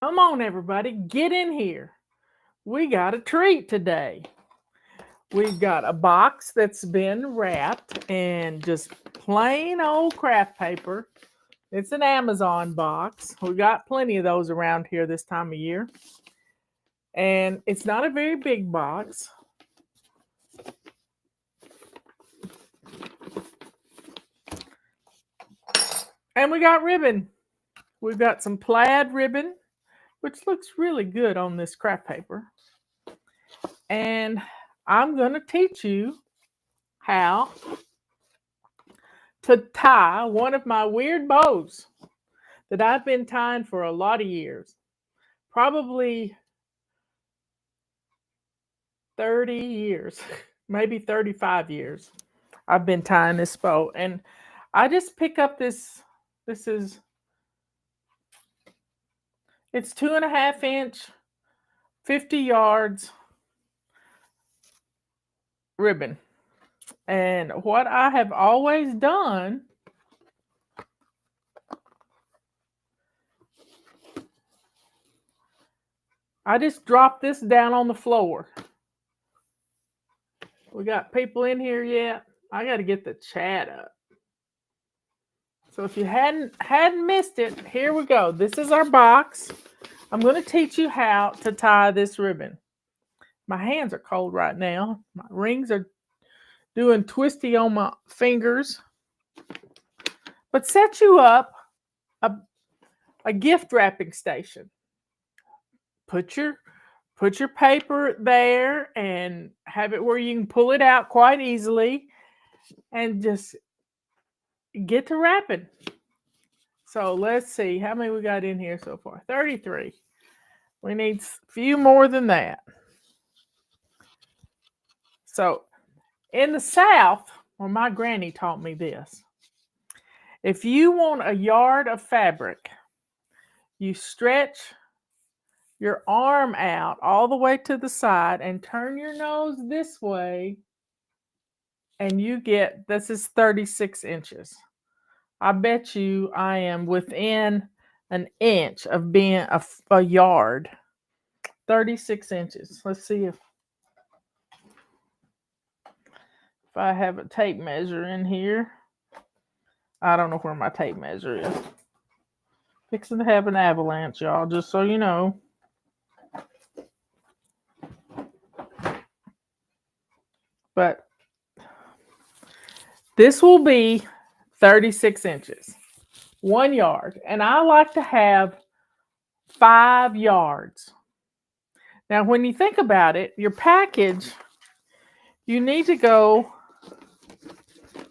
Come on, everybody, get in here. We got a treat today. We've got a box that's been wrapped in just plain old craft paper. It's an Amazon box. We got plenty of those around here this time of year. And it's not a very big box. And we got ribbon. We've got some plaid ribbon, which looks really good on this craft paper. And I'm going to teach you how to tie one of my weird bows that I've been tying for a lot of years. Probably 30 years, maybe 35 years. I've been tying this bow. And I just pick up this is, it's 2.5 inch, 50 yards ribbon. And what I have always done I just drop this down on the floor. We got people in here yet? I got to get the chat up. So if you hadn't missed it, here we go. This is our box. I'm going to teach you how to tie this ribbon. My hands are cold right now. My rings are doing twisty on my fingers. But set you up a gift wrapping station. Put your paper there and have it where you can pull it out quite easily and just get to wrapping. So let's see how many we got in here so far. 33. We need a few more than that. So in the South, well, my granny taught me this. If you want a yard of fabric, you stretch your arm out all the way to the side and turn your nose this way, and you get, this is 36 inches. I bet you I am within an inch of being a yard. 36 inches. Let's see if I have a tape measure in here. I don't know where my tape measure is. Fixing to have an avalanche, y'all, just so you know. But this will be 36 inches, 1 yard. And I like to have 5 yards. Now, when you think about it, your package, you need to go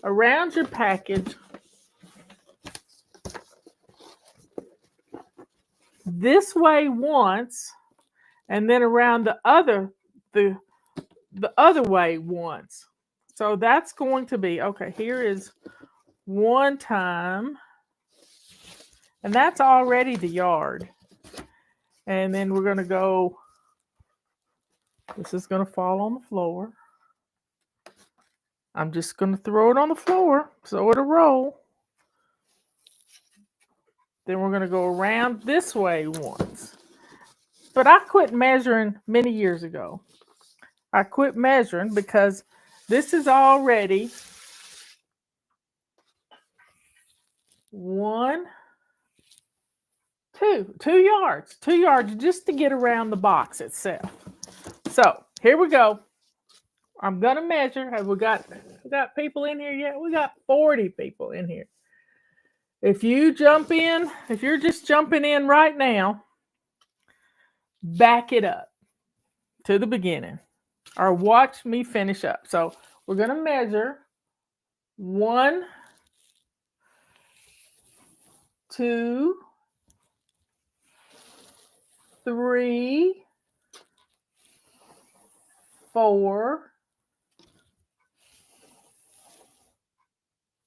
around your package this way once, and then around the other way once. So that's going to be, okay, here is one time, and that's already the yard. And then we're going to go, this is going to fall on the floor. I'm just going to throw it on the floor so it'll roll. Then we're going to go around this way once. But I quit measuring many years ago. I quit measuring because this is already 1, 2 yards. 2 yards just to get around the box itself. So here we go. I'm gonna measure. Have we got people in here yet? We got 40 people in here. If you jump in, if you're just jumping in right now, back it up to the beginning or watch me finish up. So we're gonna measure 1, 2, 3, 4,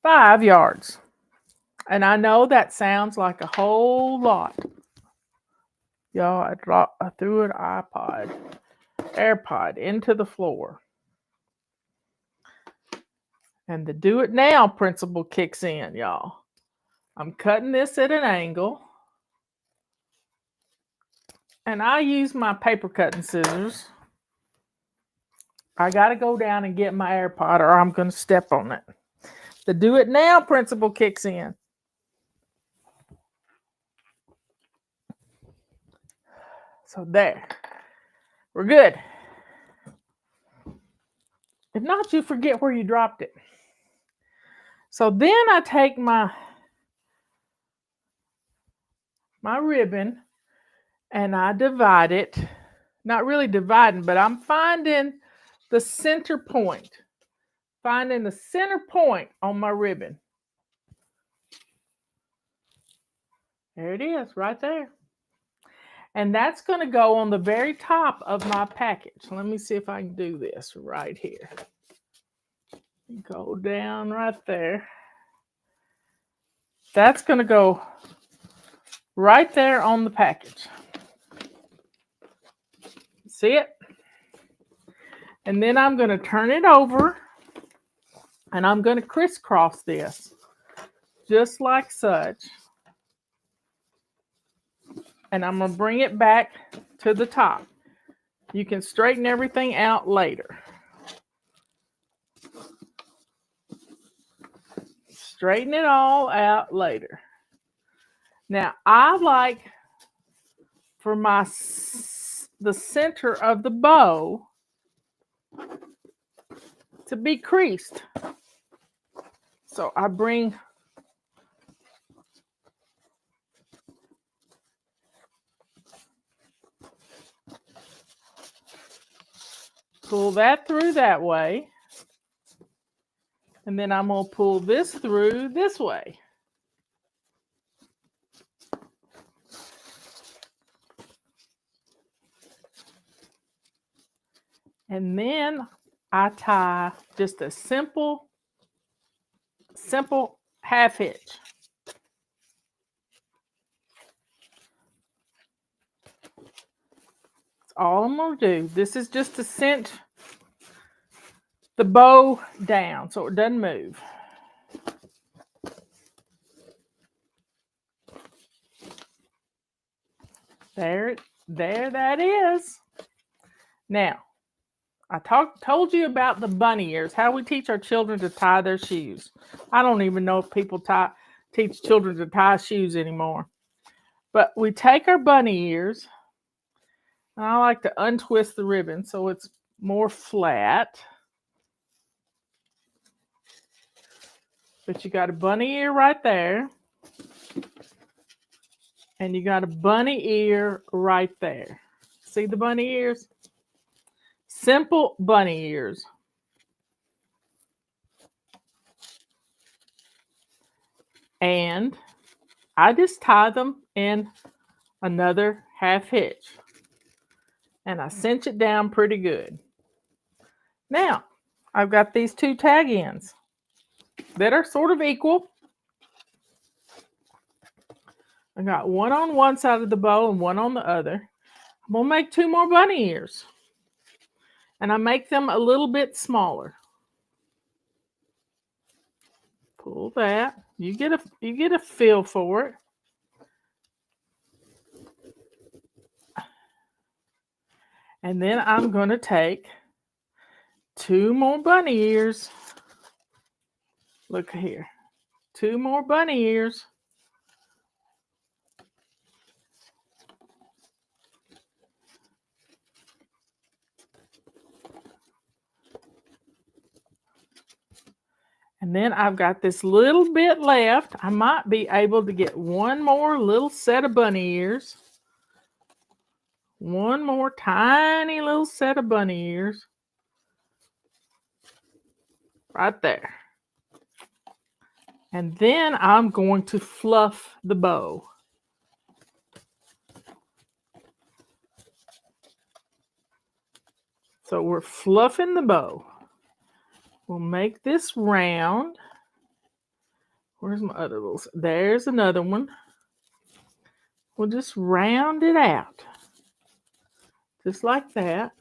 5 yards. And I know that sounds like a whole lot. Y'all, I threw an AirPod into the floor. And the do it now principle kicks in, y'all. I'm cutting this at an angle. And I use my paper cutting scissors. I got to go down and get my AirPod or I'm going to step on it. The do it now principle kicks in. So there. We're good. If not, you forget where you dropped it. So then I take my ribbon and I divide it. Not really dividing, but I'm finding the center point. Finding the center point on my ribbon. There it is, right there. And that's going to go on the very top of my package. Let me see if I can do this right here. Go down right there. That's going to go right there on the package. See it? And then I'm going to turn it over and I'm going to crisscross this just like such. And I'm going to bring it back to the top. You can straighten everything out later. Straighten it all out later. Now, I like for the center of the bow to be creased. So I bring pull that through that way. And then I'm going to pull this through this way. And then I tie just a simple half hitch. That's all I'm going to do. This is just to cinch the bow down so it doesn't move. There that is. Now, I told you about the bunny ears, how we teach our children to tie their shoes. I don't even know if people teach children to tie shoes anymore. But we take our bunny ears, and I like to untwist the ribbon so it's more flat. But you got a bunny ear right there. And you got a bunny ear right there. See the bunny ears? Simple bunny ears. And I just tie them in another half hitch. And I cinch it down pretty good. Now, I've got these two tag ends that are sort of equal. I got one on one side of the bow and one on the other. I'm going to make two more bunny ears. And I make them a little bit smaller. Pull that. You get a feel for it. And then I'm going to take two more bunny ears. Look here. Two more bunny ears. And then I've got this little bit left. I might be able to get one more little set of bunny ears. One more tiny little set of bunny ears. Right there. And then I'm going to fluff the bow. So we're fluffing the bow. We'll make this round. Where's my other little? There's another one. We'll just round it out. Just like that.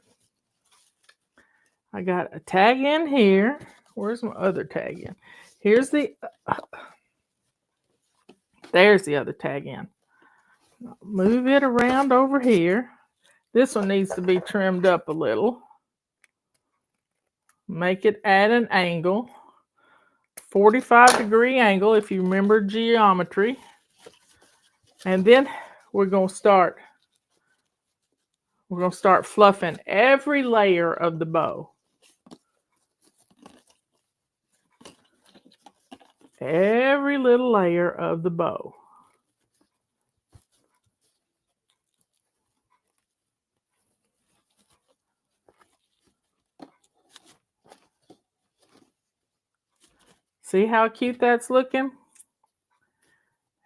I got a tag in here. Where's my other tag in? Here's the, there's the other tag in. Move it around over here. This one needs to be trimmed up a little. Make it at an angle, 45-degree angle if you remember geometry. And then we're going to start fluffing every layer of the bow. Every little layer of the bow. See how cute that's looking?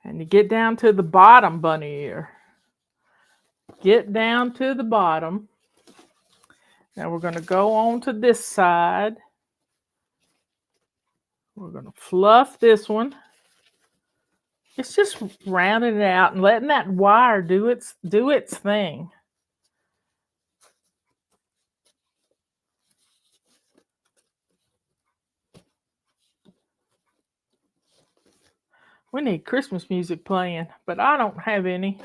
And you get down to the bottom bunny ear. Get down to the bottom. Now we're going to go on to this side. We're going to fluff this one. It's just rounding it out and letting that wire do its thing. We need Christmas music playing, but I don't have any.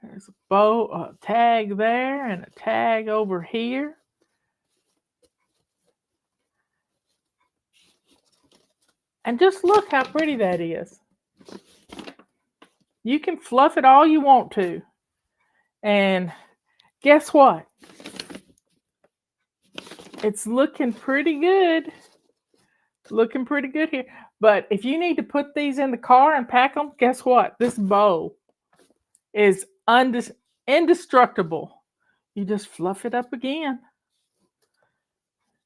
There's a bow, a tag there, and a tag over here. And just look how pretty that is. You can fluff it all you want to. And guess what? It's looking pretty good. Looking pretty good here. But if you need to put these in the car and pack them, guess what? This bow is indestructible. You just fluff it up again.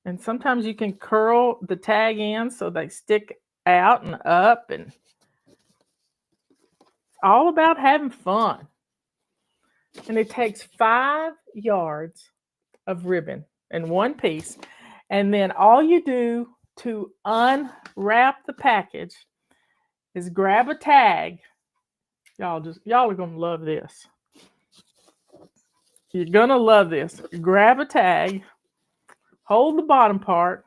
And sometimes you can curl the tag in so they stick out and up. And it's all about having fun. And it takes 5 yards of ribbon in one piece. And then all you do to unwrap the package is grab a tag. Y'all are gonna love this. You're gonna love this. Grab a tag, hold the bottom part,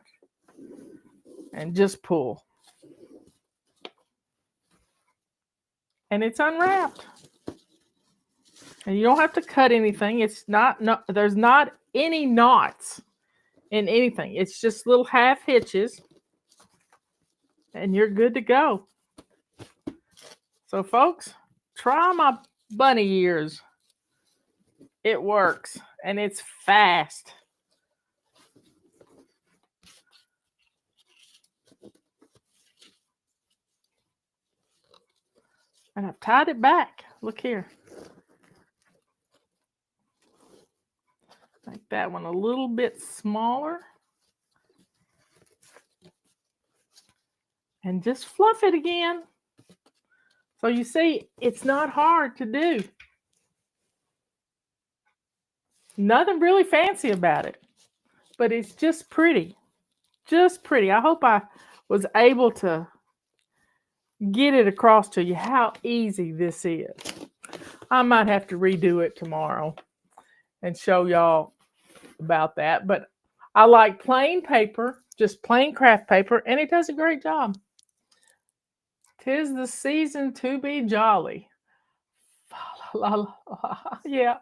and just pull. And it's unwrapped. And you don't have to cut anything. There's not any knots in anything. It's just little half hitches. And you're good to go. So folks, try my bunny ears. It works and it's fast. And I've tied it back. Look here. Make that one a little bit smaller. And just fluff it again. So you see, it's not hard to do. Nothing really fancy about it. But it's just pretty. Just pretty. I hope I was able to get it across to you how easy this is. I might have to redo it tomorrow and show y'all about that. But I like plain paper, just plain craft paper, and it does a great job. 'Tis the season to be jolly. La, la, la. Yeah.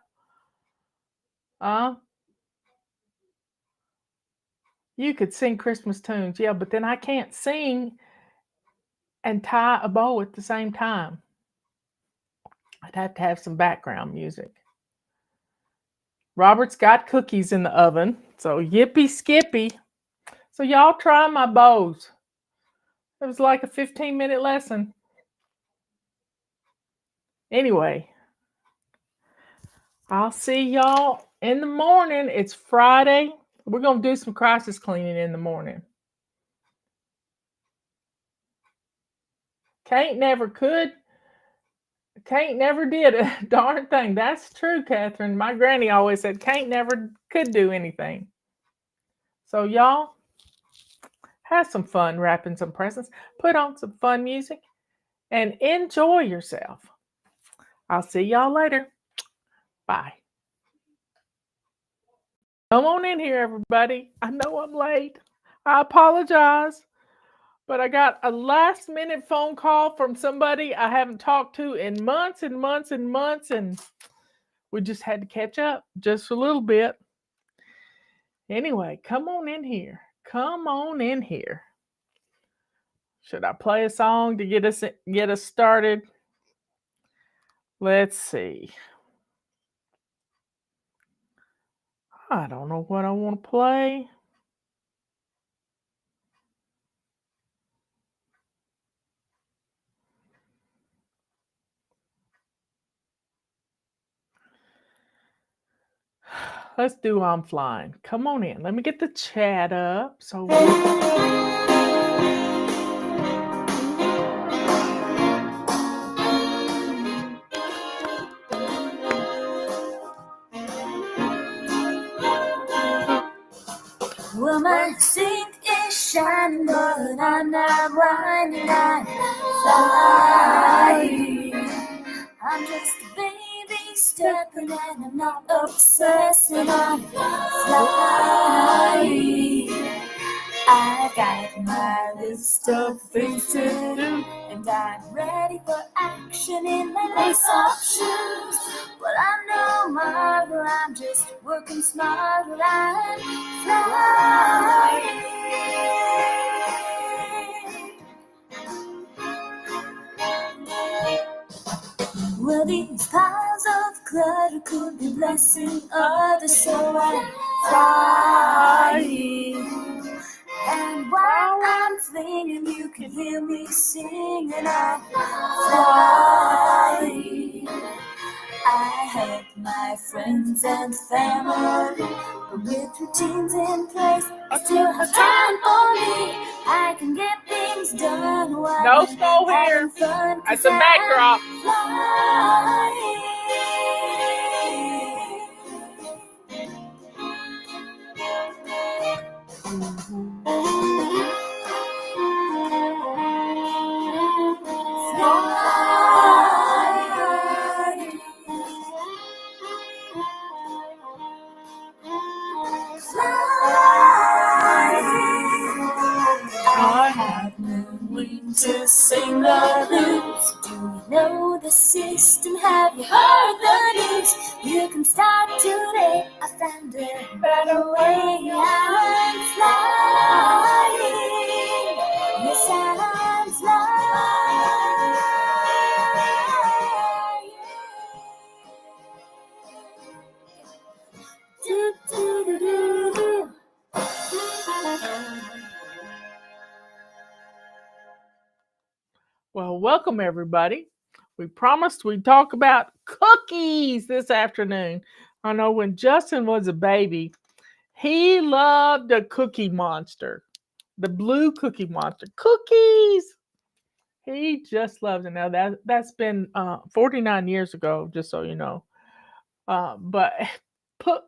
You could sing Christmas tunes, yeah, but then I can't sing and tie a bow at the same time. I'd have to have some background music. Robert's got cookies in the oven, so yippee skippy. So y'all try my bows. It was like a 15-minute lesson. Anyway, I'll see y'all in the morning. It's Friday. We're going to do some crisis cleaning in the morning. Can't never could. Can't never did a darn thing. That's true, Catherine. My granny always said can't never could do anything. So y'all have some fun wrapping some presents. Put on some fun music and enjoy yourself. I'll see y'all later. Bye. Come on in here, everybody. I know I'm late. I apologize. But I got a last minute phone call from somebody I haven't talked to in months and months and months, and we just had to catch up just a little bit. Anyway, come on in here. Come on in here. Should I play a song to get us started? Let's see. I don't know what I want to play. Let's do I'm Flying. Come on in. Let me get the chat up. So well, my sink is shining, but I'm not whining, I'm flying. I'm just a baby stepping and I'm not obsessing, I'm flying. I've got my list of things to do, and I'm ready for action in my lace-up shoes. Well, I'm no model, I'm just working smarter, I'm flying. Well, these piles of clutter could be blessing others, so I'm flying. And while I'm flinging, you can hear me singing, I'm flying. I have my friends and family, but with routines in place, I still have time for me. I can get things done while no snow here. fun. That's a backdrop. I have no wings to sing the blues. Do you know the system? Have you heard the news? You can start today. I found a better way. I'm flying. Yes, I'm flying. Do, do, do, do, do. Well, welcome everybody. We promised we'd talk about cookies this afternoon. I know when Justin was a baby, he loved a Cookie Monster, the blue Cookie Monster. Cookies! He just loves it. Now that's been 49 years ago, just so you know. But put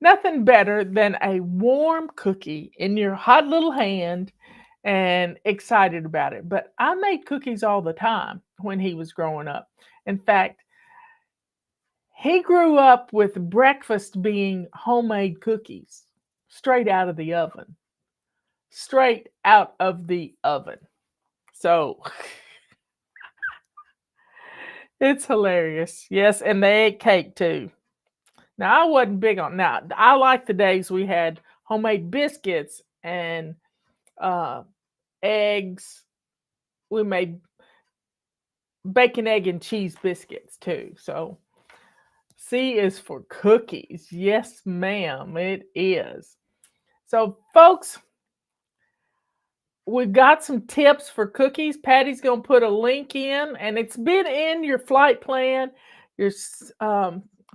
nothing better than a warm cookie in your hot little hand and excited about it. But I made cookies all the time when he was growing up. In fact, he grew up with breakfast being homemade cookies straight out of the oven. Straight out of the oven. So it's hilarious. Yes, and they ate cake too. Now I wasn't big on now. I like the days we had homemade biscuits and eggs. We made bacon, egg, and cheese biscuits too. So C is for cookies. Yes, ma'am, it is. So, folks, we've got some tips for cookies. Patty's going to put a link in, and it's been in your flight plan, your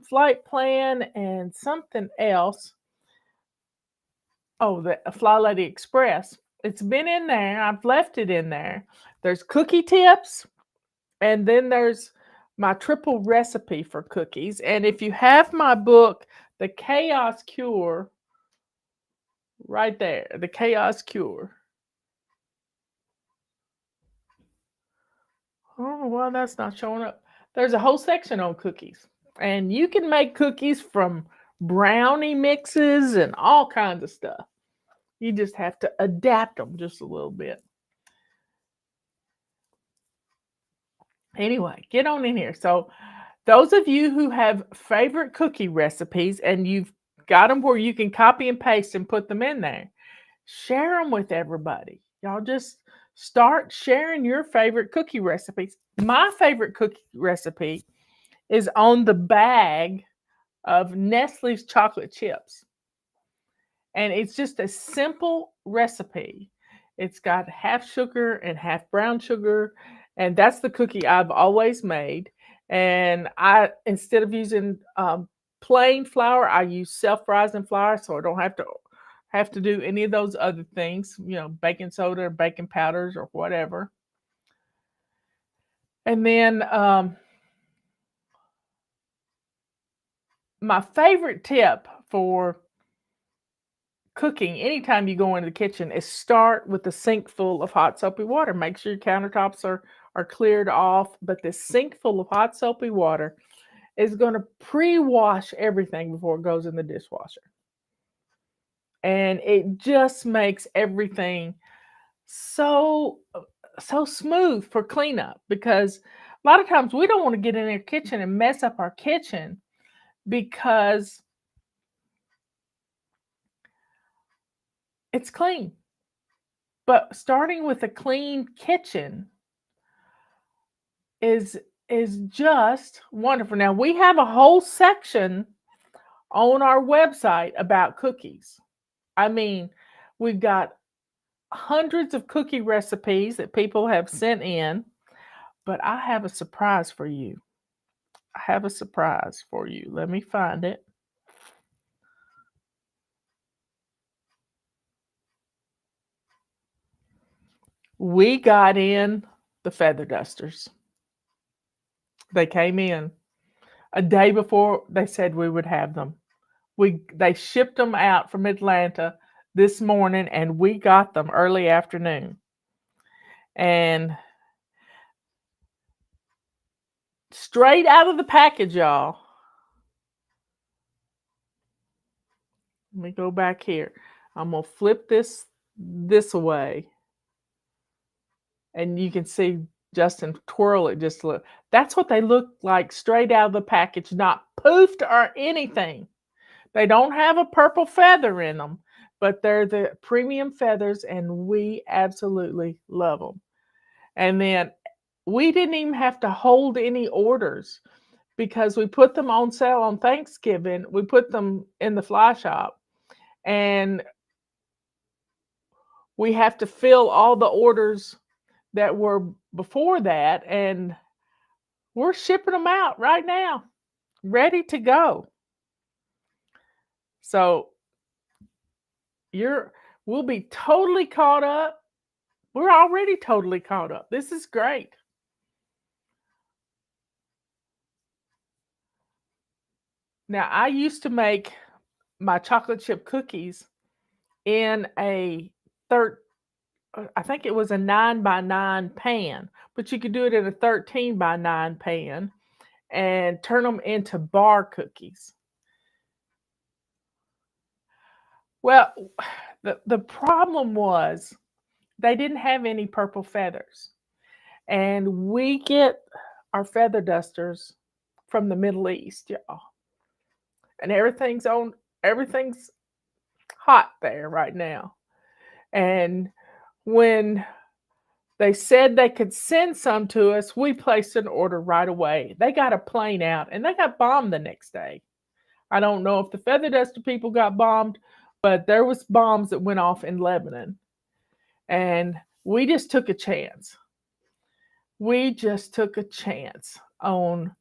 flight plan, and something else. Oh, the Fly Lady Express. It's been in there. I've left it in there. There's cookie tips, and then there's my triple recipe for cookies. And if you have my book, The Chaos Cure, right there, The Chaos Cure. I don't know why that's not showing up. There's a whole section on cookies. And you can make cookies from brownie mixes and all kinds of stuff. You just have to adapt them just a little bit. Anyway, get on in here. So, those of you who have favorite cookie recipes and you've got them where you can copy and paste and put them in there, share them with everybody. Y'all just start sharing your favorite cookie recipes. My favorite cookie recipe is on the bag of Nestle's chocolate chips. And it's just a simple recipe. It's got half sugar and half brown sugar, and that's the cookie I've always made. And I, instead of using plain flour, I use self-rising flour, so I don't have to do any of those other things, baking soda or baking powders or whatever. And then my favorite tip for cooking anytime you go into the kitchen is start with a sink full of hot soapy water. Make sure your countertops are cleared off, but this sink full of hot soapy water is going to pre-wash everything before it goes in the dishwasher. And it just makes everything so smooth for cleanup, because a lot of times we don't want to get in our kitchen and mess up our kitchen because it's clean. But starting with a clean kitchen is just wonderful. Now, we have a whole section on our website about cookies. I mean, we've got hundreds of cookie recipes that people have sent in, but I have a surprise for you. I have a surprise for you. Let me find it. We got in the feather dusters. They came in a day before they said we would have them. They shipped them out from Atlanta this morning, and we got them early afternoon. And straight out of the package, y'all. Let me go back here. I'm going to flip this away. And you can see Justin twirl it just a little. That's what they look like straight out of the package, not poofed or anything. They don't have a purple feather in them, but they're the premium feathers, and we absolutely love them. And then we didn't even have to hold any orders because we put them on sale on Thanksgiving. We put them in the fly shop, and we have to fill all the orders that were before that, and we're shipping them out right now, ready to go. So we'll be totally caught up. We're already totally caught up. This is great. Now, I used to make my chocolate chip cookies in I think it was a 9x9 pan, but you could do it in a 13x9 pan and turn them into bar cookies. Well, the problem was they didn't have any purple feathers. And we get our feather dusters from the Middle East, y'all. And everything's hot there right now. And when they said they could send some to us, we placed an order right away. They got a plane out, and they got bombed the next day. I don't know if the feather duster people got bombed, but there was bombs that went off in Lebanon. And we just took a chance. We just took a chance on,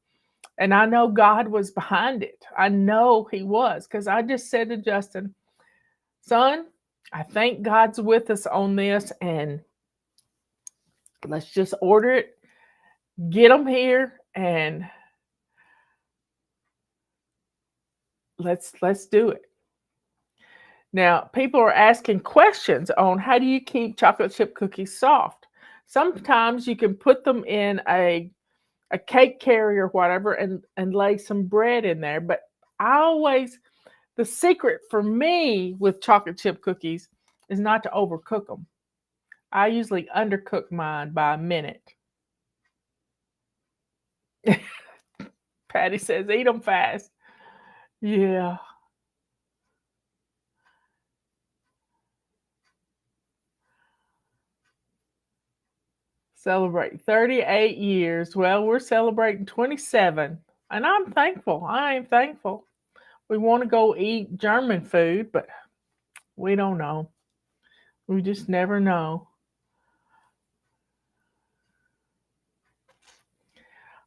and I know God was behind it. I know he was, because I just said to Justin, son, I think God's with us on this, and let's just order it, get them here, and let's do it. Now, people are asking questions on how do you keep chocolate chip cookies soft. Sometimes you can put them in a cake carrier or whatever and lay some bread in there. But the secret for me with chocolate chip cookies is not to overcook them. I usually undercook mine by a minute. Patty says, eat them fast. Yeah. Celebrate 38 years. Well, we're celebrating 27. And I'm thankful. I am thankful. We want to go eat German food, but we don't know. We just never know.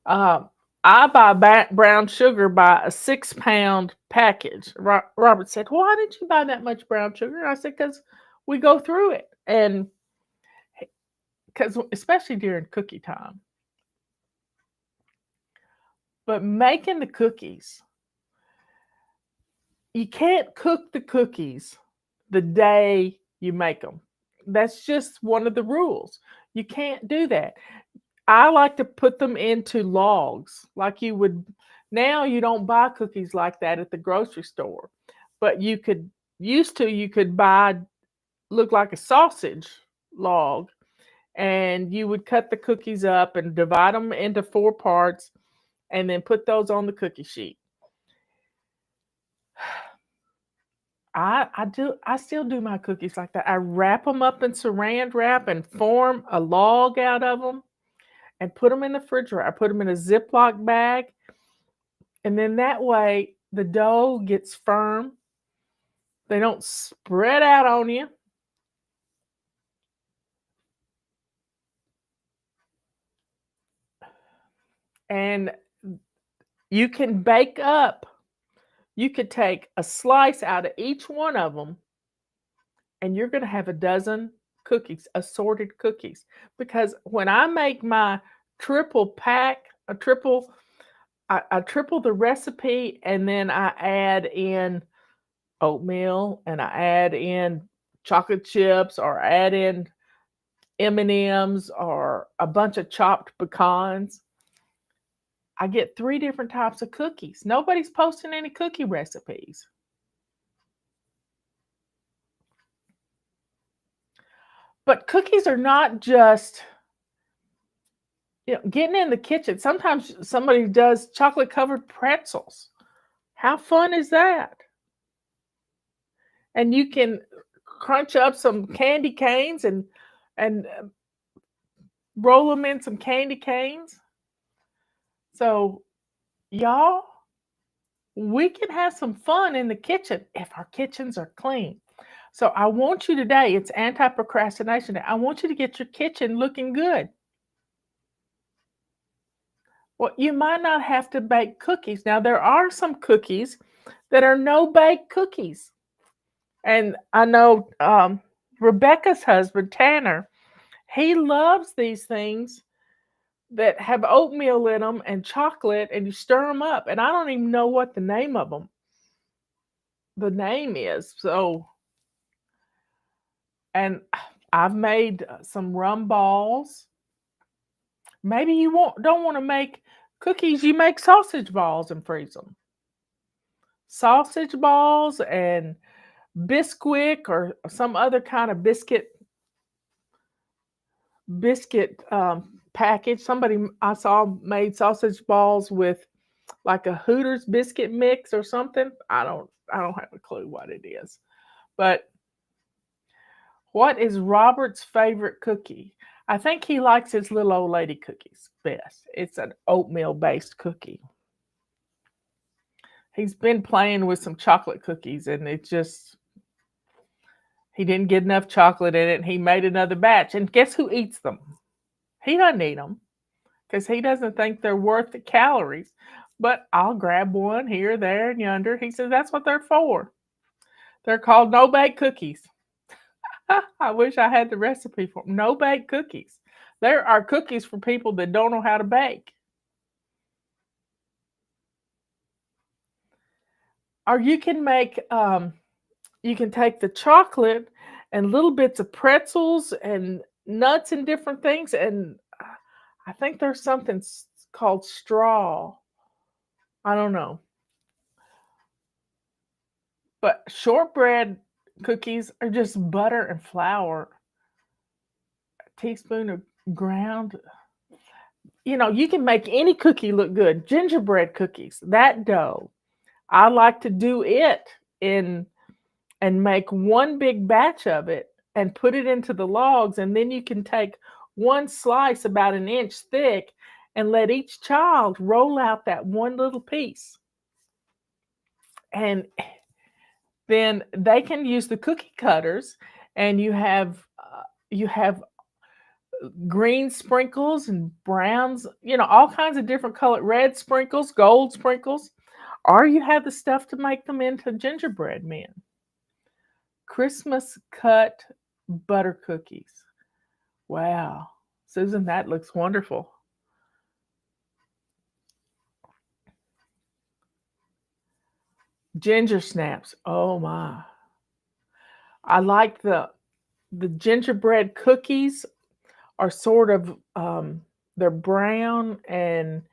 Uh, I buy brown sugar by a 6-pound package. Robert said, "Why did you buy that much brown sugar?" And I said, "Because we go through it, and because especially during cookie time." But making the cookies, you can't cook the cookies the day you make them. That's just one of the rules. You can't do that. I like to put them into logs like you would. Now you don't buy cookies like that at the grocery store, but you could buy look like a sausage log, and you would cut the cookies up and divide them into 4 parts and then put those on the cookie sheet. I still do my cookies like that. I wrap them up in saran wrap and form a log out of them and put them in the refrigerator. I put them in a Ziploc bag, and then that way the dough gets firm. They don't spread out on you. And you can bake up. You could take a slice out of each one of them, and you're going to have a dozen cookies, assorted cookies. Because when I make my triple pack, I triple the recipe, and then I add in oatmeal, and I add in chocolate chips, or add in M&Ms, or a bunch of chopped pecans. I get 3 different types of cookies. Nobody's posting any cookie recipes. But cookies are not just, getting in the kitchen. Sometimes somebody does chocolate covered pretzels. How fun is that? And you can crunch up some candy canes and roll them in some candy canes. So, y'all, we can have some fun in the kitchen if our kitchens are clean. So I want you today, it's anti-procrastination day. I want you to get your kitchen looking good. Well, you might not have to bake cookies. Now, there are some cookies that are no-bake cookies. And I know Rebecca's husband, Tanner, he loves these things that have oatmeal in them and chocolate, and you stir them up. And I don't even know what the name of them, the name is. So, and I've made some rum balls. Maybe you don't want to make cookies. You make sausage balls and freeze them. Sausage balls and Bisquick or some other kind of biscuit package. Somebody I saw made sausage balls with like a Hooters biscuit mix or something. I don't have a clue what it is. But what is Robert's favorite cookie? I think he likes his little old lady cookies best. It's an oatmeal based cookie. He's been playing with some chocolate cookies, and it just, he didn't get enough chocolate in it, and he made another batch. And guess who eats them? He doesn't eat them because he doesn't think they're worth the calories. But I'll grab one here, there, and yonder. He says that's what they're for. They're called no-bake cookies. I wish I had the recipe for them. No-bake cookies. There are cookies for people that don't know how to bake. Or you can make, you can take the chocolate and little bits of pretzels and nuts and different things. And I think there's something called straw. I don't know. But shortbread cookies are just butter and flour, a teaspoon of ground. You can make any cookie look good. Gingerbread cookies, that dough, I like to do it in and make one big batch of it and put it into the logs, and then you can take one slice about an inch thick and let each child roll out that one little piece. And then they can use the cookie cutters, and you have green sprinkles and browns, all kinds of different color, red sprinkles, gold sprinkles, or you have the stuff to make them into gingerbread men. Christmas cut butter cookies. Wow. Susan, that looks wonderful. Ginger snaps. Oh my. I like the gingerbread cookies are sort of they're brown and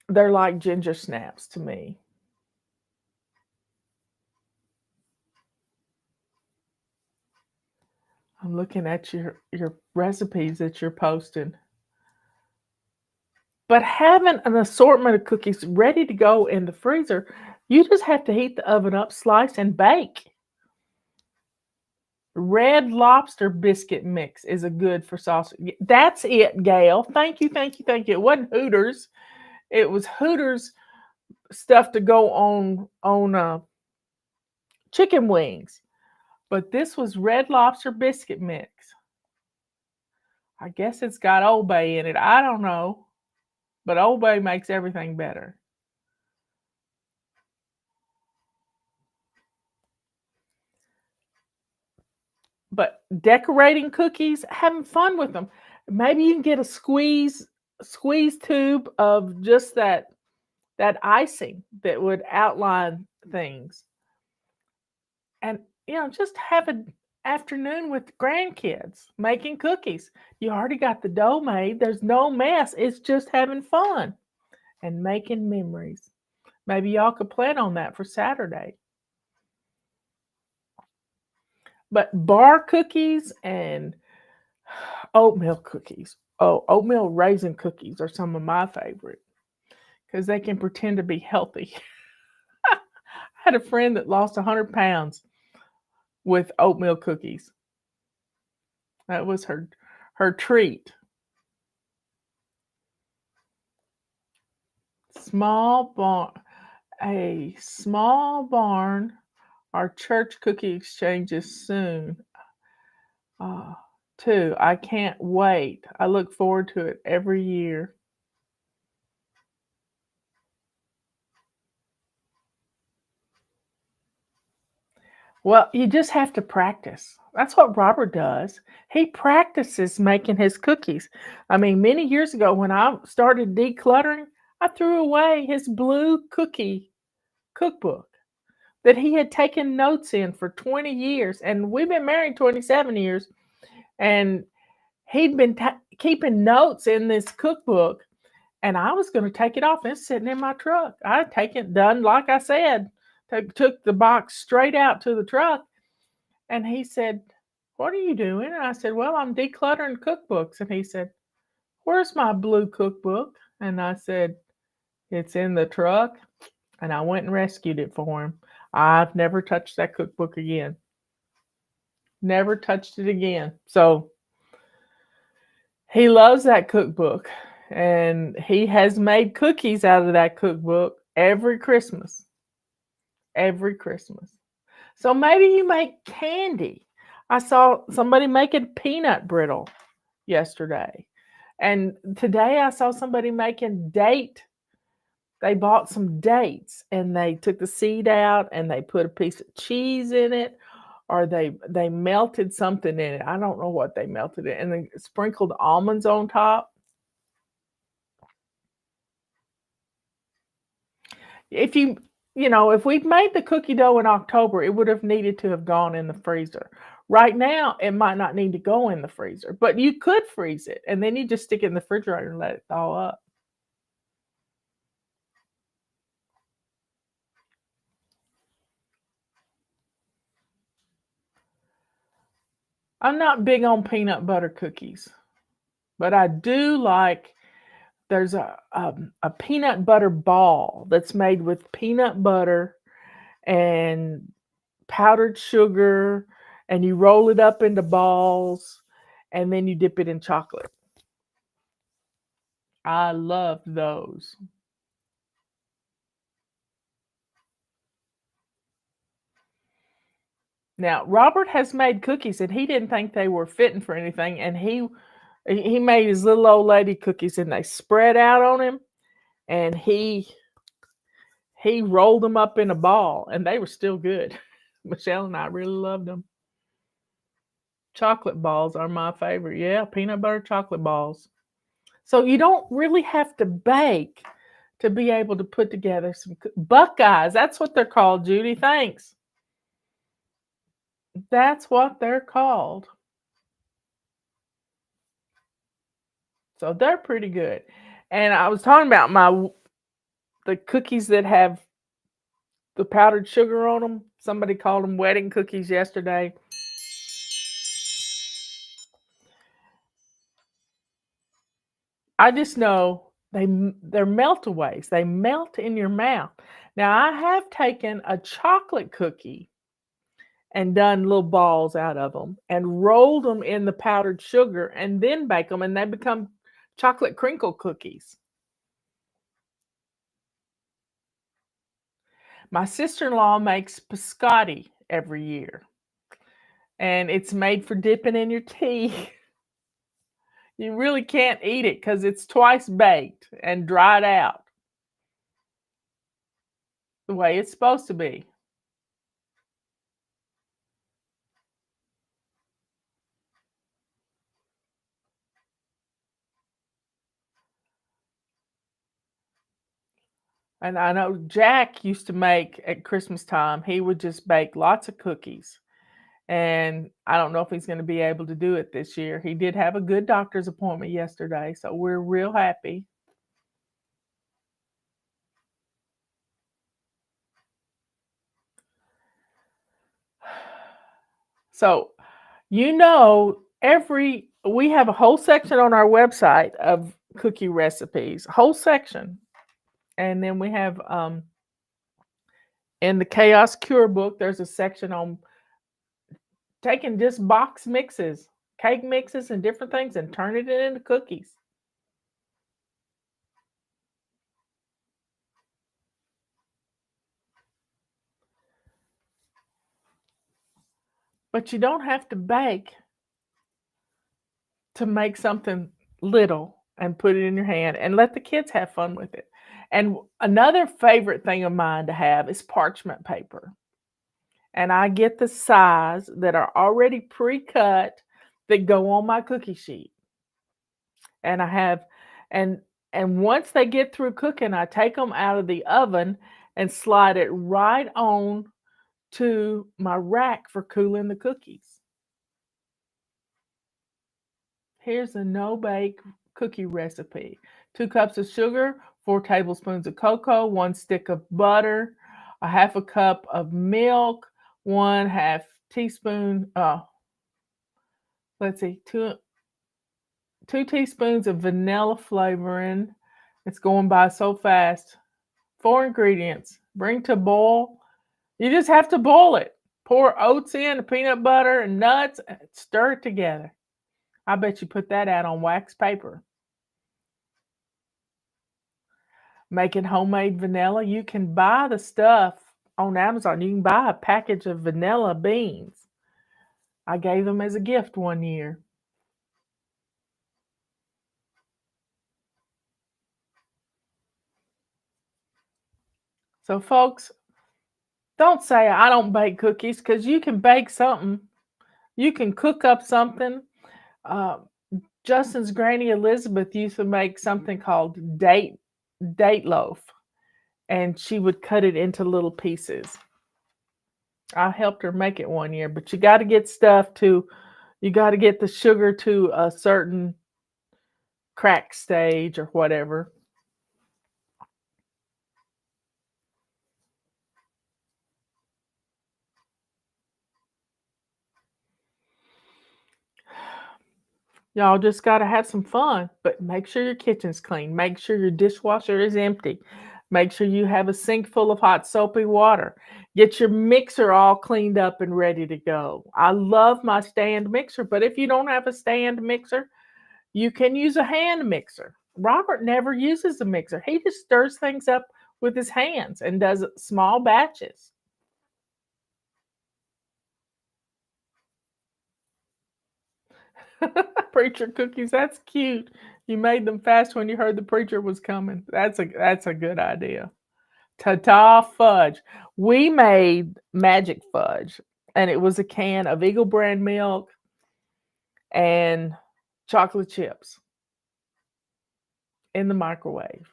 they're like ginger snaps to me. I'm looking at your recipes that you're posting. But having an assortment of cookies ready to go in the freezer, you just have to heat the oven up, slice, and bake. Red Lobster biscuit mix is a good for sausage. That's it, Gail. Thank you, thank you, thank you. It wasn't Hooters. It was Hooters stuff to go on chicken wings. But this was Red Lobster biscuit mix. I guess it's got Old Bay in it. I don't know. But Old Bay makes everything better. But decorating cookies, having fun with them. Maybe you can get a squeeze tube of just that icing that would outline things. And just have an afternoon with grandkids making cookies. You already got the dough made. There's no mess. It's just having fun and making memories. Maybe y'all could plan on that for Saturday. But bar cookies and oatmeal cookies. Oh, oatmeal raisin cookies are some of my favorite because they can pretend to be healthy. I had a friend that lost 100 pounds with oatmeal cookies. That was her treat. A small barn. Our church cookie exchanges soon. Too. I can't wait. I look forward to it every year. Well, you just have to practice. That's what Robert does. He practices making his cookies. I mean, many years ago when I started decluttering, I threw away his blue cookie cookbook that he had taken notes in for 20 years. And we've been married 27 years. And he'd been keeping notes in this cookbook. And I was going to take it off. It's sitting in my truck. I take it done, like I said. Took the box straight out to the truck. And he said, "What are you doing?" And I said, "Well, I'm decluttering cookbooks." And he said, "Where's my blue cookbook?" And I said, "It's in the truck." And I went and rescued it for him. I've never touched that cookbook again. Never touched it again. So he loves that cookbook. And he has made cookies out of that cookbook every Christmas. Every Christmas. So maybe you make candy. I saw somebody making peanut brittle yesterday. And today I saw somebody making date. They bought some dates and they took the seed out and they put a piece of cheese in it, or they melted something in it. I don't know what they melted it, and they sprinkled almonds on top. If we'd made the cookie dough in October, it would have needed to have gone in the freezer. Right now, it might not need to go in the freezer, but you could freeze it, and then you just stick it in the refrigerator and let it thaw up. I'm not big on peanut butter cookies, but I do like there's a peanut butter ball that's made with peanut butter and powdered sugar, and you roll it up into balls, and then you dip it in chocolate. I love those. Now, Robert has made cookies, and he didn't think they were fitting for anything, and he made his little old lady cookies, and they spread out on him, and he rolled them up in a ball, and they were still good. Michelle and I really loved them. Chocolate balls are my favorite. Yeah, peanut butter chocolate balls. So you don't really have to bake to be able to put together some Buckeyes. That's what they're called, Judy. Thanks. That's what they're called. So they're pretty good. And I was talking about the cookies that have the powdered sugar on them. Somebody called them wedding cookies yesterday. I just know they're meltaways. They melt in your mouth. Now I have taken a chocolate cookie and done little balls out of them and rolled them in the powdered sugar and then bake them, and they become chocolate crinkle cookies. My sister-in-law makes biscotti every year, and it's made for dipping in your tea. You really can't eat it because it's twice baked and dried out the way it's supposed to be. And I know Jack used to make at Christmas time, he would just bake lots of cookies. And I don't know if he's going to be able to do it this year. He did have a good doctor's appointment yesterday, so we're real happy. So, we have a whole section on our website of cookie recipes, whole section. And then we have in the Chaos Cure book, there's a section on taking just box mixes, cake mixes, and different things and turning it into cookies. But you don't have to bake to make something little and put it in your hand and let the kids have fun with it. And another favorite thing of mine to have is parchment paper. And I get the size that are already pre-cut that go on my cookie sheet. And I have and and once they get through cooking, I take them out of the oven and slide it right on to my rack for cooling the cookies. Here's a no-bake cookie recipe. 2 cups of sugar, 4 tablespoons of cocoa, 1 stick of butter, a half a cup of milk, 1/2 teaspoon, let's see, 2 teaspoons of vanilla flavoring. It's going by so fast. 4 ingredients. Bring to boil. You just have to boil it. Pour oats in, peanut butter, and nuts, and stir it together. I bet you put that out on wax paper. Making homemade vanilla. You can buy the stuff on Amazon. You can buy a package of vanilla beans. I gave them as a gift one year. So, folks, don't say I don't bake cookies because you can bake something. You can cook up something. Uh, Justin's granny Elizabeth used to make something called date loaf, and she would cut it into little pieces. I helped her make it one year, but you got to get you got to get the sugar to a certain crack stage or whatever. Y'all just got to have some fun, but make sure your kitchen's clean. Make sure your dishwasher is empty. Make sure you have a sink full of hot soapy water. Get your mixer all cleaned up and ready to go. I love my stand mixer, but if you don't have a stand mixer, you can use a hand mixer. Robert never uses a mixer. He just stirs things up with his hands and does small batches. Preacher cookies, that's cute. You made them fast when you heard the preacher was coming. That's a good idea. Ta-ta fudge. We made magic fudge, and it was a can of Eagle brand milk and chocolate chips in the microwave.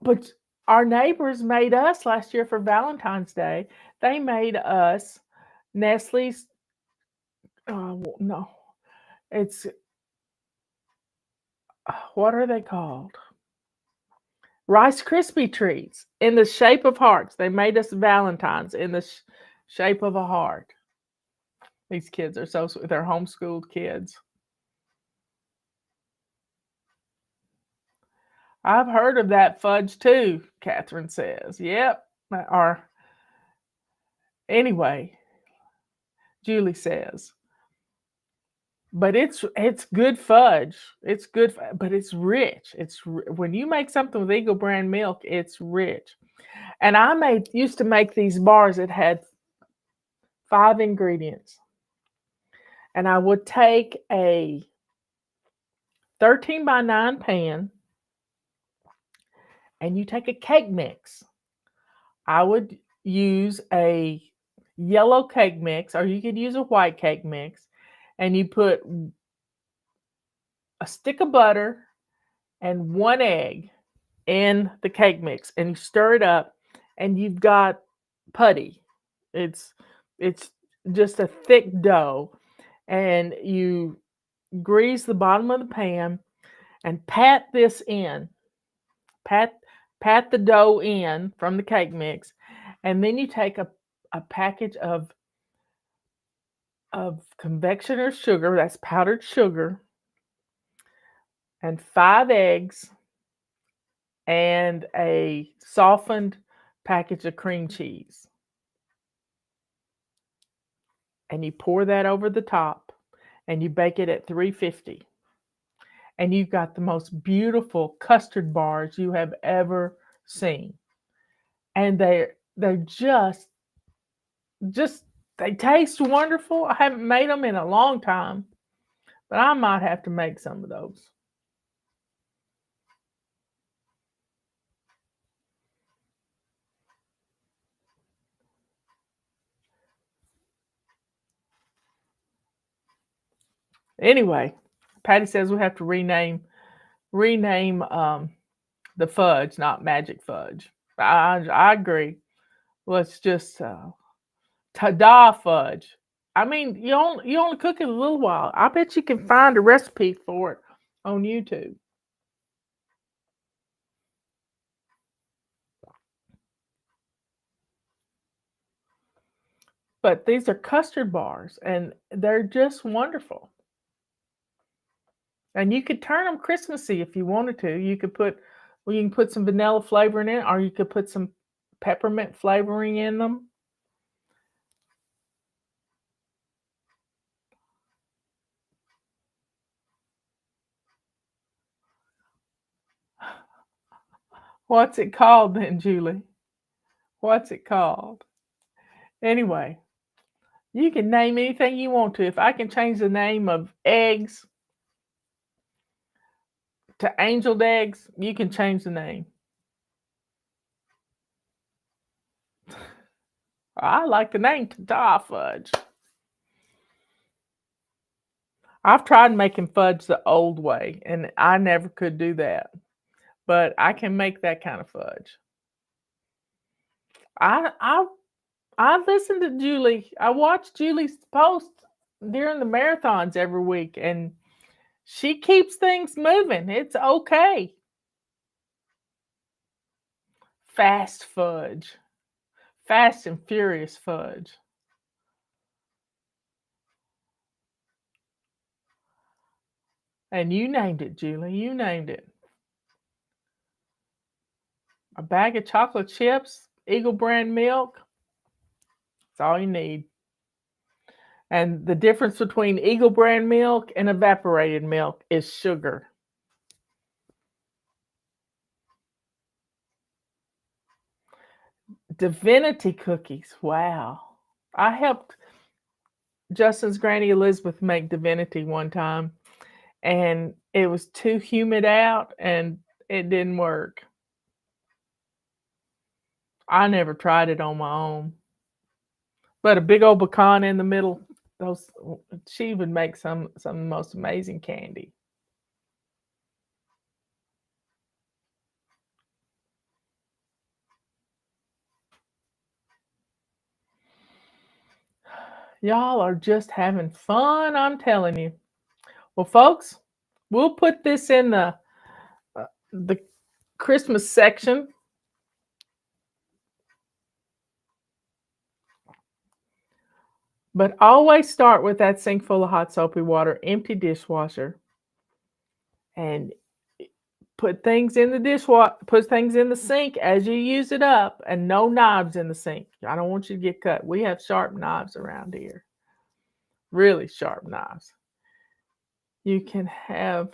But our neighbors made us last year for Valentine's Day. They made us Nestle's. No, it's what are they called? Rice Krispie treats in the shape of hearts. They made us Valentines in the shape of a heart. These kids are so sweet. They're homeschooled kids. I've heard of that fudge too, Catherine says. Yep. Or anyway, Julie says. But it's good fudge. It's good, but it's rich. When you make something with Eagle brand milk, it's rich. And I used to make these bars that had 5 ingredients. And I would take a 13 by 9 pan and you take a cake mix. I would use a yellow cake mix, or you could use a white cake mix, and you put a stick of butter and 1 egg in the cake mix, and you stir it up, and you've got putty. It's just a thick dough, and you grease the bottom of the pan and pat this in. Pat the dough in from the cake mix, and then you take a package of confectioner's sugar, that's powdered sugar, and 5 eggs, and a softened package of cream cheese. And you pour that over the top, and you bake it at 350. And you've got the most beautiful custard bars you have ever seen. And they're just they taste wonderful. I haven't made them in a long time, but I might have to make some of those. Anyway, Patty says we have to rename the fudge, not magic fudge. I agree. Let's just ta-da fudge. I mean, you only cook it a little while. I bet you can find a recipe for it on YouTube. But these are custard bars, and they're just wonderful. And you could turn them Christmassy if you wanted to. You can put some vanilla flavoring in, or you could put some peppermint flavoring in them. What's it called then, Julie? What's it called? Anyway, you can name anything you want to. If I can change the name of eggs to angeled eggs, you can change the name. I like the name Ta-da Fudge. I've tried making fudge the old way, and I never could do that. But I can make that kind of fudge. I listen to Julie. I watch Julie's post during the marathons every week, and she keeps things moving. It's okay. Fast fudge. Fast and furious fudge. And you named it, Julie. You named it. A bag of chocolate chips, Eagle brand milk. That's all you need. And the difference between Eagle brand milk and evaporated milk is sugar. Divinity cookies. Wow. I helped Justin's granny Elizabeth make divinity one time, and it was too humid out and it didn't work. I never tried it on my own. But a big old pecan in the middle, those she would make some of the most amazing candy. Y'all are just having fun, I'm telling you. Well, folks, we'll put this in the Christmas section. But always start with that sink full of hot soapy water, empty dishwasher, and put things in the dishwasher, put things in the sink as you use it up, and no knives in the sink. I don't want you to get cut. We have sharp knives around here, really sharp knives. You can have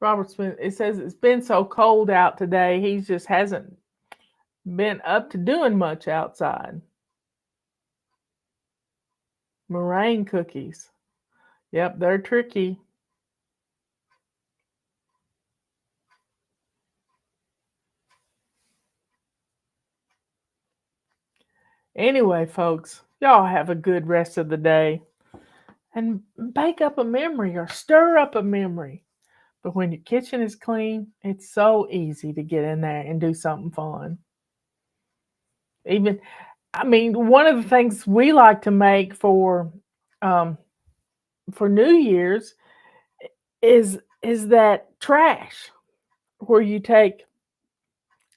Robert Smith. It says it's been so cold out today. He just hasn't been up to doing much outside. Meringue cookies. Yep, they're tricky. Anyway, folks, y'all have a good rest of the day and bake up a memory or stir up a memory. But when your kitchen is clean, it's so easy to get in there and do something fun. Even, I mean, one of the things we like to make for New Year's is that trash where you take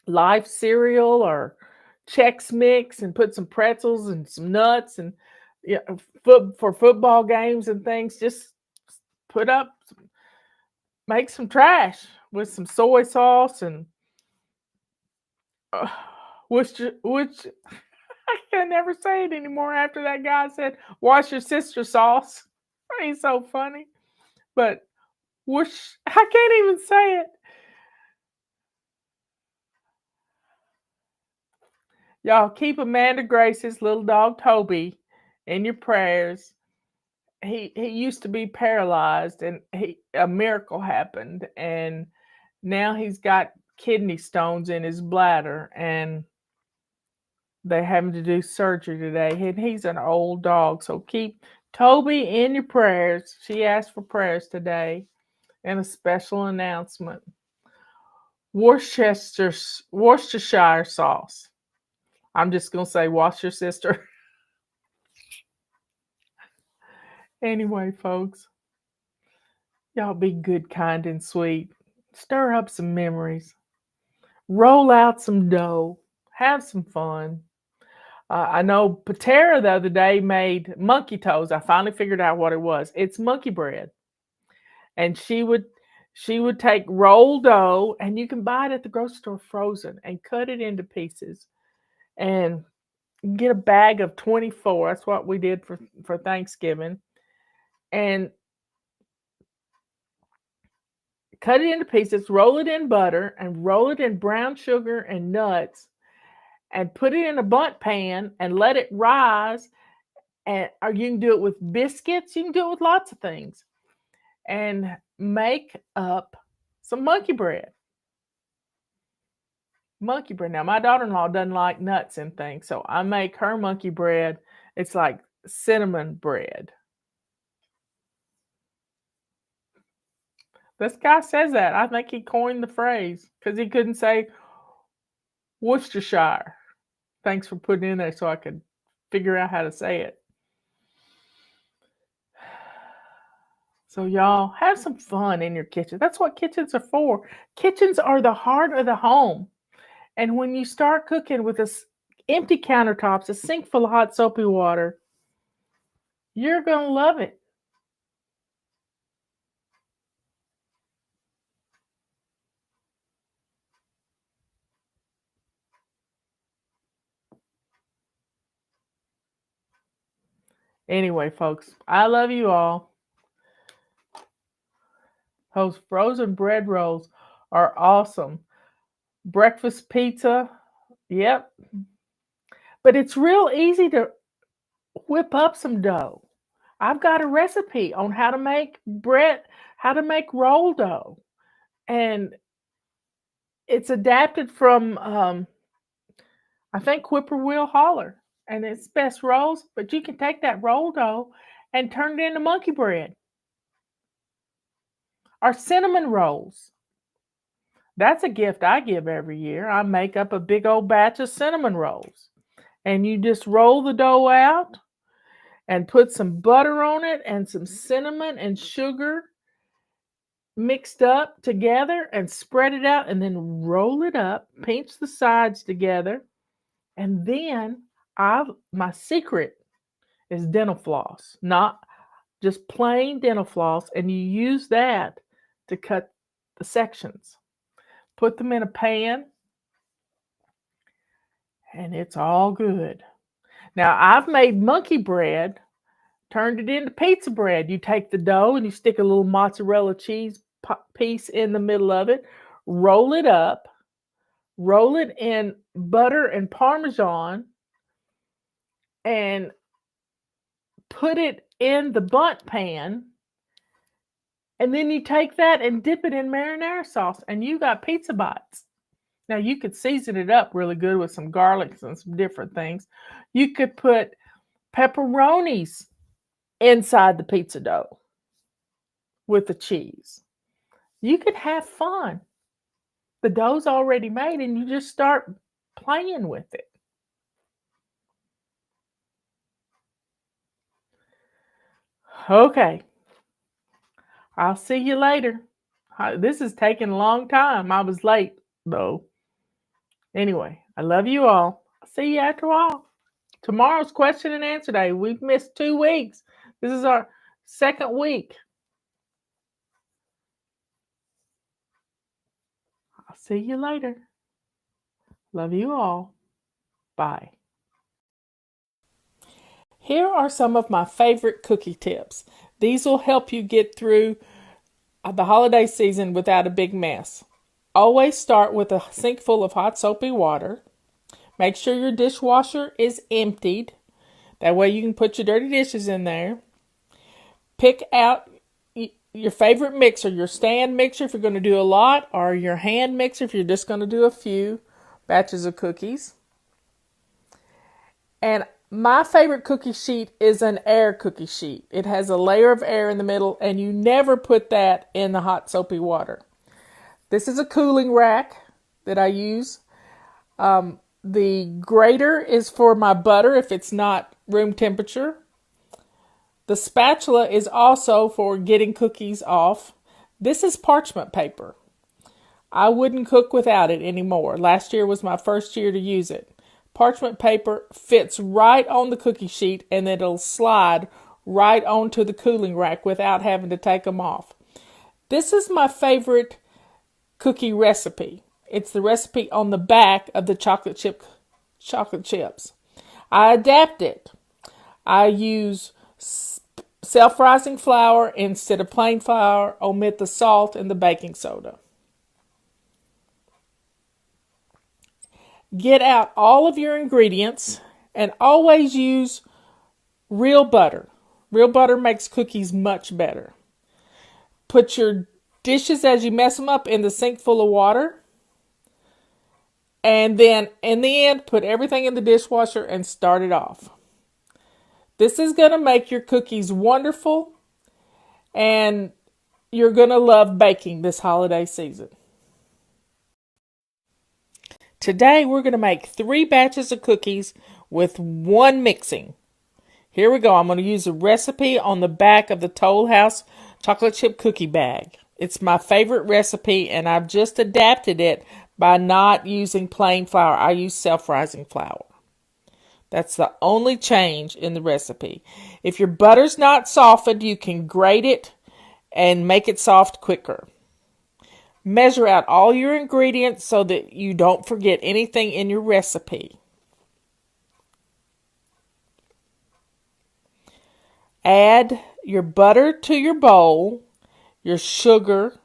live cereal or Chex Mix and put some pretzels and some nuts and yeah, for football games and things. Just put up, make some trash with some soy sauce and which I can never say it anymore after that guy said, "Wash your sister sauce." He's so funny, but whoosh, I can't even say it. Y'all keep Amanda Grace's little dog Toby in your prayers. He used to be paralyzed, and a miracle happened, and now he's got kidney stones in his bladder, and they're having to do surgery today. And he's an old dog, so keep Toby in your prayers. She asked for prayers today, and a special announcement: Worcestershire sauce. I'm just gonna say, wash your sister. Anyway, folks, y'all be good, kind, and sweet. Stir up some memories. Roll out some dough. Have some fun. I know Patera the other day made monkey toes. I finally figured out what it was. It's monkey bread, and she would take rolled dough, and you can buy it at the grocery store frozen, and cut it into pieces, and get a bag of 24. That's what we did for Thanksgiving, and cut it into pieces, roll it in butter, and roll it in brown sugar and nuts, and put it in a bundt pan and let it rise. And or you can do it with biscuits. You can do it with lots of things, and make up some monkey bread. Monkey bread. Now my daughter-in-law doesn't like nuts and things, so I make her monkey bread. It's like cinnamon bread. This guy says that. I think he coined the phrase because he couldn't say Worcestershire. Thanks for putting it in there so I could figure out how to say it. So y'all have some fun in your kitchen. That's what kitchens are for. Kitchens are the heart of the home. And when you start cooking with empty countertops, a sink full of hot soapy water, You're going to love it. Anyway, folks, I love you all. Those frozen bread rolls are awesome. Breakfast pizza, yep. But it's real easy to whip up some dough. I've got a recipe on how to make roll dough. And it's adapted from, I think, Whippoorwill Holler. And it's best rolls, but you can take that roll dough and turn it into monkey bread. Or cinnamon rolls. That's a gift I give every year. I make up a big old batch of cinnamon rolls. And you just roll the dough out and put some butter on it and some cinnamon and sugar mixed up together and spread it out and then roll it up, pinch the sides together. And then my secret is dental floss, not just plain dental floss. And you use that to cut the sections. Put them in a pan and it's all good. Now, I've made monkey bread, turned it into pizza bread. You take the dough and you stick a little mozzarella cheese piece in the middle of it, roll it up, roll it in butter and Parmesan, and put it in the bundt pan. And then you take that and dip it in marinara sauce, and you got pizza bites. Now, you could season it up really good with some garlics and some different things. You could put pepperonis inside the pizza dough with the cheese. You could have fun. The dough's already made, and you just start playing with it. Okay. I'll see you later. This is taking a long time. I was late, though. Anyway, I love you all. I'll see you after a while. Tomorrow's question and answer day. We've missed 2 weeks. This is our second week. I'll see you later. Love you all. Bye. Here are some of my favorite cookie tips. These will help you get through the holiday season without a big mess. Always start with a sink full of hot soapy water. Make sure your dishwasher is emptied. That way you can put your dirty dishes in there. Pick out your favorite mixer, your stand mixer if you're going to do a lot, or your hand mixer if you're just going to do a few batches of cookies. And my favorite cookie sheet is an air cookie sheet. It has a layer of air in the middle, and you never put that in the hot soapy water. This is a cooling rack that I use. The grater is for my butter if it's not room temperature. The spatula is also for getting cookies off. This is parchment paper. I wouldn't cook without it anymore. Last year was my first year to use it. Parchment paper fits right on the cookie sheet and it'll slide right onto the cooling rack without having to take them off. This is my favorite cookie recipe. It's the recipe on the back of the chocolate chips. I adapt it. I use self-rising flour instead of plain flour. Omit the salt and the baking soda. Get out all of your ingredients and always use real butter. Real butter makes cookies much better. Put your dishes as you mess them up in the sink full of water. And then in the end, put everything in the dishwasher and start it off. This is going to make your cookies wonderful. And you're going to love baking this holiday season. Today we're going to make 3 batches of cookies with 1 mixing. Here we go. I'm going to use a recipe on the back of the Toll House chocolate chip cookie bag. It's my favorite recipe and I've just adapted it by not using plain flour. I use self-rising flour. That's the only change in the recipe. If your butter's not softened, you can grate it and make it soft quicker. Measure out all your ingredients so that you don't forget anything in your recipe. Add your butter to your bowl, your sugar.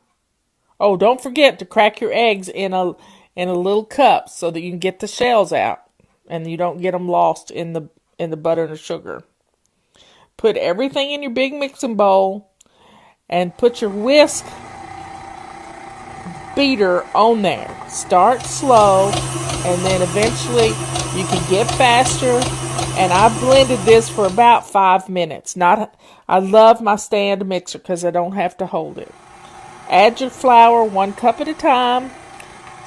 Oh, don't forget to crack your eggs in a little cup so that you can get the shells out and you don't get them lost in the butter and the sugar. Put everything in your big mixing bowl and put your whisk beater on there. Start slow and then eventually you can get faster. And I blended this for about 5 minutes. I love my stand mixer because I don't have to hold it. Add your flour 1 cup at a time.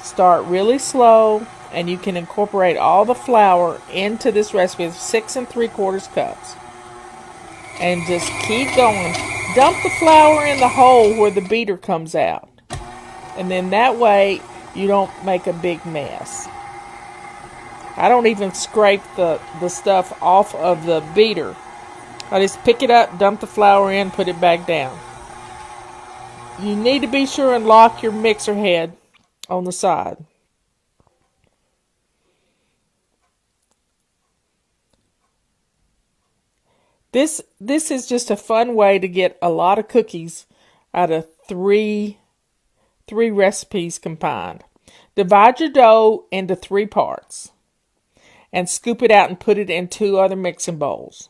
Start really slow, and you can incorporate all the flour into this recipe. It's 6 3/4 cups. And just keep going. Dump the flour in the hole where the beater comes out. And then that way you don't make a big mess. I don't even scrape the stuff off of the beater. I just pick it up, dump the flour in, put it back down. You need to be sure and lock your mixer head on the side. This is just a fun way to get a lot of cookies out of three recipes combined. Divide your dough into 3 parts and scoop it out and put it in 2 other mixing bowls.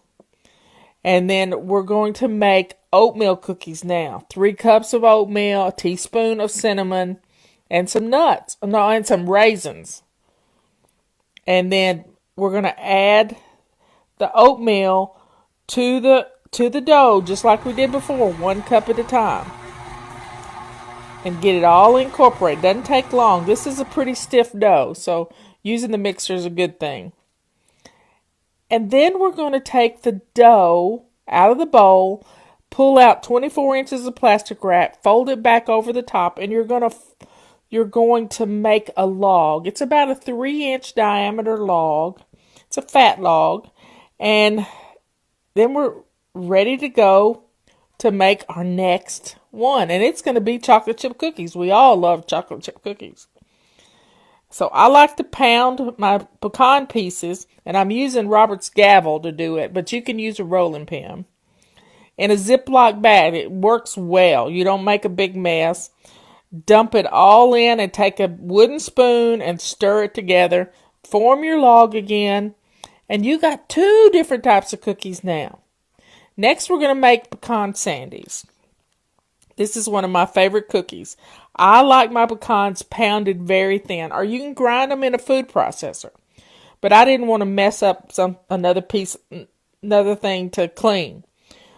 And then we're going to make oatmeal cookies now. 3 cups of oatmeal, a teaspoon of cinnamon, and some nuts. No, and some raisins. And then we're going to add the oatmeal to the dough, just like we did before, 1 cup at a time. And get it all incorporated. Doesn't take long. This is a pretty stiff dough, so using the mixer is a good thing. And then we're going to take the dough out of the bowl, pull out 24 inches of plastic wrap, fold it back over the top, and you're going to make a log. It's about a 3-inch diameter log. It's a fat log. And then we're ready to go to make our next one. And it's going to be chocolate chip cookies. We all love chocolate chip cookies. So I like to pound my pecan pieces, and I'm using Robert's gavel to do it, but you can use a rolling pin. In a Ziploc bag, it works well. You don't make a big mess. Dump it all in and take a wooden spoon and stir it together. Form your log again, and you got 2 different types of cookies now. Next, we're going to make pecan sandies. This is one of my favorite cookies. I like my pecans pounded very thin, or you can grind them in a food processor. But I didn't want to mess up another thing to clean.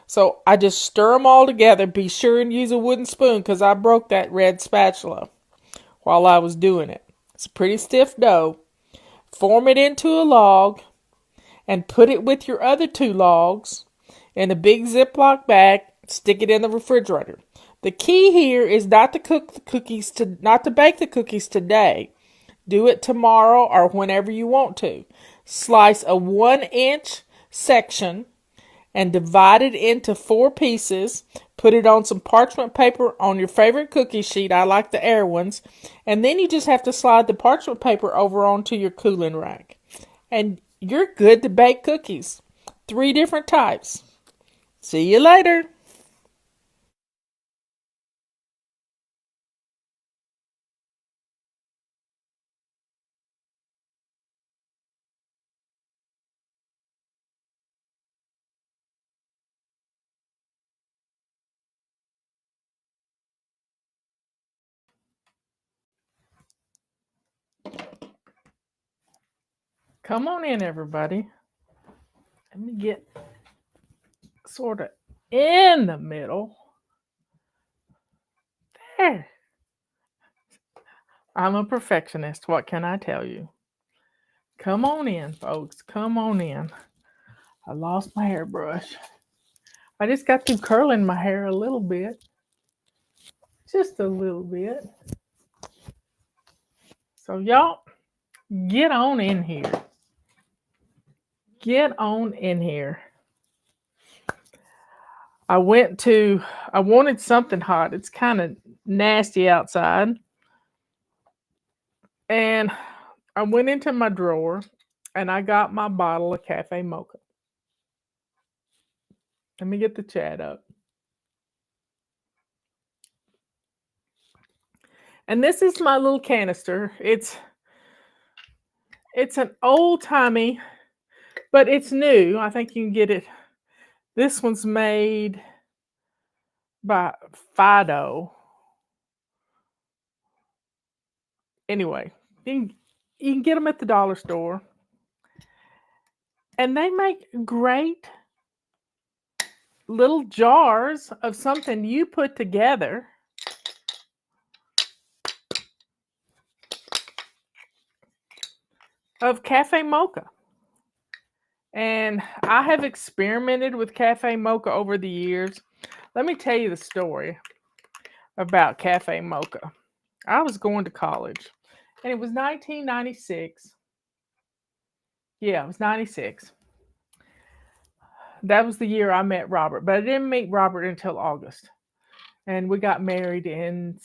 So I just stir them all together. Be sure and use a wooden spoon because I broke that red spatula while I was doing it. It's a pretty stiff dough. Form it into a log and put it with your other 2 logs in a big Ziploc bag. Stick it in the refrigerator. The key here is not to bake the cookies today. Do it tomorrow or whenever you want to. Slice a 1-inch section and divide it into 4 pieces. Put it on some parchment paper on your favorite cookie sheet. I like the air ones. And then you just have to slide the parchment paper over onto your cooling rack. And you're good to bake cookies. 3 different types. See you later. Come on in, everybody. Let me get sort of in the middle. There. I'm a perfectionist. What can I tell you? Come on in, folks. Come on in. I lost my hairbrush. I just got through curling my hair a little bit. Just a little bit. So y'all, get on in here. get on in here. I wanted something hot. It's kind of nasty outside. And I went into my drawer and I got my bottle of Cafe Mocha. Let me get the chat up. And this is my little canister. It's an old-timey, but it's new. I think you can get it. This one's made by Fido. Anyway, you can get them at the dollar store. And they make great little jars of something you put together. Of Cafe Mocha. And I have experimented with Cafe Mocha over the years. Let me tell you the story about Cafe Mocha. I was going to college, and it was 1996. Yeah, it was 96. That was the year I met Robert, but I didn't meet Robert until August. And we got married in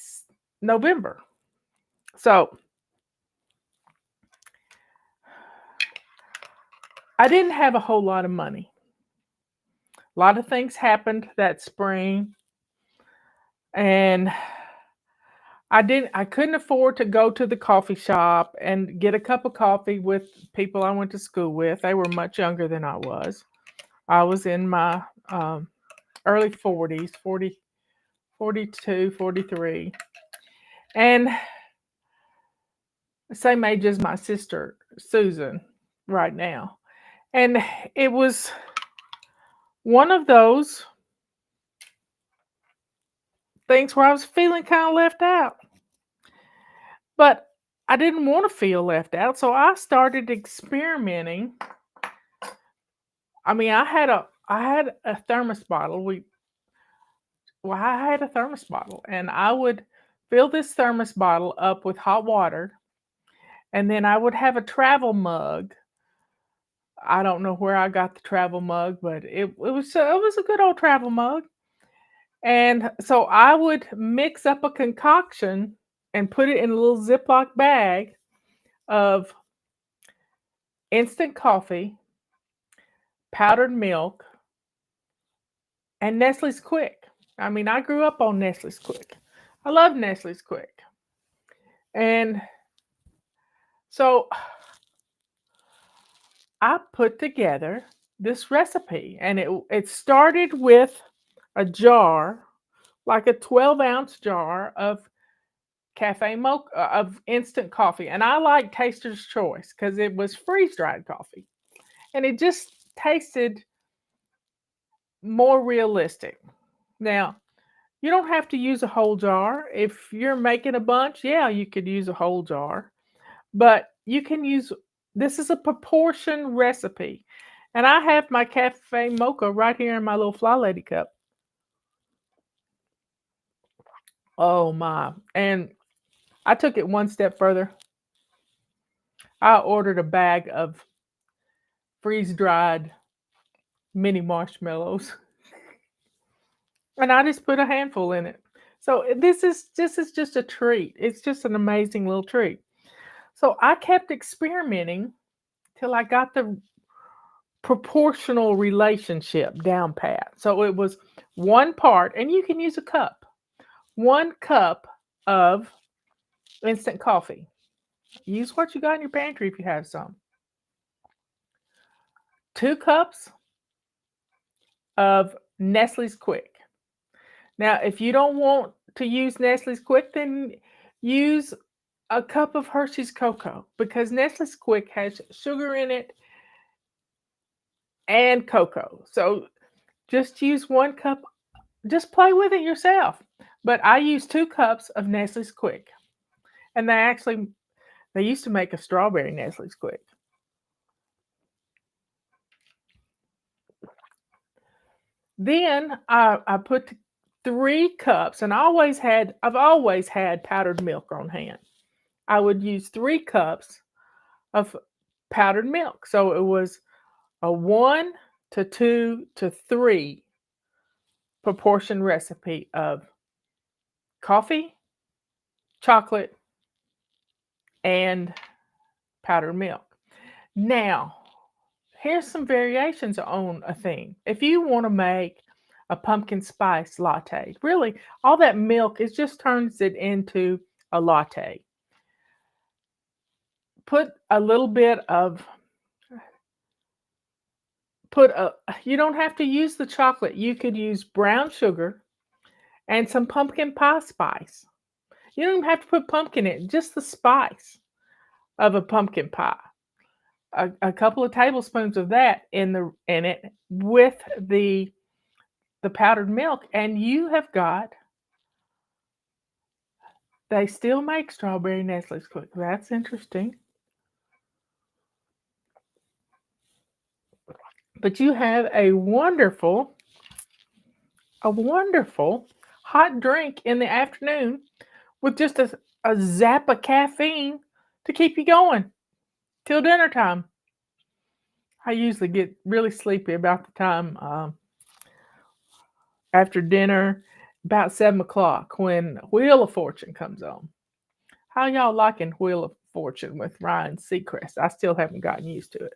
November. So I didn't have a whole lot of money. A lot of things happened that spring. And I couldn't afford to go to the coffee shop and get a cup of coffee with people I went to school with. They were much younger than I was. I was in my early 40s, 40, 42, 43. And same age as my sister, Susan, right now. And it was one of those things where I was feeling kind of left out. But I didn't want to feel left out, so I started experimenting. I mean, I had a thermos bottle. I had a thermos bottle, and I would fill this thermos bottle up with hot water, and then I would have a travel mug. I don't know where I got the travel mug, but it was a good old travel mug. And so I would mix up a concoction and put it in a little Ziploc bag of instant coffee, powdered milk, and Nestle's Quick. I mean, I grew up on Nestle's Quick. I love Nestle's Quick. And so I put together this recipe, and it started with a jar, like a 12-ounce jar of Cafe Mocha, of instant coffee. And I like Taster's Choice because it was freeze-dried coffee. And it just tasted more realistic. Now, you don't have to use a whole jar. If you're making a bunch, yeah, you could use a whole jar. But you can use, this is a proportion recipe. And I have my Cafe Mocha right here in my little Fly Lady cup. Oh my. And I took it one step further. I ordered a bag of freeze-dried mini marshmallows. And I just put a handful in it. So this is just a treat. It's just an amazing little treat. So I kept experimenting till I got the proportional relationship down pat. So it was 1 part, and you can use a cup. 1 cup of instant coffee. Use what you got in your pantry if you have some. 2 cups of Nestle's Quick. Now, if you don't want to use Nestle's Quick, then use a cup of Hershey's Cocoa, because Nestle's Quick has sugar in it and cocoa. So just use 1 cup. Just play with it yourself. But I use 2 cups of Nestle's Quick. And they used to make a strawberry Nestle's Quick. Then I put 3 cups, and I've always had powdered milk on hand. I would use 3 cups of powdered milk. So it was a 1 to 2 to 3 proportion recipe of coffee, chocolate, and powdered milk. Now, here's some variations on a thing. If you want to make a pumpkin spice latte, really all that milk is just turns it into a latte. Put a little bit of you don't have to use the chocolate. You could use brown sugar and some pumpkin pie spice. You don't even have to put pumpkin in, just the spice of a pumpkin pie. A couple of tablespoons of that in it with the powdered milk, and you have got. They still make strawberry Nestle's quick. That's interesting. But you have a wonderful hot drink in the afternoon with just a zap of caffeine to keep you going till dinner time. I usually get really sleepy about the time after dinner, about 7 o'clock when Wheel of Fortune comes on. How y'all liking Wheel of Fortune with Ryan Seacrest? I still haven't gotten used to it.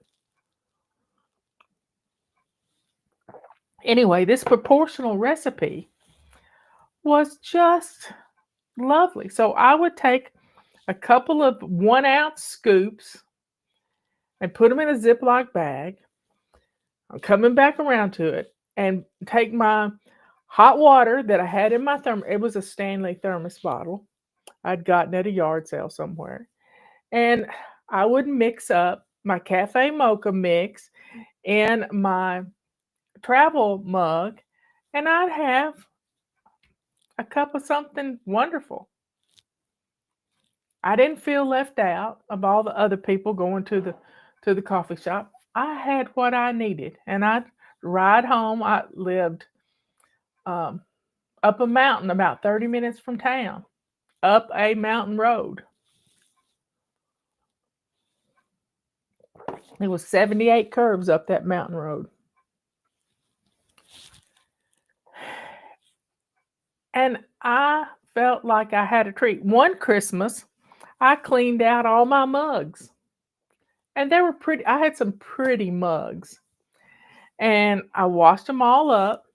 Anyway, this proportional recipe was just lovely. So I would take a couple of 1-ounce scoops and put them in a Ziploc bag. I'm coming back around to it and take my hot water that I had in my thermos. It was a Stanley thermos bottle I'd gotten at a yard sale somewhere. And I would mix up my cafe mocha mix in my travel mug, and I'd have a cup of something wonderful. I didn't feel left out of all the other people going to the coffee shop. I had what I needed, and I'd ride home. I lived up a mountain about 30 minutes from town, up a mountain road. It was 78 curves up that mountain road. And I felt like I had a treat. One Christmas, I cleaned out all my mugs. And they were pretty. I had some pretty mugs. And I washed them all up.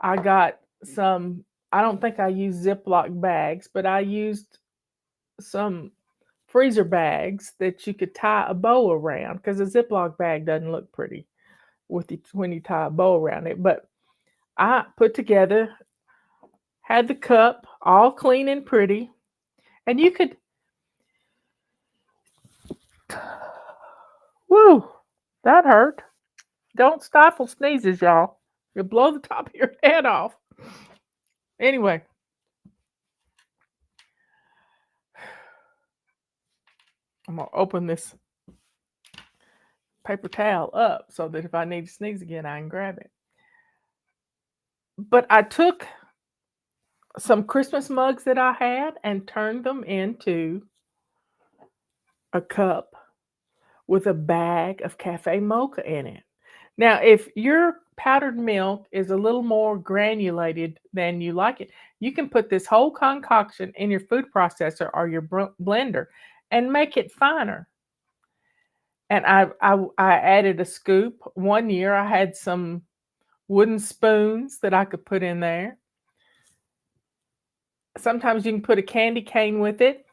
I got some, I don't think I used Ziploc bags, but I used some freezer bags that you could tie a bow around, because a Ziploc bag doesn't look pretty when you tie a bow around it. But I put together, had the cup all clean and pretty, and you could, woo, that hurt. Don't stifle sneezes, y'all. You'll blow the top of your head off. Anyway, I'm going to open this paper towel up so that if I need to sneeze again, I can grab it. But I took some Christmas mugs that I had and turned them into a cup with a bag of cafe mocha in it. Now, if your powdered milk is a little more granulated than you like it, you can put this whole concoction in your food processor or your blender and make it finer. And I added a scoop. One year I had some wooden spoons that I could put in there. Sometimes you can put a candy cane with it.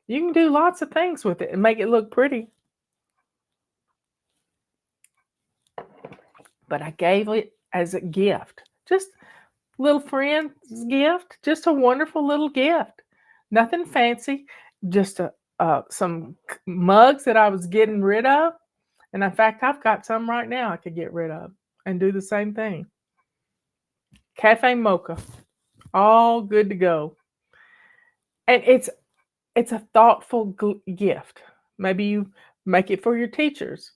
You can do lots of things with it and make it look pretty. But I gave it as a gift. Just a little friend's gift. Just a wonderful little gift. Nothing fancy. Just some mugs that I was getting rid of. And in fact, I've got some right now I could get rid of and do the same thing. Cafe mocha. All good to go. And it's a thoughtful gift. Maybe you make it for your teachers.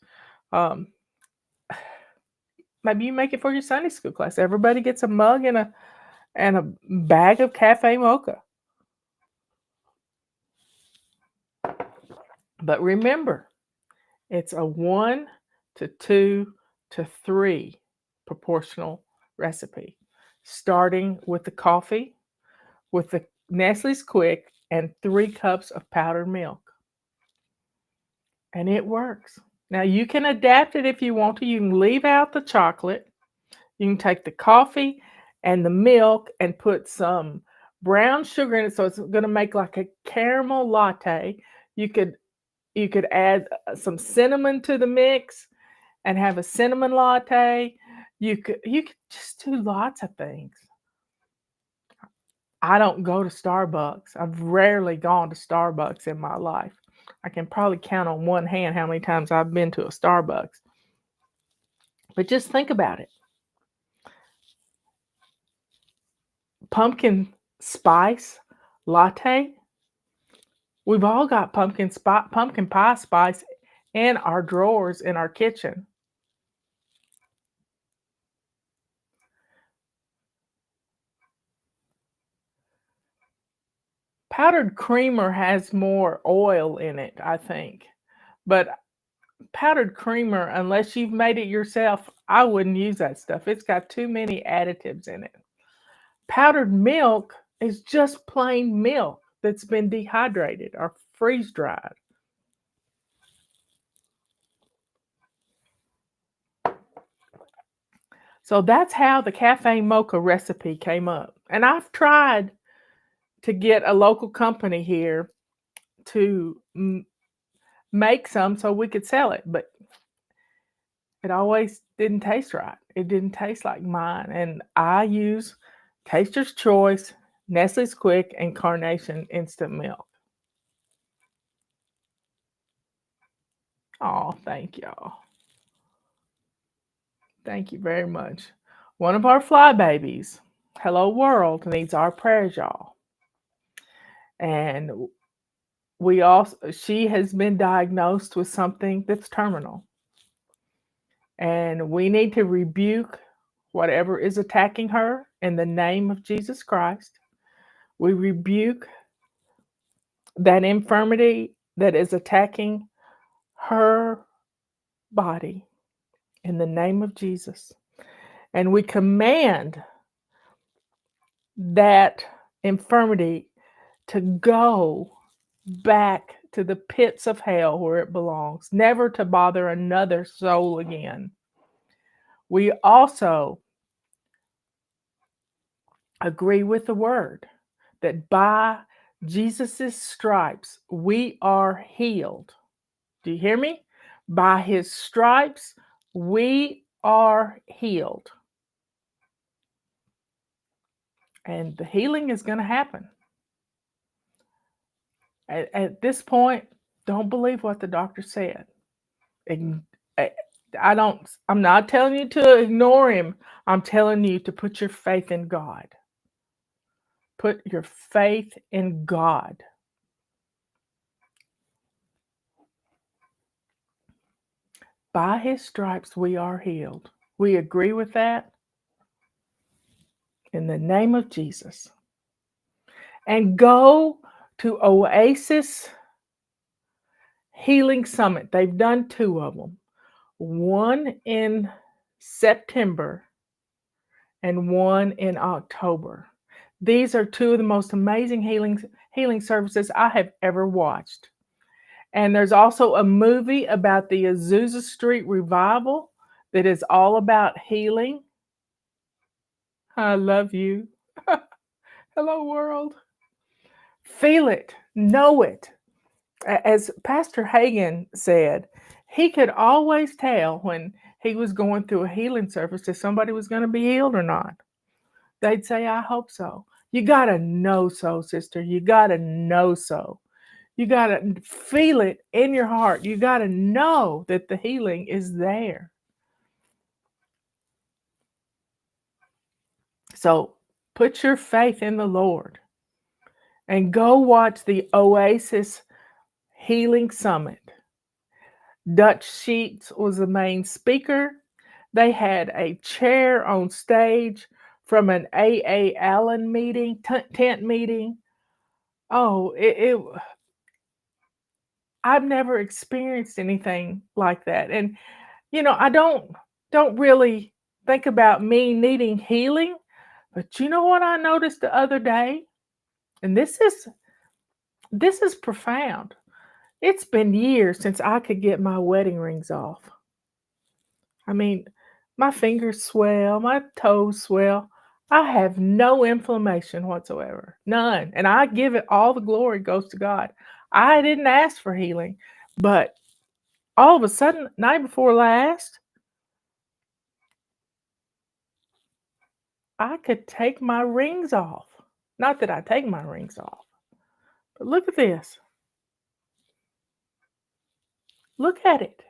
Maybe you make it for your Sunday school class. Everybody gets a mug and a bag of cafe mocha. But remember, it's a 1 to 2 to 3 proportional recipe, starting with the coffee, with the Nestle's Quick, and 3 cups of powdered milk. And it works. Now you can adapt it if you want to. You can leave out the chocolate. You can take the coffee and the milk and put some brown sugar in it, so it's going to make like a caramel latte. You could add some cinnamon to the mix and have a cinnamon latte. You could just do lots of things. I don't go to Starbucks. I've rarely gone to Starbucks in my life. I can probably count on one hand how many times I've been to a Starbucks. But just think about it. Pumpkin spice latte. We've all got pumpkin pie spice in our drawers in our kitchen. Powdered creamer has more oil in it, I think. But powdered creamer, unless you've made it yourself, I wouldn't use that stuff. It's got too many additives in it. Powdered milk is just plain milk that's been dehydrated or freeze dried. So that's how the cafe mocha recipe came up. And I've tried to get a local company here to make some so we could sell it, but it always didn't taste right. It didn't taste like mine. And I use Taster's Choice, Nestle's Quick, and Carnation instant milk. Oh, thank y'all. Thank you very much. One of our fly babies, Hello World, needs our prayers, y'all. And she has been diagnosed with something that's terminal. And we need to rebuke whatever is attacking her in the name of Jesus Christ. We rebuke that infirmity that is attacking her body in the name of Jesus. And we command that infirmity to go back to the pits of hell where it belongs, never to bother another soul again. We also agree with the word that by Jesus' stripes we are healed. Do you hear me? By his stripes we are healed. And the healing is going to happen. At this point, don't believe what the doctor said. I'm not telling you to ignore him. I'm telling you to put your faith in God. Put your faith in God. By his stripes we are healed. We agree with that in the name of Jesus. And go to Oasis Healing Summit. They've done 2 of them. One in September and one in October. These are 2 of the most amazing healing services I have ever watched. And there's also a movie about the Azusa Street revival that is all about healing. I love you. Hello, world. Feel it. Know it. As Pastor Hagen said, he could always tell when he was going through a healing service if somebody was going to be healed or not. They'd say, I hope so. You got to know so, sister. You got to know so. You got to feel it in your heart. You got to know that the healing is there. So put your faith in the Lord and go watch the Oasis Healing Summit. Dutch Sheets was the main speaker. They had a chair on stage from an A.A. Allen meeting, tent meeting. Oh, I've never experienced anything like that. And I don't really think about me needing healing, but you know what I noticed the other day? And this is profound. It's been years since I could get my wedding rings off. I mean, my fingers swell, my toes swell. I have no inflammation whatsoever. None. And I give it all the glory goes to God. I didn't ask for healing, but all of a sudden, night before last, I could take my rings off. Not that I take my rings off, but look at this. Look at it.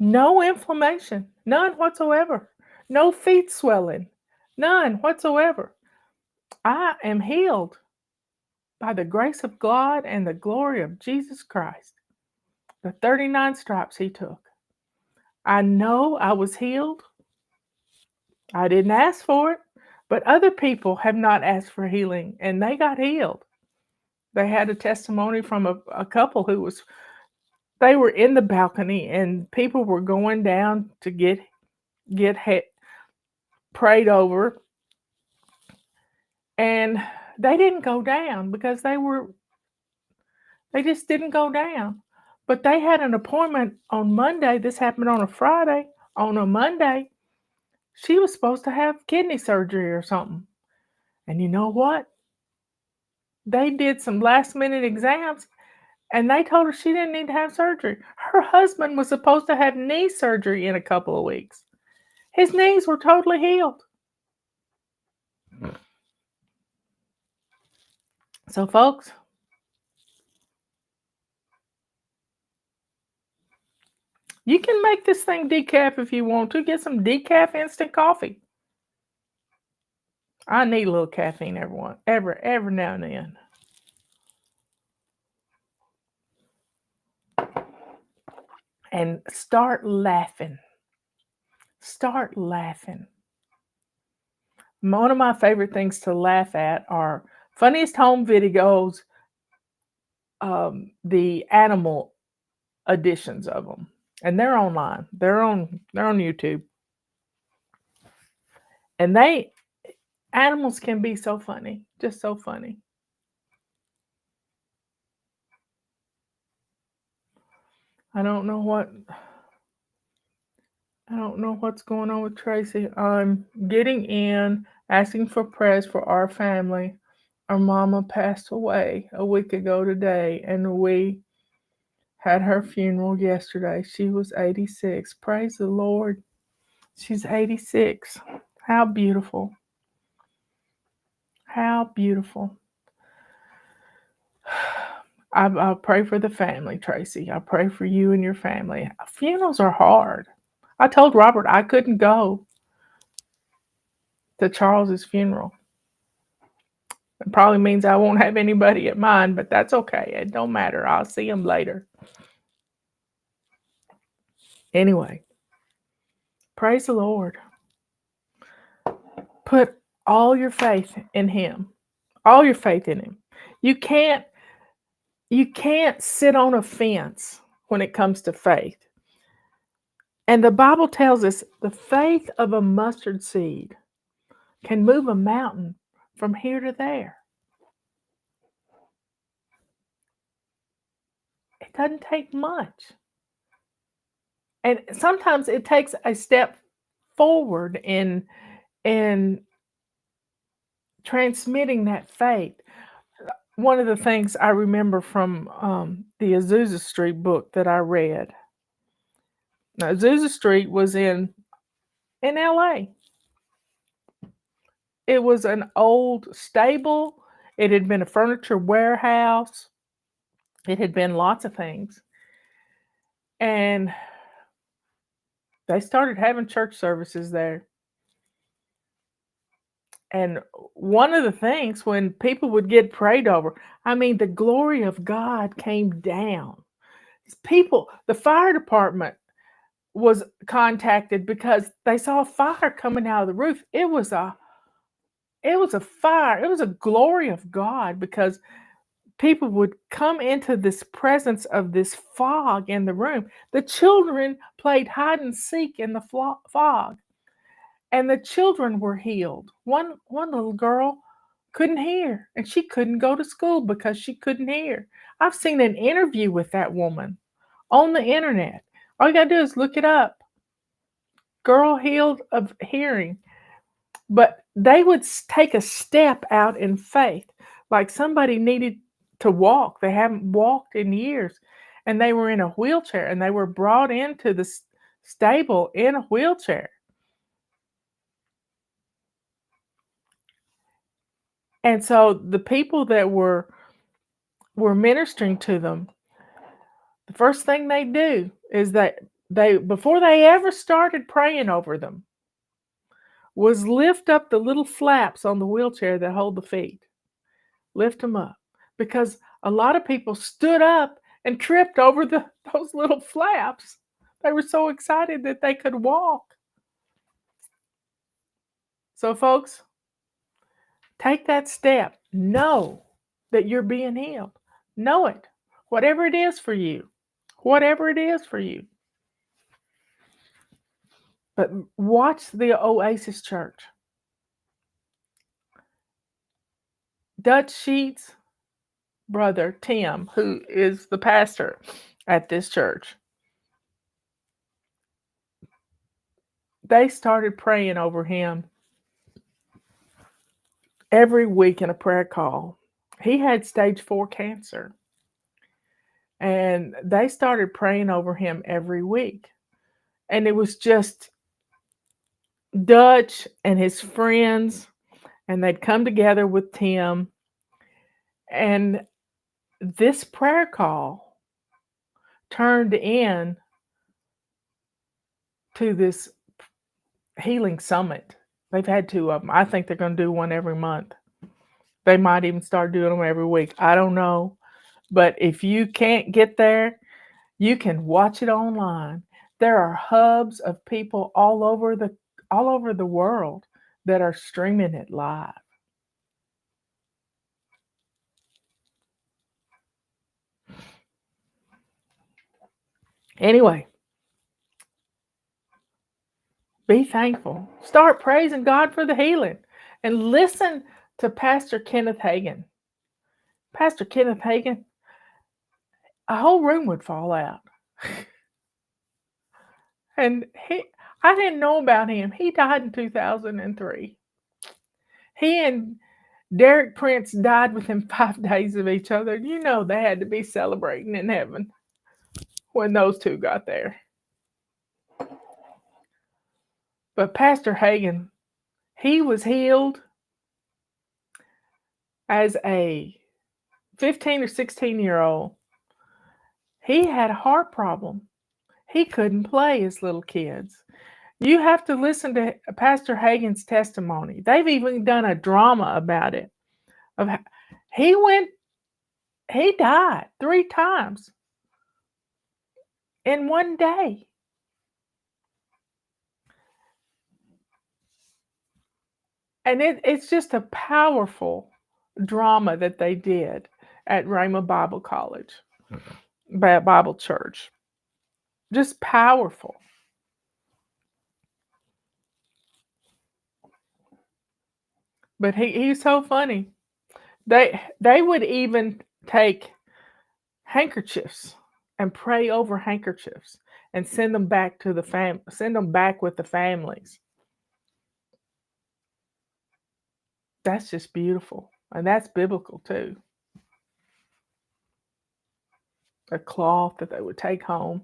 No inflammation, none whatsoever. No feet swelling, none whatsoever. I am healed by the grace of God and the glory of Jesus Christ. The 39 stripes he took. I know I was healed. I didn't ask for it, but other people have not asked for healing and they got healed. They had a testimony from a couple they were in the balcony and people were going down to get prayed over, and they didn't go down because they just didn't go down. But they had an appointment on Monday. This happened on a Friday. On a Monday, she was supposed to have kidney surgery or something. And you know what? They did some last minute exams and they told her she didn't need to have surgery. Her husband was supposed to have knee surgery in a couple of weeks. His knees were totally healed. So, folks, you can make this thing decaf if you want to. Get some decaf instant coffee. I need a little caffeine every now and then. And start laughing. Start laughing. One of my favorite things to laugh at are funniest home videos, the animal editions of them. And they're online. They're on YouTube. And animals can be so funny, just so funny. I don't know what's going on with Tracy. I'm getting in, asking for prayers for our family. Our mama passed away a week ago today, and we had her funeral yesterday. She was 86. Praise the Lord. She's 86. How beautiful. How beautiful. I pray for the family, Tracy. I pray for you and your family. Funerals are hard. I told Robert I couldn't go to Charles's funeral. It probably means I won't have anybody at mine, but that's okay. It don't matter. I'll see him later. Anyway, praise the Lord. Put all your faith in him. All your faith in him. You can't sit on a fence when it comes to faith. And the Bible tells us the faith of a mustard seed can move a mountain from here to there. It doesn't take much. And sometimes it takes a step forward in transmitting that faith. One of the things I remember from the Azusa Street book that I read. Now, Azusa Street was in LA. It was an old stable. It had been a furniture warehouse. It had been lots of things. And they started having church services there. And one of the things when people would get prayed over, I mean, the glory of God came down. The fire department was contacted because they saw fire coming out of the roof. It was a fire. It was a glory of God because people would come into this presence of this fog in the room. The children played hide and seek in the fog, and the children were healed. One little girl couldn't hear, and she couldn't go to school because she couldn't hear. I've seen an interview with that woman on the internet. All you got to do is look it up. Girl healed of hearing. But they would take a step out in faith, like somebody needed to walk. They haven't walked in years, and they were in a wheelchair, and they were brought into the stable in a wheelchair. And so the people that were ministering to them, the first thing they do is that they, before they ever started praying over them, was lift up the little flaps on the wheelchair that hold the feet. Lift them up. Because a lot of people stood up and tripped over those little flaps. They were so excited that they could walk. So folks, take that step. Know that you're being healed. Know it. Whatever it is for you. Whatever it is for you. But watch the Oasis Church. Dutch Sheets' brother, Tim, who is the pastor at this church, they started praying over him every week in a prayer call. He had stage 4 cancer. And they started praying over him every week. And it was just Dutch and his friends, and they'd come together with Tim. And this prayer call turned in to this healing summit. They've had 2 of them. I think they're going to do one every month. They might even start doing them every week. I don't know. But if you can't get there, you can watch it online. There are hubs of people all over the world that are streaming it live. Anyway, be thankful. Start praising God for the healing. And listen to Pastor Kenneth Hagin. Pastor Kenneth Hagin, a whole room would fall out. And I didn't know about him. He died in 2003. He and Derek Prince died within 5 days of each other. You know they had to be celebrating in heaven when those two got there. But Pastor Hagin, he was healed as a 15 or 16-year-old. He had a heart problem. He couldn't play as little kids. You have to listen to Pastor Hagin's testimony. They've even done a drama about it. He died 3 times in one day. And it's just a powerful drama that they did at Rhema Bible College, Bible Church. Just powerful. But he's so funny. They would even take handkerchiefs and pray over handkerchiefs and send them back to send them back with the families. That's just beautiful. And that's biblical too. A cloth that they would take home.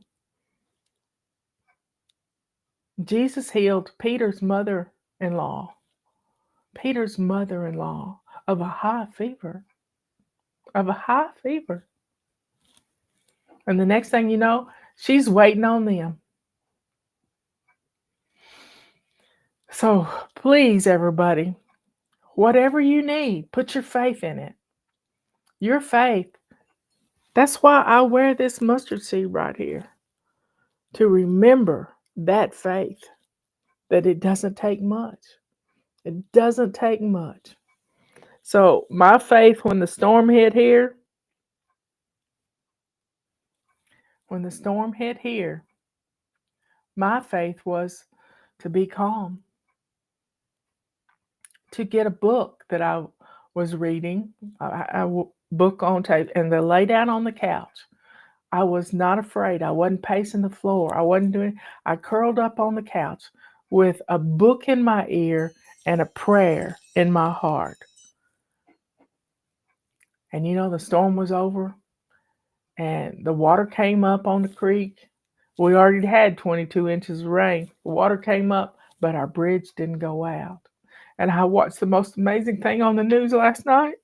Jesus healed Peter's mother-in-law. Peter's mother-in-law of a high fever. Of a high fever. And the next thing you know, she's waiting on them. So please, everybody, whatever you need, put your faith in it. Your faith. That's why I wear this mustard seed right here. To remember that faith. That it doesn't take much. It doesn't take much. So my faith when the storm hit here, when the storm hit here, my faith was to be calm, to get a book that I was reading, book on tape, and to lay down on the couch. I was not afraid. I wasn't pacing the floor. I wasn't doing. I curled up on the couch with a book in my ear and a prayer in my heart. And the storm was over, and the water came up on the creek. We already had 22 inches of rain. The water came up, but our bridge didn't go out. And I watched the most amazing thing on the news last night.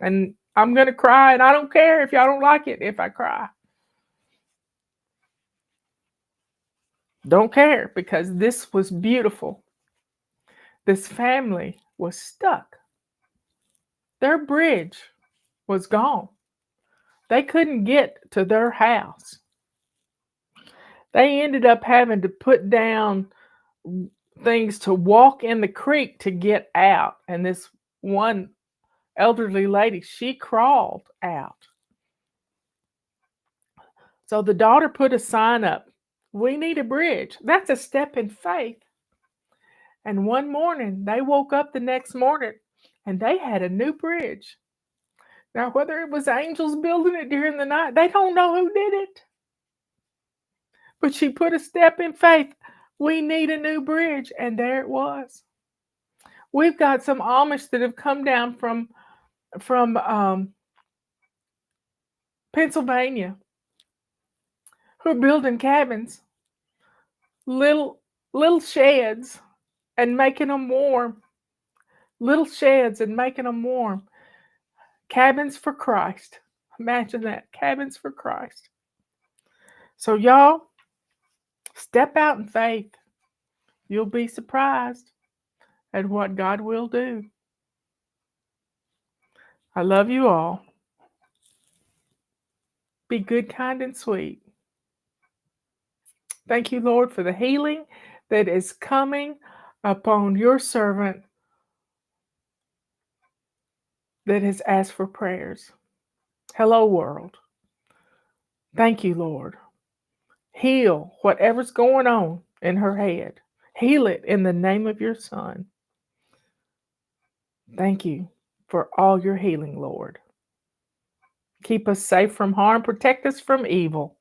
And I'm going to cry, and I don't care if y'all don't like it if I cry. Don't care, because this was beautiful. This family was stuck. Their bridge was gone. They couldn't get to their house. They ended up having to put down things to walk in the creek to get out. And this one elderly lady, she crawled out. So the daughter put a sign up. We need a bridge. That's a step in faith. And one morning, they woke up the next morning and they had a new bridge. Now, whether it was angels building it during the night, they don't know who did it. But she put a step in faith. We need a new bridge. And there it was. We've got some Amish that have come down from Pennsylvania who are building cabins, little sheds, and making them warm. Little sheds and making them warm. Cabins for Christ. Imagine that. Cabins for Christ. So y'all, step out in faith. You'll be surprised at what God will do. I love you all. Be good, kind, and sweet. Thank you, Lord, for the healing that is coming upon your servant that has asked for prayers. Hello, world. Thank you, Lord. Heal whatever's going on in her head. Heal it in the name of your Son. Thank you for all your healing, Lord. Keep us safe from harm. Protect us from evil.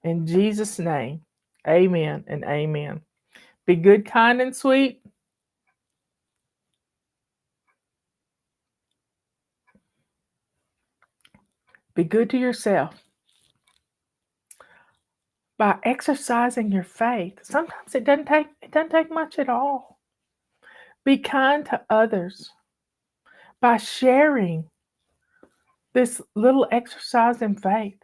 In Jesus' name, amen and amen. Be good, kind, and sweet. Be good to yourself. By exercising your faith, sometimes it doesn't take much at all. Be kind to others by sharing this little exercise in faith.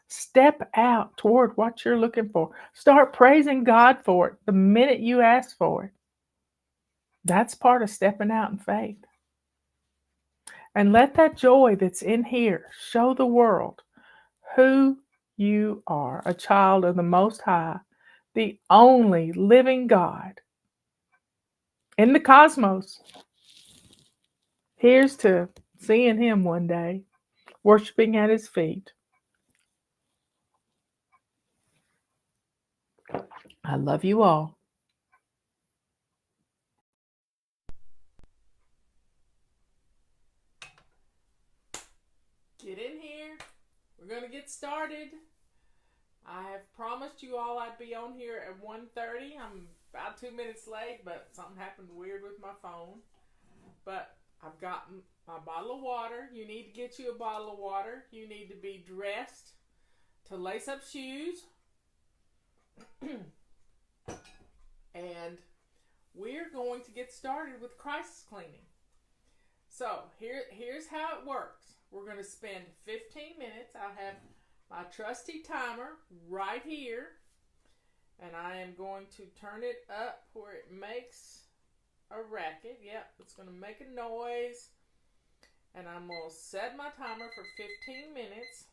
Step out toward what you're looking for. Start praising God for it the minute you ask for it. That's part of stepping out in faith. And let that joy that's in here show the world who you are, a child of the Most High, the only living God in the cosmos. Here's to seeing Him one day, worshiping at His feet. I love you all. Get in here. We're going to get started. I have promised you all I'd be on here at 1:30. I'm about 2 minutes late, but something happened weird with my phone. But I've got my bottle of water. You need to get you a bottle of water. You need to be dressed to lace up shoes. And we're going to get started with crisis cleaning. So here's how it works. We're going to spend 15 minutes. I have my trusty timer right here. And I am going to turn it up where it makes a racket. Yep, it's going to make a noise. And I'm going to set my timer for 15 minutes.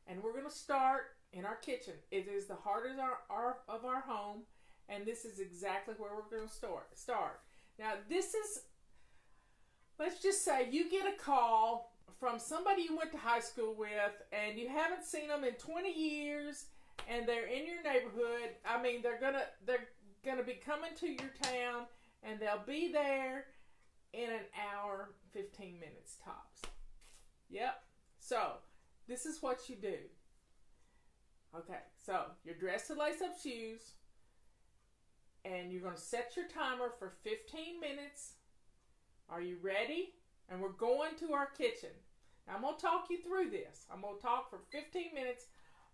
And we're going to start in our kitchen. It is the heart of our home. And this is exactly where we're going to start. Now, this is, let's just say you get a call from somebody you went to high school with, and you haven't seen them in 20 years, and they're in your neighborhood. I mean, they're gonna be coming to your town, and they'll be there in an hour, 15 minutes tops. Yep. So this is what you do. Okay, so you're dressed to lace up shoes, and you're going to set your timer for 15 minutes. Are you ready? And we're going to our kitchen. Now, I'm going to talk you through this. I'm going to talk for 15 minutes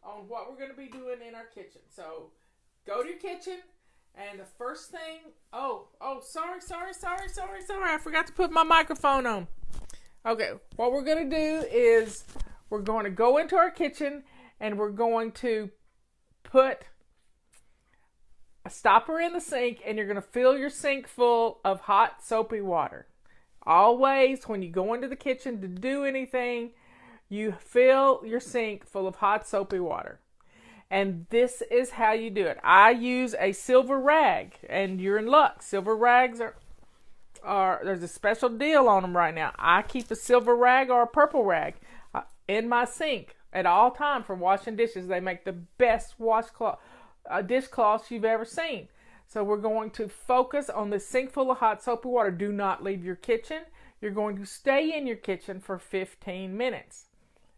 on what we're going to be doing in our kitchen. So go to your kitchen, and the first thing, sorry. I forgot to put my microphone on. Okay, what we're going to do is we're going to go into our kitchen, and we're going to put a stopper in the sink, and you're going to fill your sink full of hot, soapy water. Always, when you go into the kitchen to do anything, you fill your sink full of hot, soapy water. And this is how you do it. I use a silver rag, and you're in luck. Silver rags are there's a special deal on them right now. I keep a silver rag or a purple rag in my sink at all time for washing dishes. They make the best dishcloths you've ever seen. So we're going to focus on the sink full of hot soapy water. Do not leave your kitchen. You're going to stay in your kitchen for 15 minutes.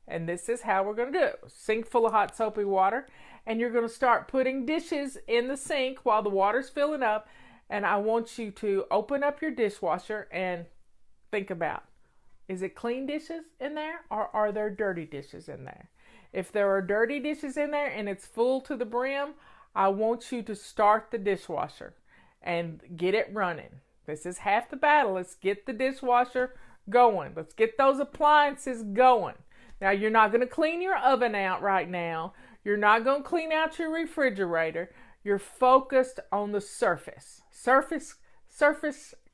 And this is how we're going to do it. Sink full of hot soapy water. And you're going to start putting dishes in the sink while the water's filling up. And I want you to open up your dishwasher and think about, is it clean dishes in there, or are there dirty dishes in there? If there are dirty dishes in there and it's full to the brim, I want you to start the dishwasher and get it running. This is half the battle. Let's get the dishwasher going. Let's get those appliances going. Now, you're not going to clean your oven out right now. You're not going to clean out your refrigerator. You're focused on the surface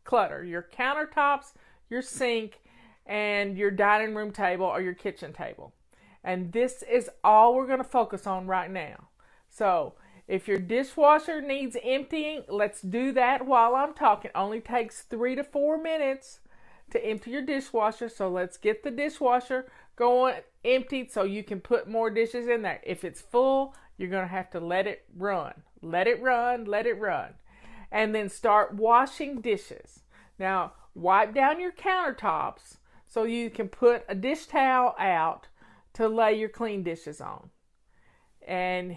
clutter, your countertops, your sink, and your dining room table or your kitchen table. And this is all we're going to focus on right now. So if your dishwasher needs emptying, let's do that while I'm talking. It only takes 3 to 4 minutes to empty your dishwasher. So let's get the dishwasher going emptied so you can put more dishes in there. If it's full, you're going to have to let it run. Let it run. And then start washing dishes. Now, wipe down your countertops so you can put a dish towel out to lay your clean dishes on. And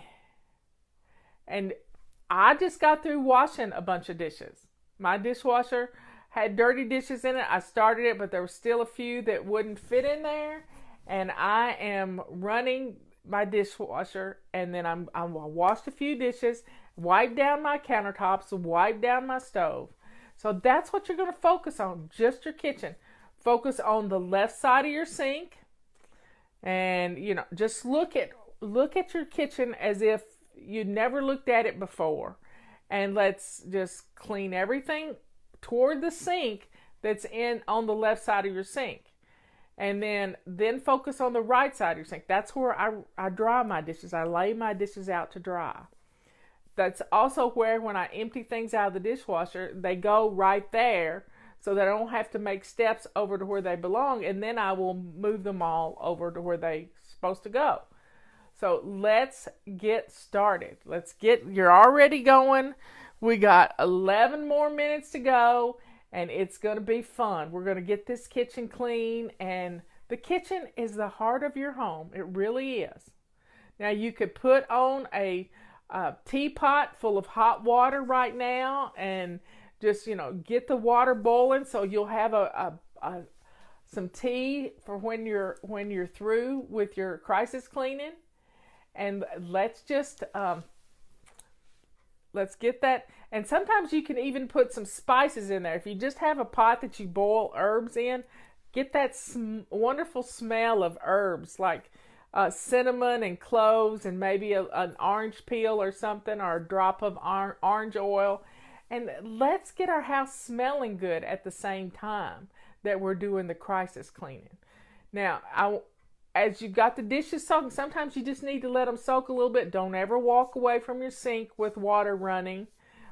I just got through washing a bunch of dishes. My dishwasher had dirty dishes in it. I started it, but there were still a few that wouldn't fit in there. And I am running my dishwasher, and then I washed a few dishes, wiped down my countertops, wiped down my stove. So that's what you're going to focus on, just your kitchen. Focus on the left side of your sink, and just look at your kitchen as if you never looked at it before. And let's just clean everything toward the sink that's on the left side of your sink. And then focus on the right side of your sink. That's where I dry my dishes. I lay my dishes out to dry. That's also where, when I empty things out of the dishwasher, they go right there so that I don't have to make steps over to where they belong, and then I will move them all over to where they're supposed to go. So let's get started. You're already going. We got 11 more minutes to go, and it's going to be fun. We're going to get this kitchen clean, and the kitchen is the heart of your home. It really is. Now, you could put on a teapot full of hot water right now and just, get the water boiling so you'll have some tea for when you're through with your crisis cleaning. And let's get that. And sometimes you can even put some spices in there. If you just have a pot that you boil herbs in, get that wonderful smell of herbs like cinnamon and cloves and maybe an orange peel or something, or a drop of orange oil. And let's get our house smelling good at the same time that we're doing the crisis cleaning. Now, as you've got the dishes soaking, sometimes you just need to let them soak a little bit. Don't ever walk away from your sink with water running,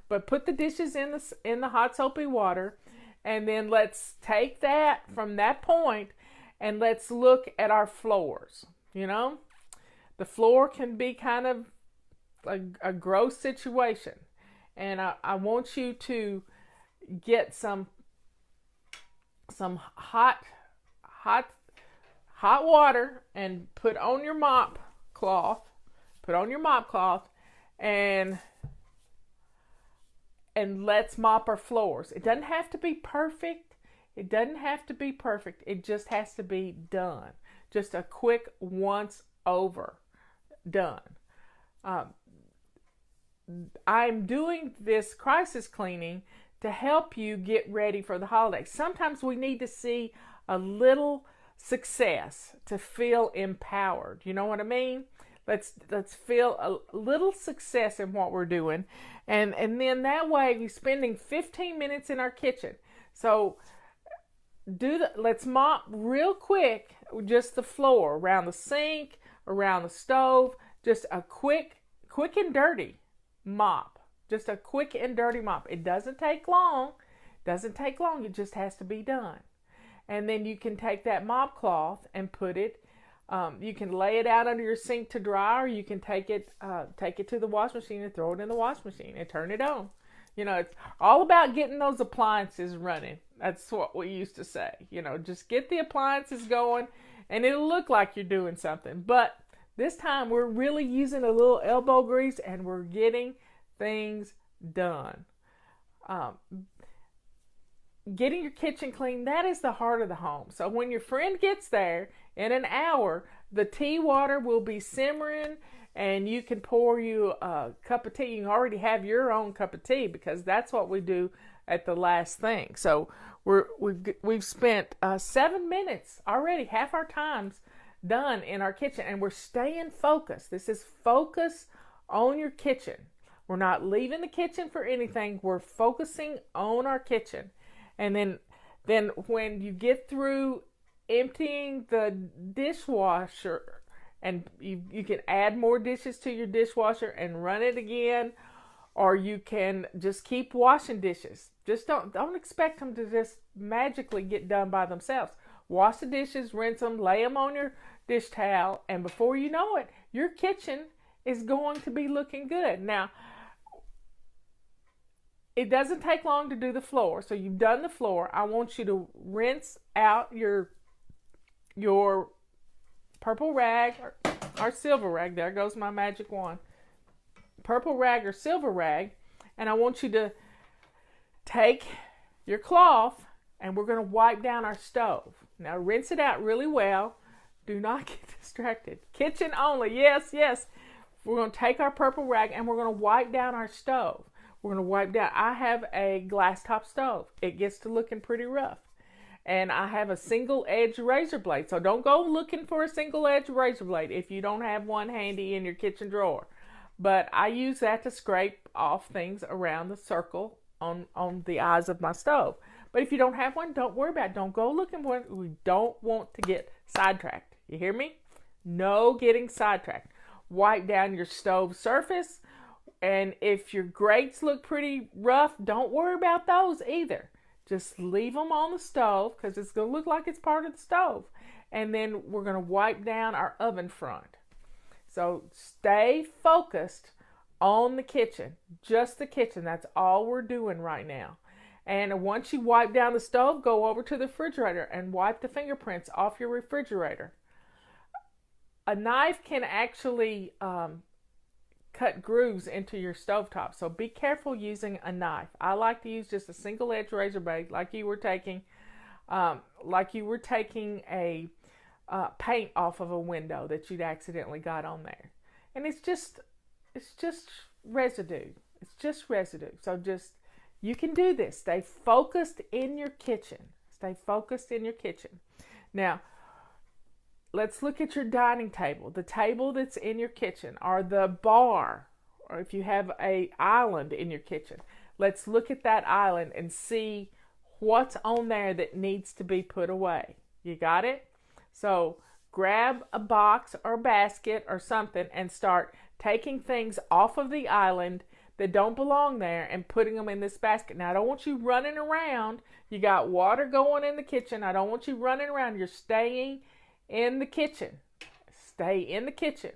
but put the dishes in the hot soapy water, and then let's take that from that point and let's look at our floors. You know, the floor can be kind of a gross situation, and I want you to get some hot water and put on your mop cloth. And let's mop our floors. It doesn't have to be perfect. It just has to be done. Just a quick once over. Done. I'm doing this crisis cleaning to help you get ready for the holidays. Sometimes we need to see a little success to feel empowered. You know what I mean? Let's feel a little success in what we're doing, and then that way we're spending 15 minutes in our kitchen. So let's mop real quick, just the floor, around the sink, around the stove, just a quick and dirty mop. Just a quick and dirty mop. It doesn't take long. It just has to be done. And then you can take that mop cloth and put it. You can lay it out under your sink to dry, or you can take it to the wash machine and throw it in the wash machine and turn it on. You know, it's all about getting those appliances running. That's what we used to say. You know, just get the appliances going, and it'll look like you're doing something. But this time we're really using a little elbow grease, and we're getting things done. Getting your kitchen clean, that is the heart of the home. So when your friend gets there in an hour, the tea water will be simmering, and you can pour you a cup of tea. You can already have your own cup of tea, because that's what we do at the last thing. So we've spent 7 minutes already, half our time's done in our kitchen, and we're staying focused. This is focus on your kitchen. We're not leaving the kitchen for anything. We're focusing on our kitchen. And then when you get through emptying the dishwasher, and you can add more dishes to your dishwasher and run it again, or you can just keep washing dishes. Just don't expect them to just magically get done by themselves. Wash the dishes, rinse them, lay them on your dish towel, and before you know it, your kitchen is going to be looking good. Now, it doesn't take long to do the floor. So you've done the floor. I want you to rinse out your purple rag or silver rag. There goes my magic wand. Purple rag or silver rag. And I want you to take your cloth, and we're going to wipe down our stove. Now rinse it out really well. Do not get distracted. Kitchen only. Yes. We're going to take our purple rag, and we're going to wipe down our stove. We're going to wipe down. I have a glass top stove. It gets to looking pretty rough. And I have a single edge razor blade. So don't go looking for a single edge razor blade if you don't have one handy in your kitchen drawer. But I use that to scrape off things around the circle on the eyes of my stove. But if you don't have one, don't worry about it. Don't go looking for it. We don't want to get sidetracked. You hear me? No getting sidetracked. Wipe down your stove surface. And if your grates look pretty rough, don't worry about those either. Just leave them on the stove, because it's going to look like it's part of the stove. And then we're going to wipe down our oven front. So stay focused on the kitchen, just the kitchen. That's all we're doing right now. And once you wipe down the stove, go over to the refrigerator and wipe the fingerprints off your refrigerator. A knife can actually cut grooves into your stovetop, so be careful using a knife. I like to use just a single edge razor blade, like you were taking a paint off of a window that you'd accidentally got on there. And it's just residue. It's just residue. So you can do this. Stay focused in your kitchen. Now, let's look at your dining table, the table that's in your kitchen, or the bar, or if you have an island in your kitchen. Let's look at that island and see what's on there that needs to be put away. You got it? So grab a box or basket or something and start taking things off of the island that don't belong there and putting them in this basket. Now, I don't want you running around. You got water going in the kitchen. I don't want you running around. You're staying in the kitchen. Stay in the kitchen.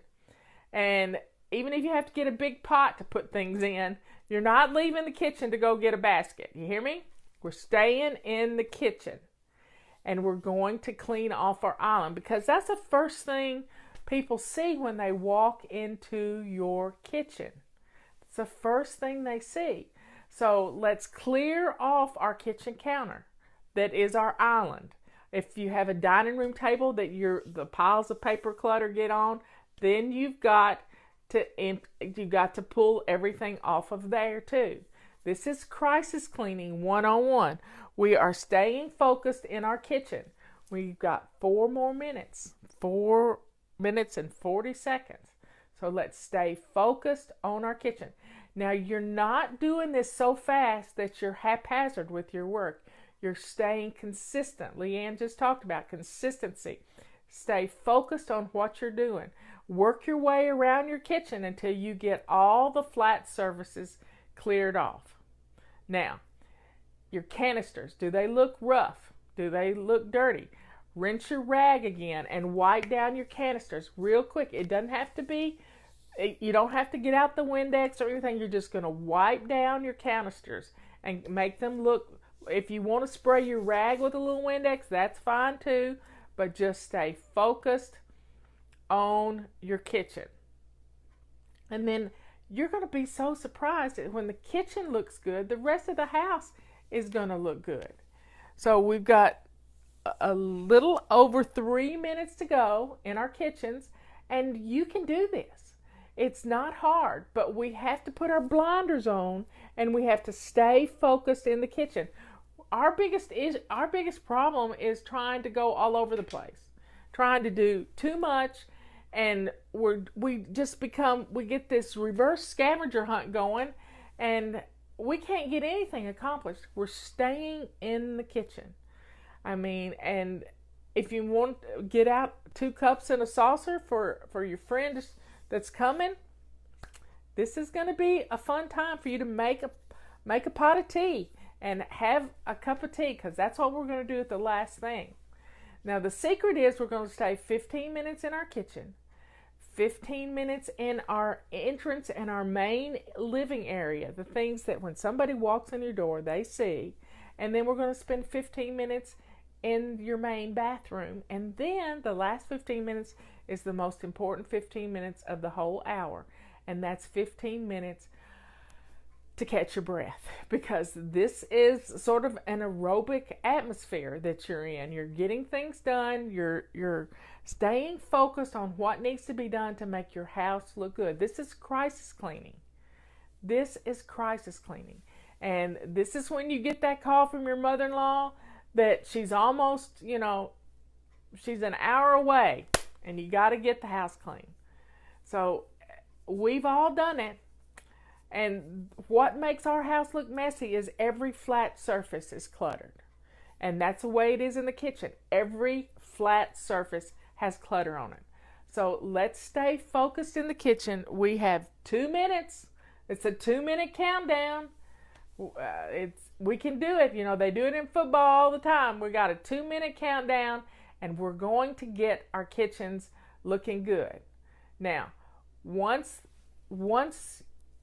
And even if you have to get a big pot to put things in, you're not leaving the kitchen to go get a basket. You hear me? We're staying in the kitchen. And we're going to clean off our island, because that's the first thing people see when they walk into your kitchen. It's the first thing they see. So let's clear off our kitchen counter that is our island. If you have a dining room table that the piles of paper clutter get on, then you've got to pull everything off of there too. This is crisis cleaning 101. We are staying focused in our kitchen. We've got 4 more minutes. 4 minutes and 40 seconds. So let's stay focused on our kitchen. Now, you're not doing this so fast that you're haphazard with your work. You're staying consistent. Leanne just talked about consistency. Stay focused on what you're doing. Work your way around your kitchen until you get all the flat surfaces cleared off. Now, your canisters, do they look rough? Do they look dirty? Rinse your rag again and wipe down your canisters real quick. It doesn't have to be, you don't have to get out the Windex or anything. You're just going to wipe down your canisters and make them look, if you want to spray your rag with a little Windex, that's fine too, but just stay focused on your kitchen. And then you're going to be so surprised that when the kitchen looks good, the rest of the house is going to look good. So we've got a little over 3 minutes to go in our kitchens, and you can do this. It's not hard, but we have to put our blinders on and we have to stay focused in the kitchen. Our biggest problem is trying to go all over the place, trying to do too much, and we get this reverse scavenger hunt going, and we can't get anything accomplished. We're staying in the kitchen. I mean, and if you want to get out 2 cups and a saucer for your friend that's coming, this is going to be a fun time for you to make a pot of tea and have a cup of tea, because that's what we're going to do at the last thing. Now, the secret is we're going to stay 15 minutes in our kitchen, 15 minutes in our entrance and our main living area, the things that when somebody walks in your door, they see. And then we're going to spend 15 minutes in your main bathroom. And then the last 15 minutes is the most important 15 minutes of the whole hour. And that's 15 minutes to catch your breath, because this is sort of an aerobic atmosphere that you're in. You're getting things done. You're staying focused on what needs to be done to make your house look good. This is crisis cleaning. This is crisis cleaning. And this is when you get that call from your mother-in-law that she's almost, she's an hour away and you got to get the house clean. So we've all done it. And what makes our house look messy is every flat surface is cluttered. And that's the way it is in the kitchen. Every flat surface has clutter on it. So let's stay focused in the kitchen. We have 2 minutes. It's a 2-minute countdown. We can do it. They do it in football all the time. We got a 2-minute countdown, and we're going to get our kitchens looking good. Now, once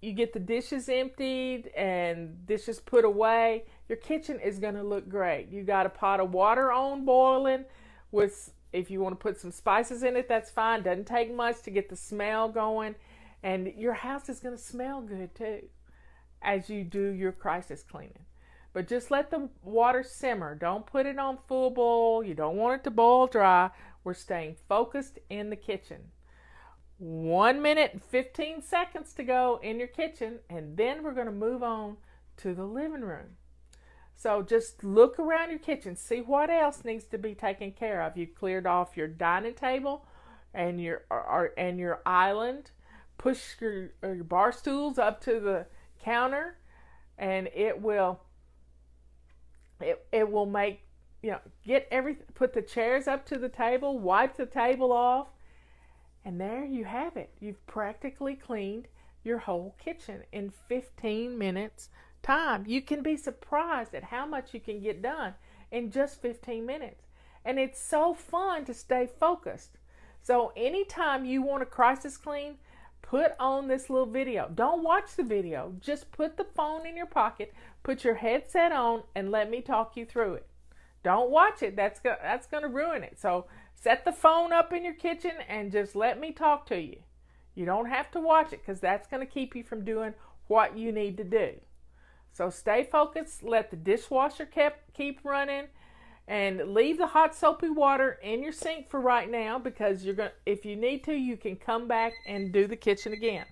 you get the dishes emptied and dishes put away, your kitchen is going to look great. You got a pot of water on boiling with, if you want to put some spices in it, that's fine. Doesn't take much to get the smell going. And your house is going to smell good too as you do your crisis cleaning. But just let the water simmer. Don't put it on full boil. You don't want it to boil dry. We're staying focused in the kitchen. 1 minute and 15 seconds to go in your kitchen, and then we're going to move on to the living room. So just look around your kitchen, see what else needs to be taken care of. You've cleared off your dining table and your island. Push your bar stools up to the counter, and it will make, get everything. Put the chairs up to the table, wipe the table off. And there you have it. You've practically cleaned your whole kitchen in 15 minutes time. You can be surprised at how much you can get done in just 15 minutes. And it's so fun to stay focused. So anytime you want a crisis clean, put on this little video. Don't watch the video. Just put the phone in your pocket, put your headset on, and let me talk you through it. Don't watch it. That's going to ruin it. So set the phone up in your kitchen and just let me talk to you. You don't have to watch it because that's going to keep you from doing what you need to do. So stay focused. Let the dishwasher keep running. And leave the hot soapy water in your sink for right now, because if you need to, you can come back and do the kitchen again.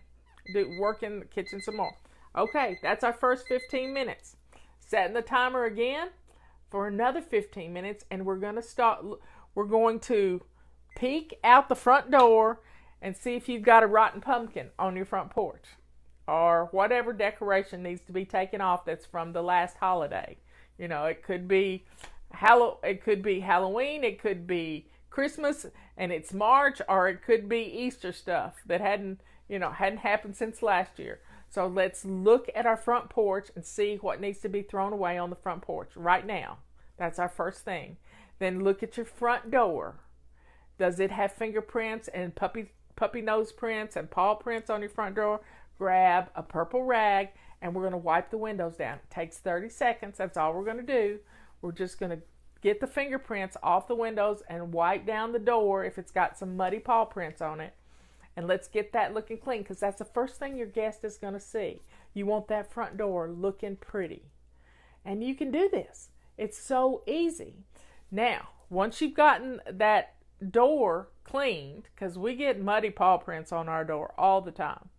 Work in the kitchen some more. Okay, that's our first 15 minutes. Setting the timer again for another 15 minutes, and we're going to peek out the front door and see if you've got a rotten pumpkin on your front porch, or whatever decoration needs to be taken off that's from the last holiday. It could be Halloween, it could be Christmas and it's March, or it could be Easter stuff that hadn't happened since last year. So let's look at our front porch and see what needs to be thrown away on the front porch right now. That's our first thing. Then look at your front door. Does it have fingerprints and puppy nose prints and paw prints on your front door? Grab a purple rag and we're going to wipe the windows down. It takes 30 seconds. That's all we're going to do. We're just going to get the fingerprints off the windows and wipe down the door if it's got some muddy paw prints on it. And let's get that looking clean, because that's the first thing your guest is going to see. You want that front door looking pretty. And you can do this. It's so easy. Now, once you've gotten that door cleaned, because we get muddy paw prints on our door all the time,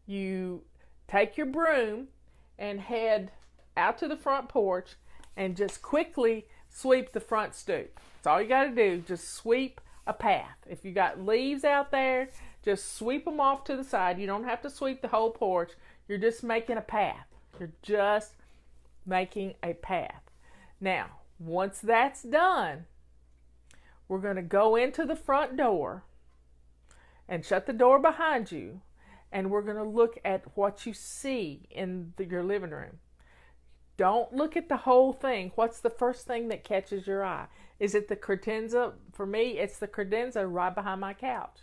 you take your broom and head out to the front porch and just quickly sweep the front stoop. That's all you got to do. Just sweep a path. If you got leaves out there, just sweep them off to the side. You don't have to sweep the whole porch. You're just making a path. You're just making a path. Now, once that's done, we're going to go into the front door and shut the door behind you, and we're going to look at what you see in your living room. Don't look at the whole thing. What's the first thing that catches your eye? Is it the credenza? For me, it's the credenza right behind my couch.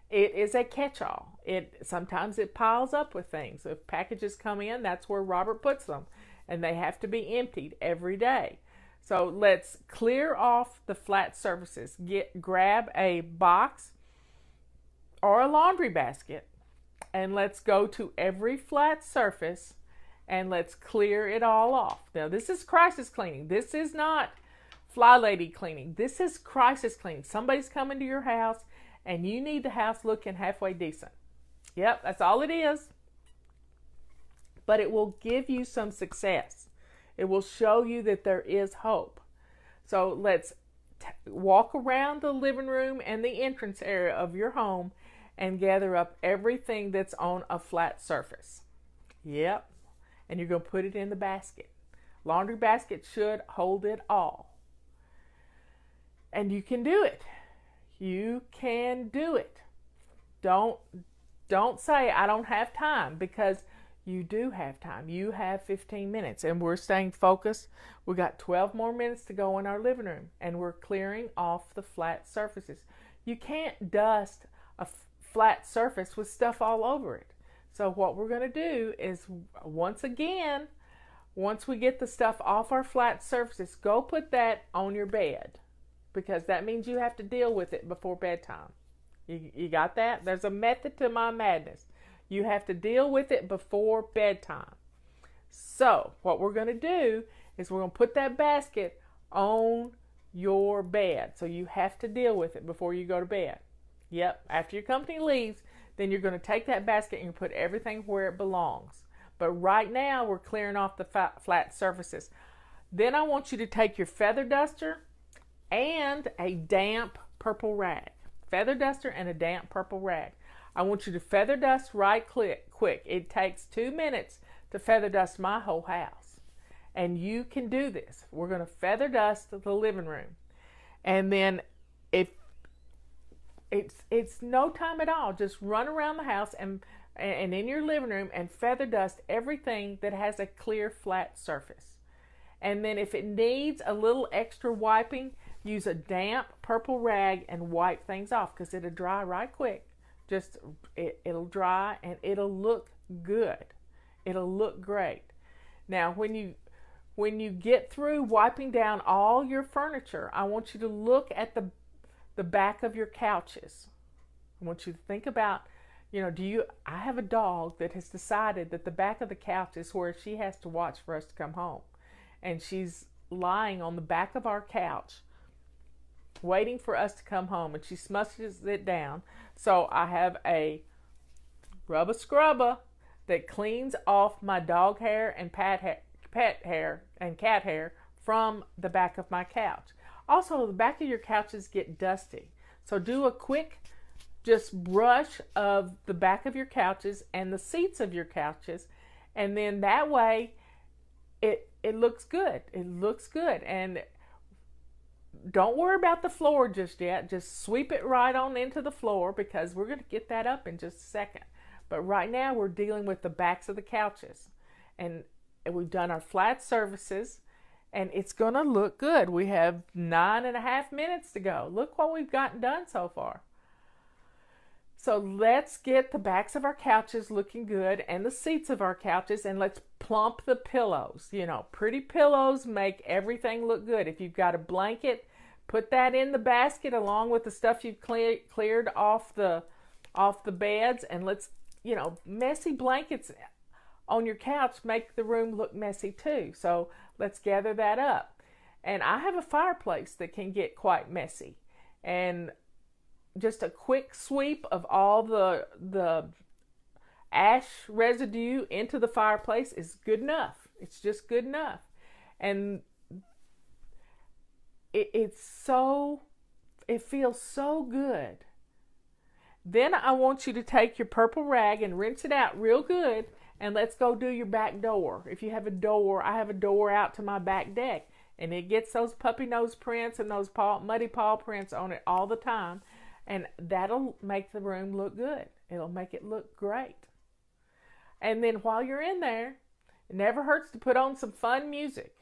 It is a catch-all. Sometimes it piles up with things. If packages come in, that's where Robert puts them, and they have to be emptied every day. So let's clear off the flat surfaces. Grab a box or a laundry basket, and let's go to every flat surface and let's clear it all off. Now, this is crisis cleaning. This is not fly lady cleaning. This is crisis cleaning. Somebody's coming to your house and you need the house looking halfway decent. Yep, that's all it is. But it will give you some success. It will show you that there is hope. So let's walk around the living room and the entrance area of your home and gather up everything that's on a flat surface. Yep. And you're going to put it in the basket. Laundry basket should hold it all. And you can do it. You can do it. Don't say, I don't have time, because you do have time. You have 15 minutes, and we're staying focused. We got 12 more minutes to go in our living room, and we're clearing off the flat surfaces. You can't dust a flat surface with stuff all over it. So what we're going to do is, once we get the stuff off our flat surfaces, go put that on your bed, because that means you have to deal with it before bedtime. You got that? There's a method to my madness. You have to deal with it before bedtime. So what we're going to do is we're going to put that basket on your bed. So you have to deal with it before you go to bed. Yep, after your company leaves, then you're going to take that basket and you put everything where it belongs. But right now, we're clearing off the flat surfaces. Then I want you to take your feather duster and a damp purple rag. Feather duster and a damp purple rag. I want you to feather dust right quick. It takes 2 minutes to feather dust my whole house. And you can do this. We're going to feather dust the living room. And then if it's no time at all, just run around the house and and in your living room and feather dust everything that has a clear flat surface. And then if it needs a little extra wiping, use a damp purple rag and wipe things off, because it'll dry right quick. Just it'll dry and it'll look good. It'll look great. Now when you get through wiping down all your furniture, I want you to look at the back of your couches. I want you to think about, I have a dog that has decided that the back of the couch is where she has to watch for us to come home. And she's lying on the back of our couch waiting for us to come home, and she smushes it down. So I have a rubber scrubber that cleans off my dog hair and pet hair and cat hair from the back of my couch. Also, the back of your couches get dusty. So do a quick just brush of the back of your couches and the seats of your couches, and then that way it looks good. It looks good. And don't worry about the floor just yet. Just sweep it right on into the floor, because we're going to get that up in just a second. But right now we're dealing with the backs of the couches. And we've done our flat surfaces, and it's going to look good. We have 9.5 minutes to go. Look what we've gotten done so far. So let's get the backs of our couches looking good and the seats of our couches, and let's plump the pillows. Pretty pillows make everything look good. If you've got a blanket, put that in the basket along with the stuff you've cleared off the beds, and let's, messy blankets on your couch make the room look messy too. So let's gather that up. And I have a fireplace that can get quite messy, and just a quick sweep of all the ash residue into the fireplace is good enough. It's just good enough. And it feels so good. Then I want you to take your purple rag and rinse it out real good, and let's go do your back door. If you have a door, I have a door out to my back deck, and it gets those puppy nose prints and those muddy paw prints on it all the time. And that'll make the room look good. It'll make it look great. And then while you're in there, it never hurts to put on some fun music.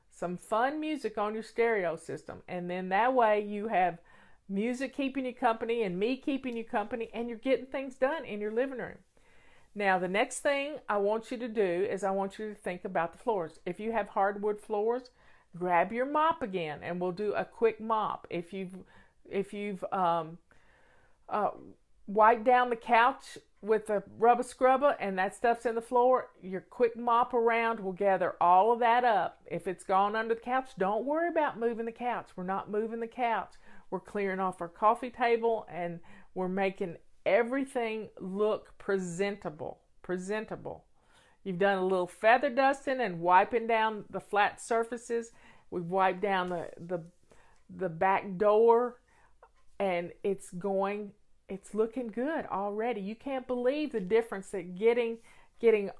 Some fun music on your stereo system. And then that way you have music keeping you company and me keeping you company, and you're getting things done in your living room. Now, the next thing I want you to do is I want you to think about the floors. If you have hardwood floors, grab your mop again, and we'll do a quick mop. If you've wipe down the couch with a rubber scrubber and that stuff's in the floor, your quick mop around will gather all of that up. If it's gone under the couch, don't worry about moving the couch. We're not moving the couch. We're clearing off our coffee table, and we're making everything look presentable. You've done a little feather dusting and wiping down the flat surfaces. We've wiped down the back door, and it's looking good already. You can't believe the difference that getting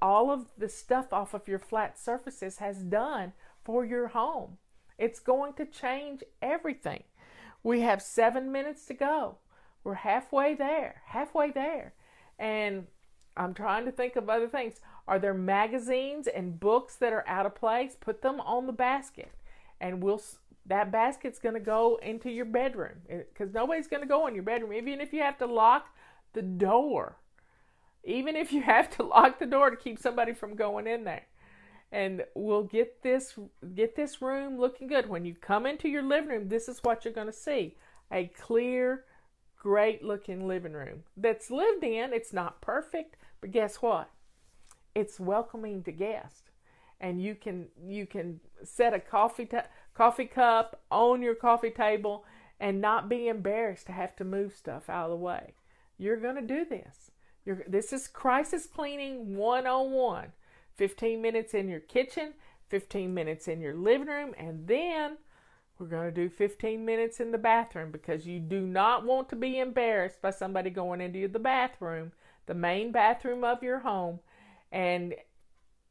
all of the stuff off of your flat surfaces has done for your home. It's going to change everything. We have 7 minutes to go. We're halfway there. And I'm trying to think of other things. Are there magazines and books that are out of place? Put them on the basket, and that basket's going to go into your bedroom, because nobody's going to go in your bedroom, even if you have to lock the door. Even if you have to lock the door to keep somebody from going in there. And we'll get this room looking good. When you come into your living room, this is what you're going to see. A clear, great looking living room that's lived in. It's not perfect, but guess what? It's welcoming to guests. And you can set a coffee cup on your coffee table and not be embarrassed to have to move stuff out of the way. You're going to do this. This is crisis cleaning 101. 15 minutes in your kitchen, 15 minutes in your living room, and then we're going to do 15 minutes in the bathroom, because you do not want to be embarrassed by somebody going into the bathroom, the main bathroom of your home, and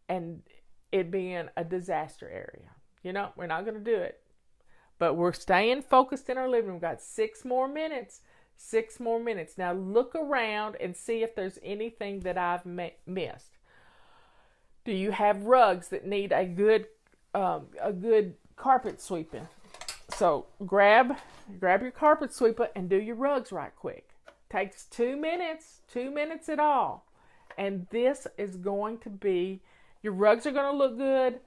it being a disaster area. We're not going to do it. But we're staying focused in our living room. We've got 6 more minutes. 6 more minutes. Now look around and see if there's anything that I've missed. Do you have rugs that need a good carpet sweeping? So grab your carpet sweeper and do your rugs right quick. Takes 2 minutes at all. And this is going to be, your rugs are going to look good.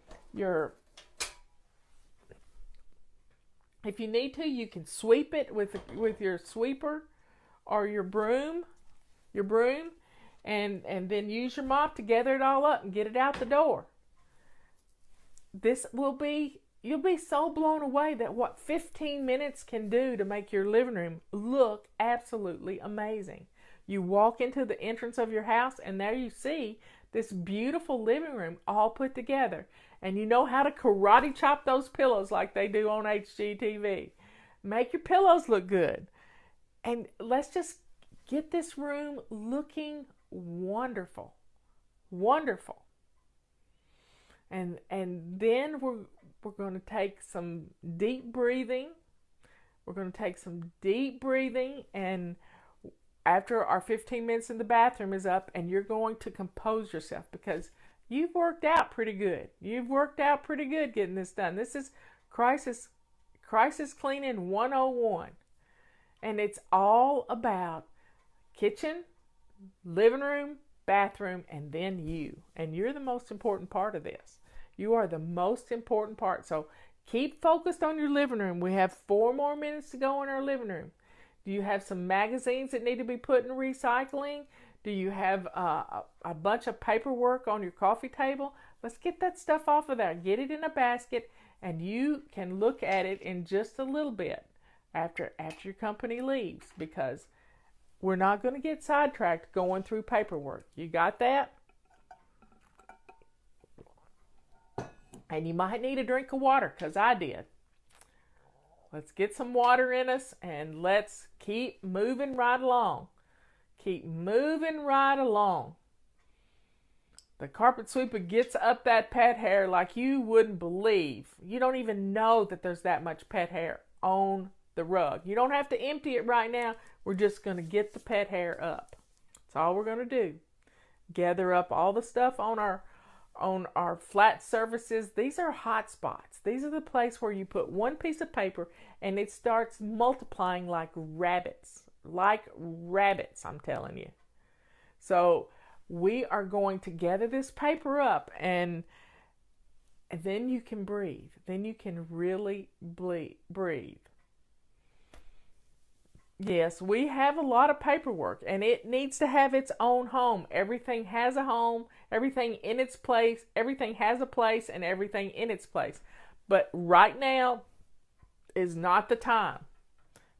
If you need to, you can sweep it with your sweeper or your broom, and then use your mop to gather it all up and get it out the door. You'll be so blown away that what 15 minutes can do to make your living room look absolutely amazing. You walk into the entrance of your house and there you see this beautiful living room all put together. And you know how to karate chop those pillows like they do on HGTV. Make your pillows look good. And let's just get this room looking wonderful. Wonderful. And then we're going to take some deep breathing. We're going to take some deep breathing, and after our 15 minutes in the bathroom is up, and you're going to compose yourself because you've worked out pretty good. You've worked out pretty good getting this done. This is crisis cleaning 101. And it's all about kitchen, living room, bathroom, and then you. And you're the most important part of this. You are the most important part. So keep focused on your living room. We have 4 more minutes to go in our living room. Do you have some magazines that need to be put in recycling? Do you have a bunch of paperwork on your coffee table? Let's get that stuff off of there. Get it in a basket, and you can look at it in just a little bit after your company leaves, because we're not going to get sidetracked going through paperwork. You got that? And you might need a drink of water, because I did. Let's get some water in us, and let's keep moving right along. Keep moving right along. The carpet sweeper gets up that pet hair like you wouldn't believe. You don't even know that there's that much pet hair on the rug. You don't have to empty it right now. We're just going to get the pet hair up. That's all we're going to do. Gather up all the stuff on our flat surfaces. These are hot spots. These are the place where you put one piece of paper and it starts multiplying like rabbits. Like rabbits, I'm telling you. So we are going to gather this paper up, and then you can breathe. Then you can really breathe. Yes, we have a lot of paperwork, and it needs to have its own home. Everything has a home, everything in its place, everything has a place, and everything in its place. But right now is not the time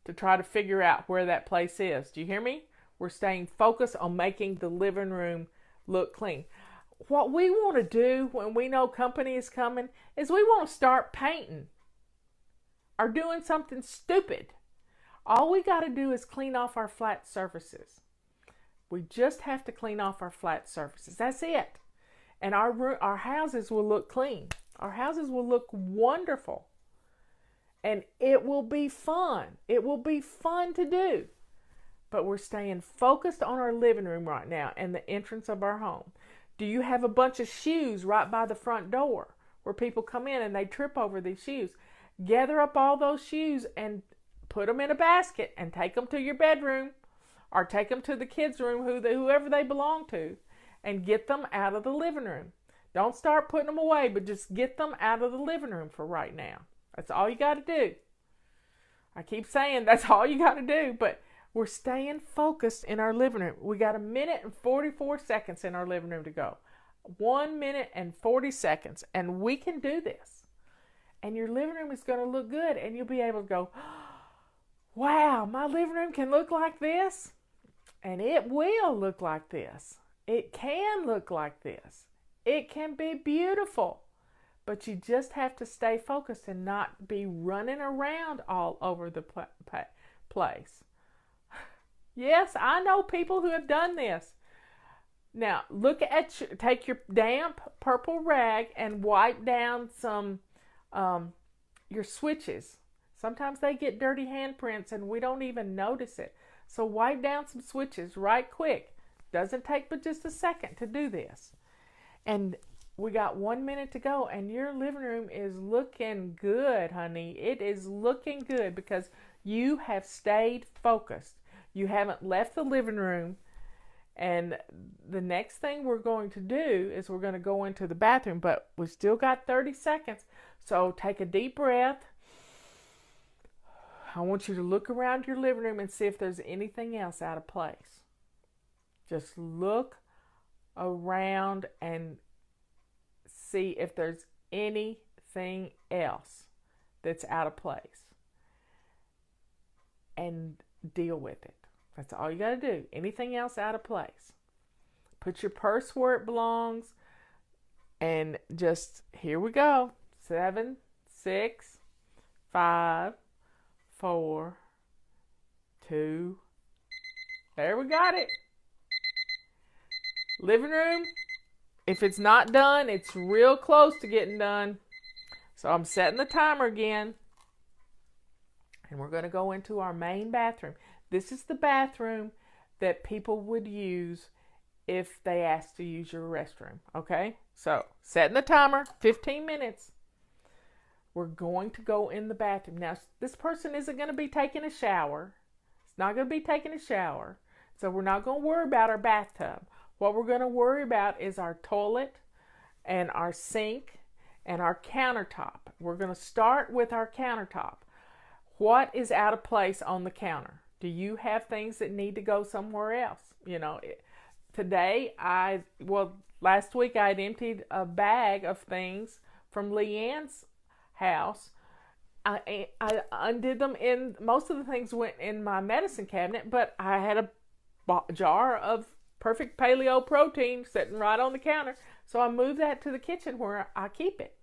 to try to figure out where that place is. Do you hear me? We're staying focused on making the living room look clean. What we want to do when we know company is coming is we want to start painting or doing something stupid. All we got to do is clean off our flat surfaces. We just have to clean off our flat surfaces. That's it. And our houses will look clean. Our houses will look wonderful. And it will be fun. It will be fun to do. But we're staying focused on our living room right now and the entrance of our home. Do you have a bunch of shoes right by the front door where people come in and they trip over these shoes? Gather up all those shoes and put them in a basket and take them to your bedroom, or take them to the kids' room, whoever they belong to, and get them out of the living room. Don't start putting them away, but just get them out of the living room for right now. That's all you got to do. I keep saying that's all you got to do, but we're staying focused in our living room. We got 1 minute and 44 seconds in our living room to go. 1 minute and 40 seconds, and we can do this. And your living room is going to look good, and you'll be able to go, wow, my living room can look like this, and it will look like this. It can look like this. It can be beautiful. But you just have to stay focused and not be running around all over the place. Yes, I know people who have done this. Now, take your damp purple rag and wipe down some your switches. Sometimes they get dirty handprints and we don't even notice it. So wipe down some switches right quick. Doesn't take but just a second to do this. And we got 1 minute to go, and your living room is looking good, honey. It is looking good because you have stayed focused. You haven't left the living room. And the next thing we're going to do is we're going to go into the bathroom, but we still got 30 seconds. So take a deep breath. I want you to look around your living room and see if there's anything else out of place. Just look around and see if there's anything else that's out of place. And deal with it. That's all you got to do. Anything else out of place. Put your purse where it belongs. And just, here we go. 7, 6, 5, 4, 2. There we got it. Living room. If it's not done, it's real close to getting done. So I'm setting the timer again. And we're going to go into our main bathroom. This is the bathroom that people would use if they asked to use your restroom. Okay? So, setting the timer, 15 minutes. We're going to go in the bathroom. Now, this person isn't going to be taking a shower. It's not going to be taking a shower. So, we're not going to worry about our bathtub. What we're going to worry about is our toilet and our sink and our countertop. We're going to start with our countertop. What is out of place on the counter? Do you have things that need to go somewhere else? You know, last week I had emptied a bag of things from Leanne's house. I undid them, most of the things went in my medicine cabinet, but I had a jar of perfect paleo protein sitting right on the counter. So I moved that to the kitchen where I keep it.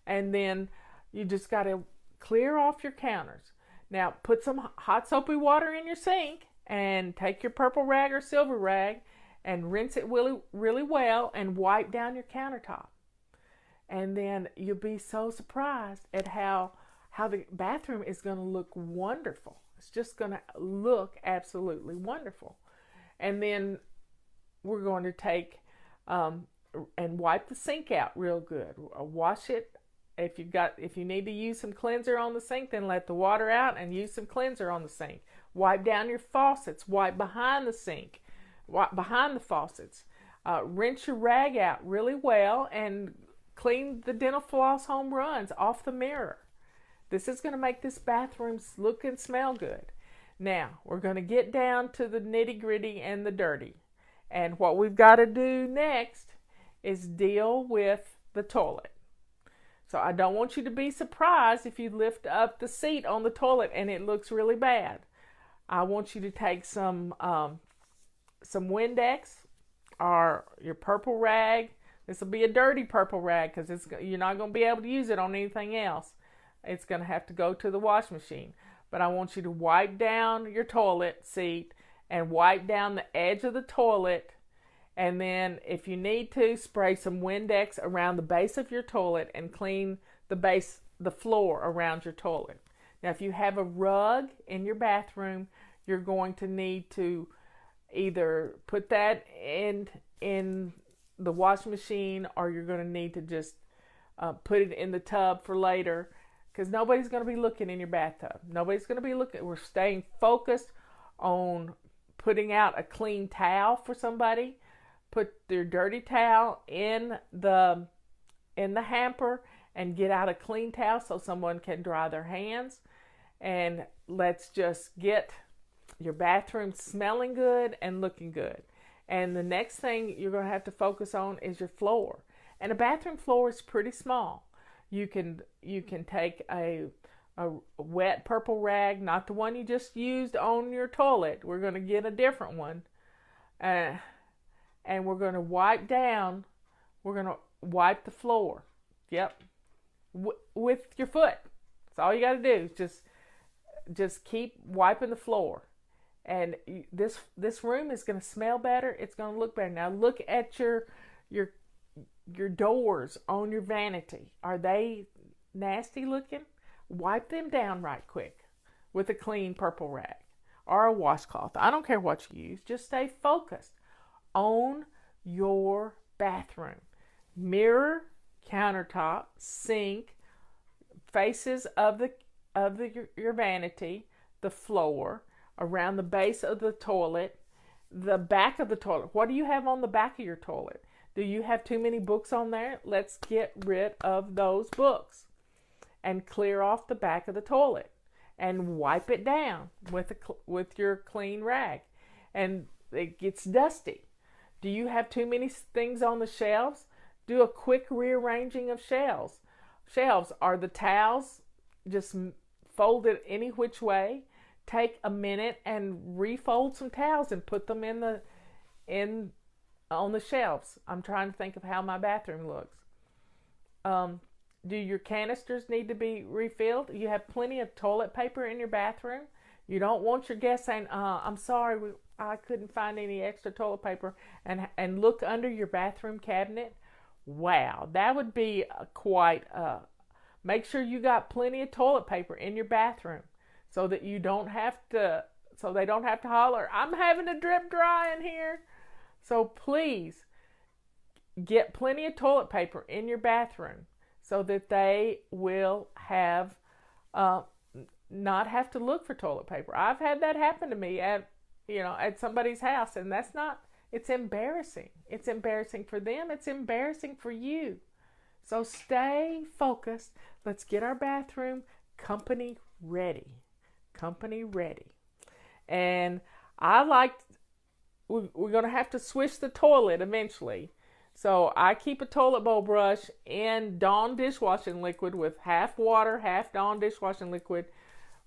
And then you just got to clear off your counters. Now, put some hot soapy water in your sink and take your purple rag or silver rag and rinse it really, really well and wipe down your countertop. And then you'll be so surprised at how the bathroom is going to look wonderful. It's just going to look absolutely wonderful. And then we're going to take and wipe the sink out real good. Wash it. If you need to use some cleanser on the sink, then let the water out and use some cleanser on the sink. Wipe down your faucets. Wipe behind the sink. Wipe behind the faucets. Rinse your rag out really well and clean the dental floss home runs off the mirror. This is going to make this bathroom look and smell good. Now, we're going to get down to the nitty-gritty and the dirty. And what we've got to do next is deal with the toilet. So I don't want you to be surprised if you lift up the seat on the toilet and it looks really bad. I want you to take some Windex or your purple rag. This will be a dirty purple rag because you're not going to be able to use it on anything else. It's going to have to go to the wash machine. But I want you to wipe down your toilet seat and wipe down the edge of the toilet. And then if you need to, spray some Windex around the base of your toilet and clean the floor around your toilet. Now, if you have a rug in your bathroom, you're going to need to either put that in the wash machine, or you're going to need to just put it in the tub for later, because nobody's going to be looking in your bathtub. Nobody's going to be looking. We're staying focused on putting out a clean towel for somebody. Put their dirty towel in the hamper and get out a clean towel so someone can dry their hands. And let's just get your bathroom smelling good and looking good. And the next thing you're going to have to focus on is your floor. And a bathroom floor is pretty small. You can take a wet purple rag, not the one you just used on your toilet. We're going to get a different one. And we're going to wipe down. We're going to wipe the floor. Yep. With your foot. That's all you got to do. Just keep wiping the floor. And this room is going to smell better. It's going to look better. Now look at your doors on your vanity. Are they nasty looking? Wipe them down right quick with a clean purple rag. or a washcloth. I don't care what you use. Just stay focused on your bathroom. Mirror, countertop, sink, faces of your vanity, the floor, around the base of the toilet, the back of the toilet. What do you have on the back of your toilet? Do you have too many books on there? Let's get rid of those books and clear off the back of the toilet and wipe it down with your clean rag. And it gets dusty. Do you have too many things on the shelves? Do a quick rearranging of shelves. Shelves are the towels just folded any which way. Take a minute and refold some towels and put them on the shelves. I'm trying to think of how my bathroom looks. Do your canisters need to be refilled? You have plenty of toilet paper in your bathroom. You don't want your guests saying, I'm sorry, I couldn't find any extra toilet paper, and look under your bathroom cabinet. Wow, that would be quite make sure you got plenty of toilet paper in your bathroom so that they don't have to holler, I'm having a drip dry in here. So please get plenty of toilet paper in your bathroom so that they will have not have to look for toilet paper. I've had that happen to me at somebody's house, and it's embarrassing. It's embarrassing for them. It's embarrassing for you. So stay focused. Let's get our bathroom company ready. Company ready. And we're going to have to swish the toilet eventually. So I keep a toilet bowl brush in Dawn dishwashing liquid with half water, half Dawn dishwashing liquid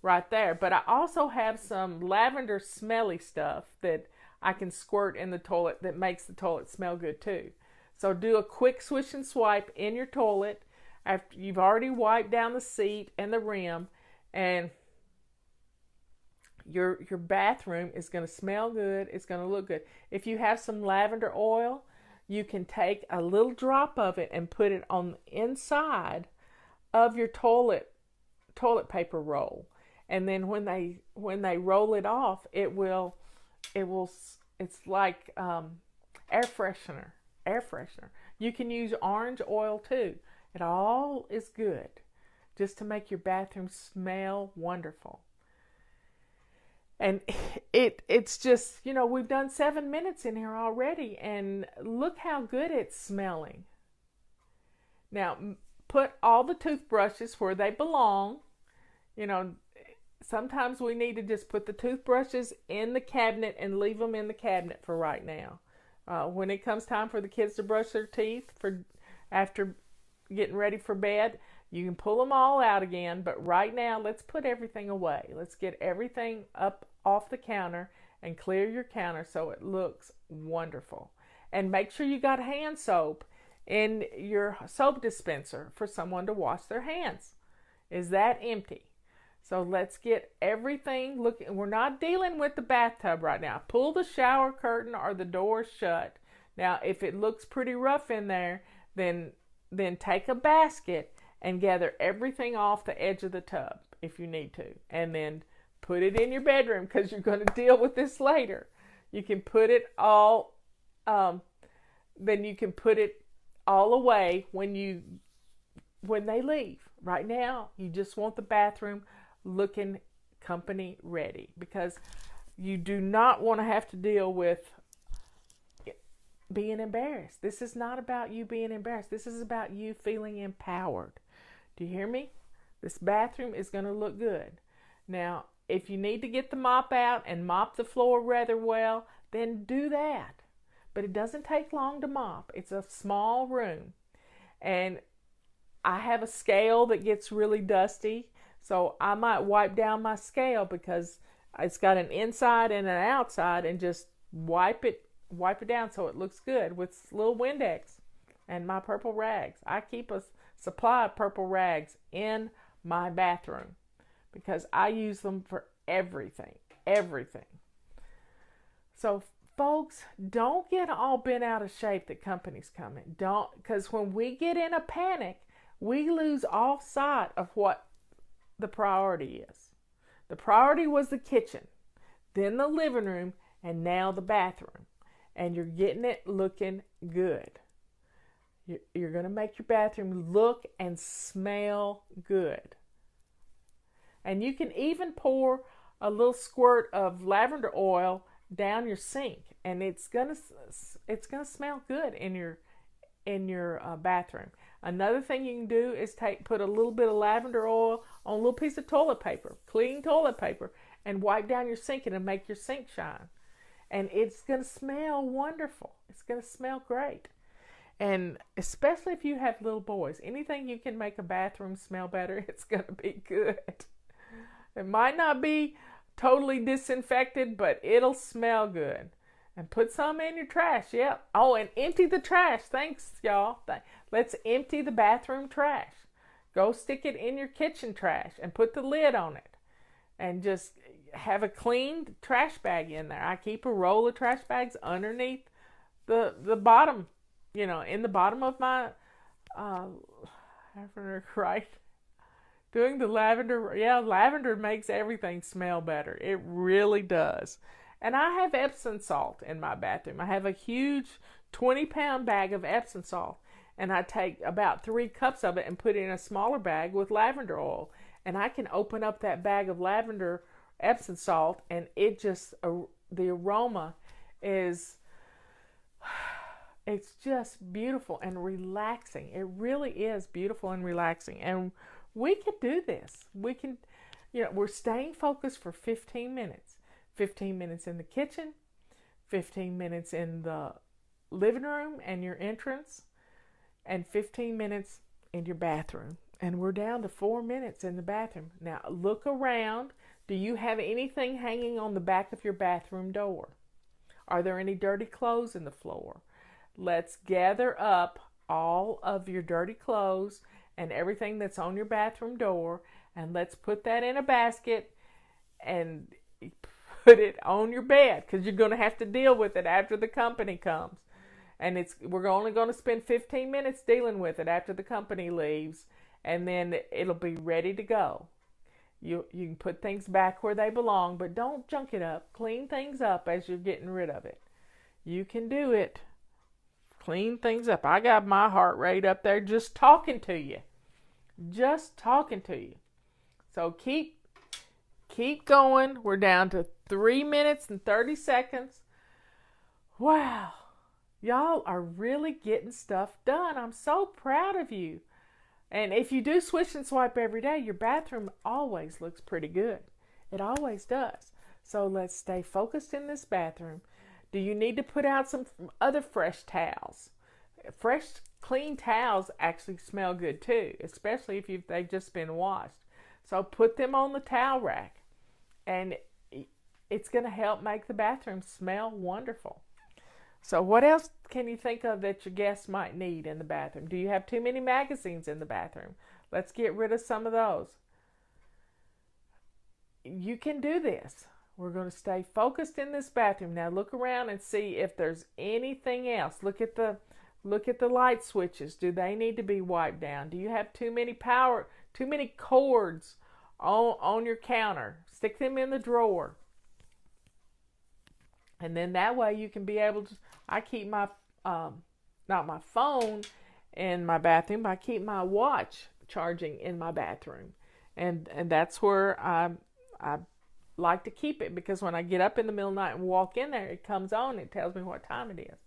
right there. But I also have some lavender smelly stuff that I can squirt in the toilet that makes the toilet smell good too. So do a quick swish and swipe in your toilet after you've already wiped down the seat and the rim, and your bathroom is going to smell good. It's going to look good. If you have some lavender oil, you can take a little drop of it and put it on the inside of your toilet paper roll. And then when they roll it off, it's like air freshener. You can use orange oil too. It all is good just to make your bathroom smell wonderful. And it's just, we've done 7 minutes in here already, and look how good it's smelling. Now, put all the toothbrushes where they belong. Sometimes we need to just put the toothbrushes in the cabinet and leave them in the cabinet for right now. When it comes time for the kids to brush their teeth after getting ready for bed, you can pull them all out again, but right now let's put everything away. Let's get everything up off the counter and clear your counter so it looks wonderful. And make sure you got hand soap in your soap dispenser for someone to wash their hands. Is that empty? So let's get everything looking. We're not dealing with the bathtub right now. Pull the shower curtain or the door shut. Now, if it looks pretty rough in there, then take a basket and gather everything off the edge of the tub if you need to. And then put it in your bedroom because you're going to deal with this later. You can put it all, then you can put it all away when they leave. Right now, you just want the bathroom looking company ready, because you do not want to have to deal with being embarrassed. This is not about you being embarrassed. This is about you feeling empowered. Do you hear me? This bathroom is going to look good. Now, if you need to get the mop out and mop the floor rather well, then do that. But it doesn't take long to mop. It's a small room. And I have a scale that gets really dusty, so I might wipe down my scale because it's got an inside and an outside, and just wipe it down so it looks good with little Windex and my purple rags. I keep a supply of purple rags in my bathroom because I use them for everything. So folks, don't get all bent out of shape that company's coming. Because when we get in a panic, we lose all sight of what the priority is. The priority was the kitchen. then the living room, and now the bathroom. And you're getting it looking good. You're going to make your bathroom look and smell good. And you can even pour a little squirt of lavender oil down your sink, and it's gonna smell good in your bathroom. Another thing you can do is put a little bit of lavender oil on a little piece of toilet paper, clean toilet paper, and wipe down your sink, and it'll make your sink shine. And it's gonna smell wonderful. It's gonna smell great. And especially if you have little boys, anything you can make a bathroom smell better, it's gonna be good. It might not be totally disinfected, but it'll smell good. And put some in your trash. Yep. Oh, and empty the trash. Thanks, y'all. Let's empty the bathroom trash. Go stick it in your kitchen trash and put the lid on it. And just have a clean trash bag in there. I keep a roll of trash bags underneath the bottom, in the bottom of my lavender, right? Doing the lavender, lavender makes everything smell better. It really does. And I have Epsom salt in my bathroom. I have a huge 20-pound bag of Epsom salt. And I take about 3 cups of it and put it in a smaller bag with lavender oil. And I can open up that bag of lavender Epsom salt, and it just, the aroma is, it's just beautiful and relaxing. It really is beautiful and relaxing. And we can do this. We can, we're staying focused for 15 minutes. 15 minutes in the kitchen, 15 minutes in the living room and your entrance, and 15 minutes in your bathroom. And we're down to 4 minutes in the bathroom. Now look around. Do you have anything hanging on the back of your bathroom door? Are there any dirty clothes in the floor? Let's gather up all of your dirty clothes and everything that's on your bathroom door, and let's put that in a basket and put it on your bed, because you're going to have to deal with it after the company comes. And we're only going to spend 15 minutes dealing with it after the company leaves, and then it'll be ready to go. You can put things back where they belong, but don't junk it up. Clean things up as you're getting rid of it. You can do it. Clean things up. I got my heart rate up there just talking to you. Just talking to you. So keep going. We're down to 3 minutes and 30 seconds. Wow. Y'all are really getting stuff done. I'm so proud of you. And if you do swish and swipe every day, your bathroom always looks pretty good. It always does. So let's stay focused in this bathroom. Do you need to put out some other fresh towels? Fresh, clean towels actually smell good too, especially if they've just been washed. So put them on the towel rack, and it's going to help make the bathroom smell wonderful. So what else can you think of that your guests might need in the bathroom? Do you have too many magazines in the bathroom? Let's get rid of some of those. You can do this. We're going to stay focused in this bathroom. Now look around and see if there's anything else. Look at the light switches. Do they need to be wiped down? Do you have too many cords on your counter? Stick them in the drawer. And then that way you can be able to, I keep my, not my phone in my bathroom, but I keep my watch charging in my bathroom. And that's where I like to keep it, because when I get up in the middle of the night and walk in there, it comes on, it tells me what time it is.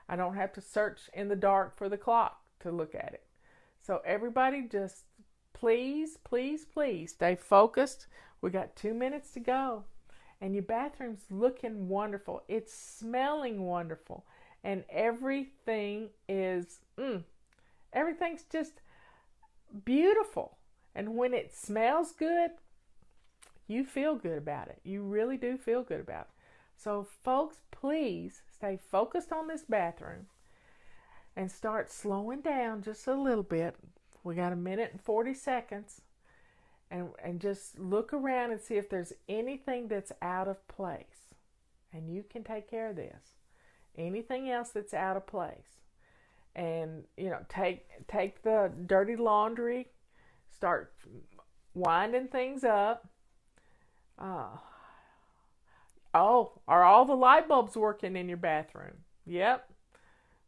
I don't have to search in the dark for the clock to look at it. So everybody just please, please, please stay focused. We got 2 minutes to go. And your bathroom's looking wonderful. It's smelling wonderful. And everything is, everything's just beautiful. And when it smells good, you feel good about it. You really do feel good about it. So folks, please stay focused on this bathroom and start slowing down just a little bit. We got 1 minute and 40 seconds. And just look around and see if there's anything that's out of place. And you can take care of this. Anything else that's out of place. And, take the dirty laundry, start winding things up. Oh, are all the light bulbs working in your bathroom? Yep.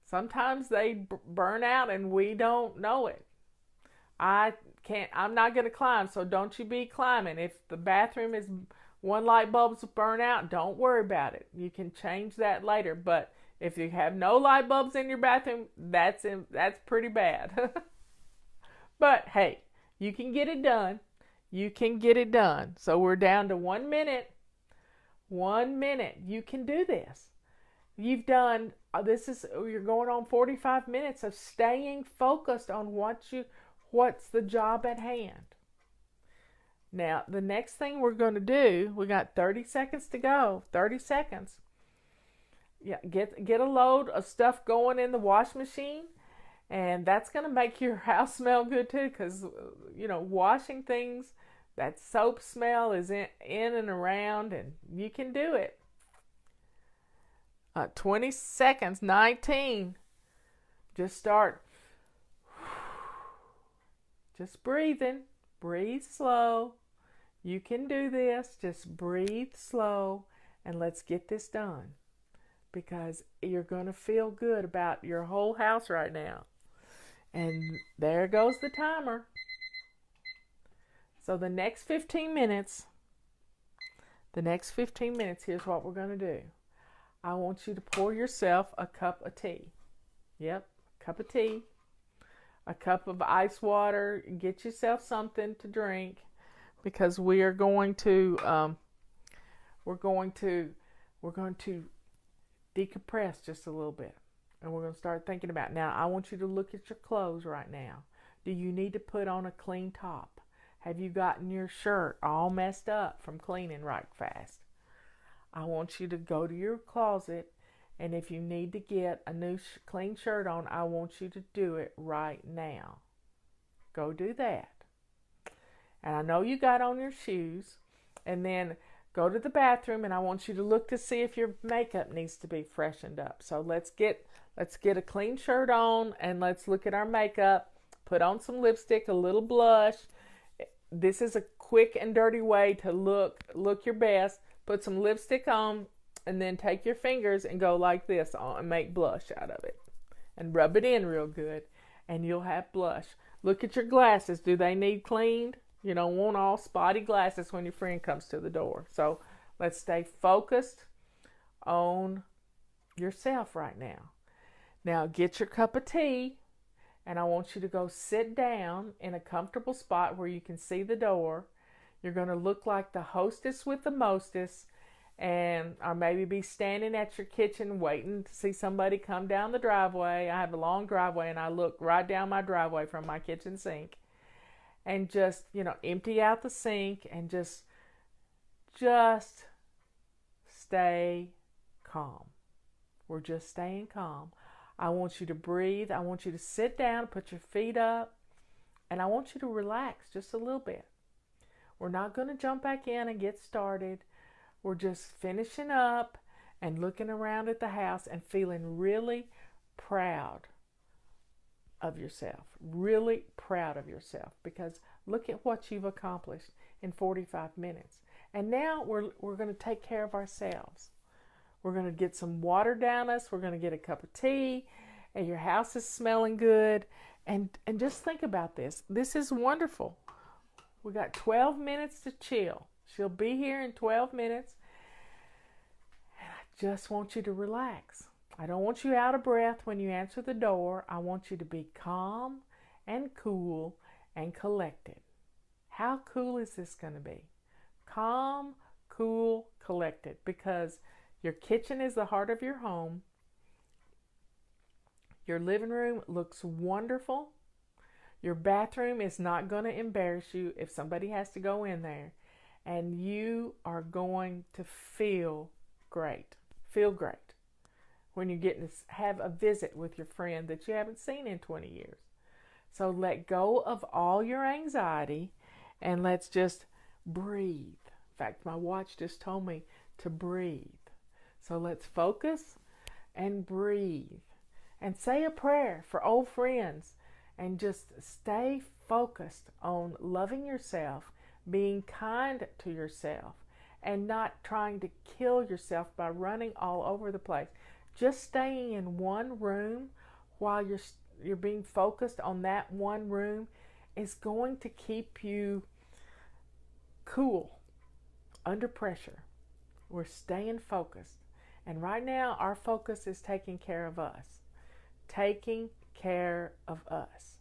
Sometimes they burn out and we don't know it. I'm not going to climb, so don't you be climbing. If the bathroom is one light bulb's burn out, don't worry about it. You can change that later. But if you have no light bulbs in your bathroom, that's pretty bad. But hey, you can get it done. You can get it done. So we're down to 1 minute. 1 minute. You can do this. You've done you're going on 45 minutes of staying focused on what's the job at hand. Now, the next thing we're going to do, we got 30 seconds to go. 30 seconds. Yeah, get a load of stuff going in the wash machine, and that's going to make your house smell good too, because washing things, that soap smell is in and around, and you can do it. 20 seconds. 19. Just start. Just breathing. Breathe slow. You can do this. Just breathe slow, and let's get this done, because you're going to feel good about your whole house right now. And there goes the timer. So the next 15 minutes, here's what we're going to do. I want you to pour yourself a cup of tea. Yep, cup of tea. A cup of ice water. Get yourself something to drink, because we are going to decompress just a little bit. And we're going to start thinking about, now I want you to look at your clothes right now. Do you need to put on a clean top? Have you gotten your shirt all messed up from cleaning right fast? I want you to go to your closet, and if you need to get a new clean shirt on, I want you to do it right now. Go do that. And I know you got on your shoes, and then go to the bathroom, and I want you to look to see if your makeup needs to be freshened up. So let's get a clean shirt on, and let's look at our makeup. Put on some lipstick, a little blush. This is a quick and dirty way to look your best. Put some lipstick on, and then take your fingers and go like this and make blush out of it. And rub it in real good, and you'll have blush. Look at your glasses. Do they need cleaned? You don't want all spotty glasses when your friend comes to the door. So let's stay focused on yourself right now. Now get your cup of tea, and I want you to go sit down in a comfortable spot where you can see the door. You're going to look like the hostess with the mostest, or maybe be standing at your kitchen waiting to see somebody come down the driveway. I have a long driveway, and I look right down my driveway from my kitchen sink. And just, empty out the sink, and just stay calm. We're just staying calm. I want you to breathe. I want you to sit down, put your feet up, and I want you to relax just a little bit. We're not going to jump back in and get started. We're just finishing up and looking around at the house and feeling really proud of yourself. Really proud of yourself, because look at what you've accomplished in 45 minutes. And now we're going to take care of ourselves. We're going to get some water down us. We're going to get a cup of tea, and your house is smelling good. And just think about this. This is wonderful. We got 12 minutes to chill. She'll be here in 12 minutes. And I just want you to relax. I don't want you out of breath when you answer the door. I want you to be calm and cool and collected. How cool is this going to be? Calm, cool, collected. Because your kitchen is the heart of your home. Your living room looks wonderful. Your bathroom is not going to embarrass you if somebody has to go in there. And you are going to feel great. Feel great when you're getting to have a visit with your friend that you haven't seen in 20 years. So let go of all your anxiety, and let's just breathe. In fact, my watch just told me to breathe. So let's focus and breathe. And say a prayer for old friends. And just stay focused on loving yourself, being kind to yourself, and not trying to kill yourself by running all over the place. Just staying in one room while you're being focused on that one room is going to keep you cool under pressure. We're staying focused. And right now, our focus is taking care of us. Taking care of us.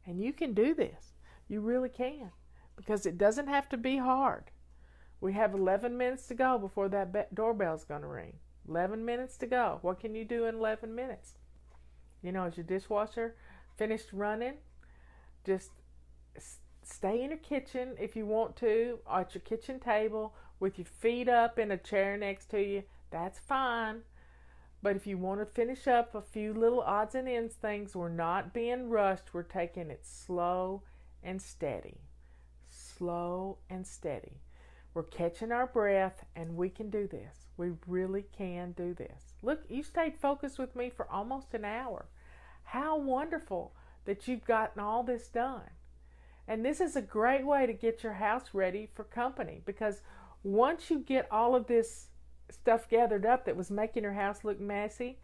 And you can do this. You really can. Because it doesn't have to be hard. We have 11 minutes to go before that doorbell's going to ring. 11 minutes to go. What can you do in 11 minutes? You know, is your dishwasher finished running? Just stay in your kitchen if you want to, or at your kitchen table with your feet up in a chair next to you. That's fine. But if you want to finish up a few little odds and ends things, we're not being rushed. We're taking it slow and steady. Slow and steady. We're catching our breath, and we can do this. We really can do this. Look, you stayed focused with me for almost an hour. How wonderful that you've gotten all this done. And this is a great way to get your house ready for company, because once you get all of this stuff gathered up that was making your house look messy,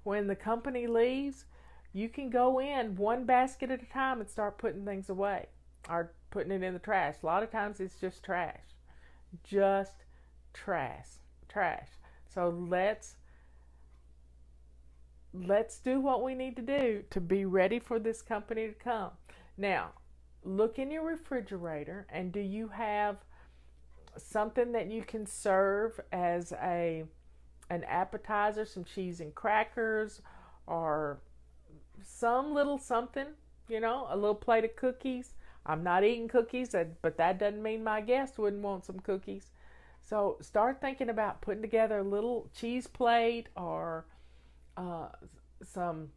when the company leaves, you can go in one basket at a time and start putting things away or putting it in the trash. A lot of times it's just trash. Just trash. So let's do what we need to do to be ready for this company to come. Now, look in your refrigerator, and do you have something that you can serve as an appetizer, some cheese and crackers, or some little something, you know, a little plate of cookies. I'm not eating cookies, but that doesn't mean my guest wouldn't want some cookies. So start thinking about putting together a little cheese plate, or some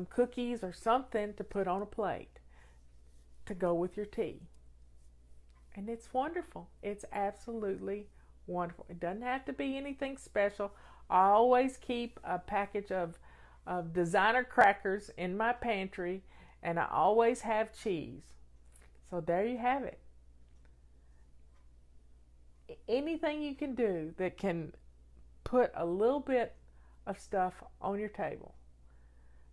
cookies or something to put on a plate to go with your tea. And it's wonderful. It's absolutely wonderful. It doesn't have to be anything special. I always keep a package of designer crackers in my pantry, and I always have cheese. So there you have it. Anything you can do that can put a little bit of stuff on your table.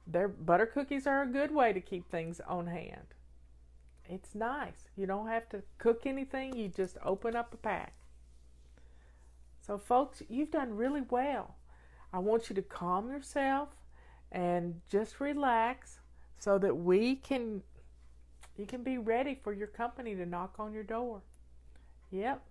Butter cookies are a good way to keep things on hand. It's nice. You don't have to cook anything. You just open up a pack. So folks, you've done really well. I want you to calm yourself and just relax so that you can be ready for your company to knock on your door. Yep.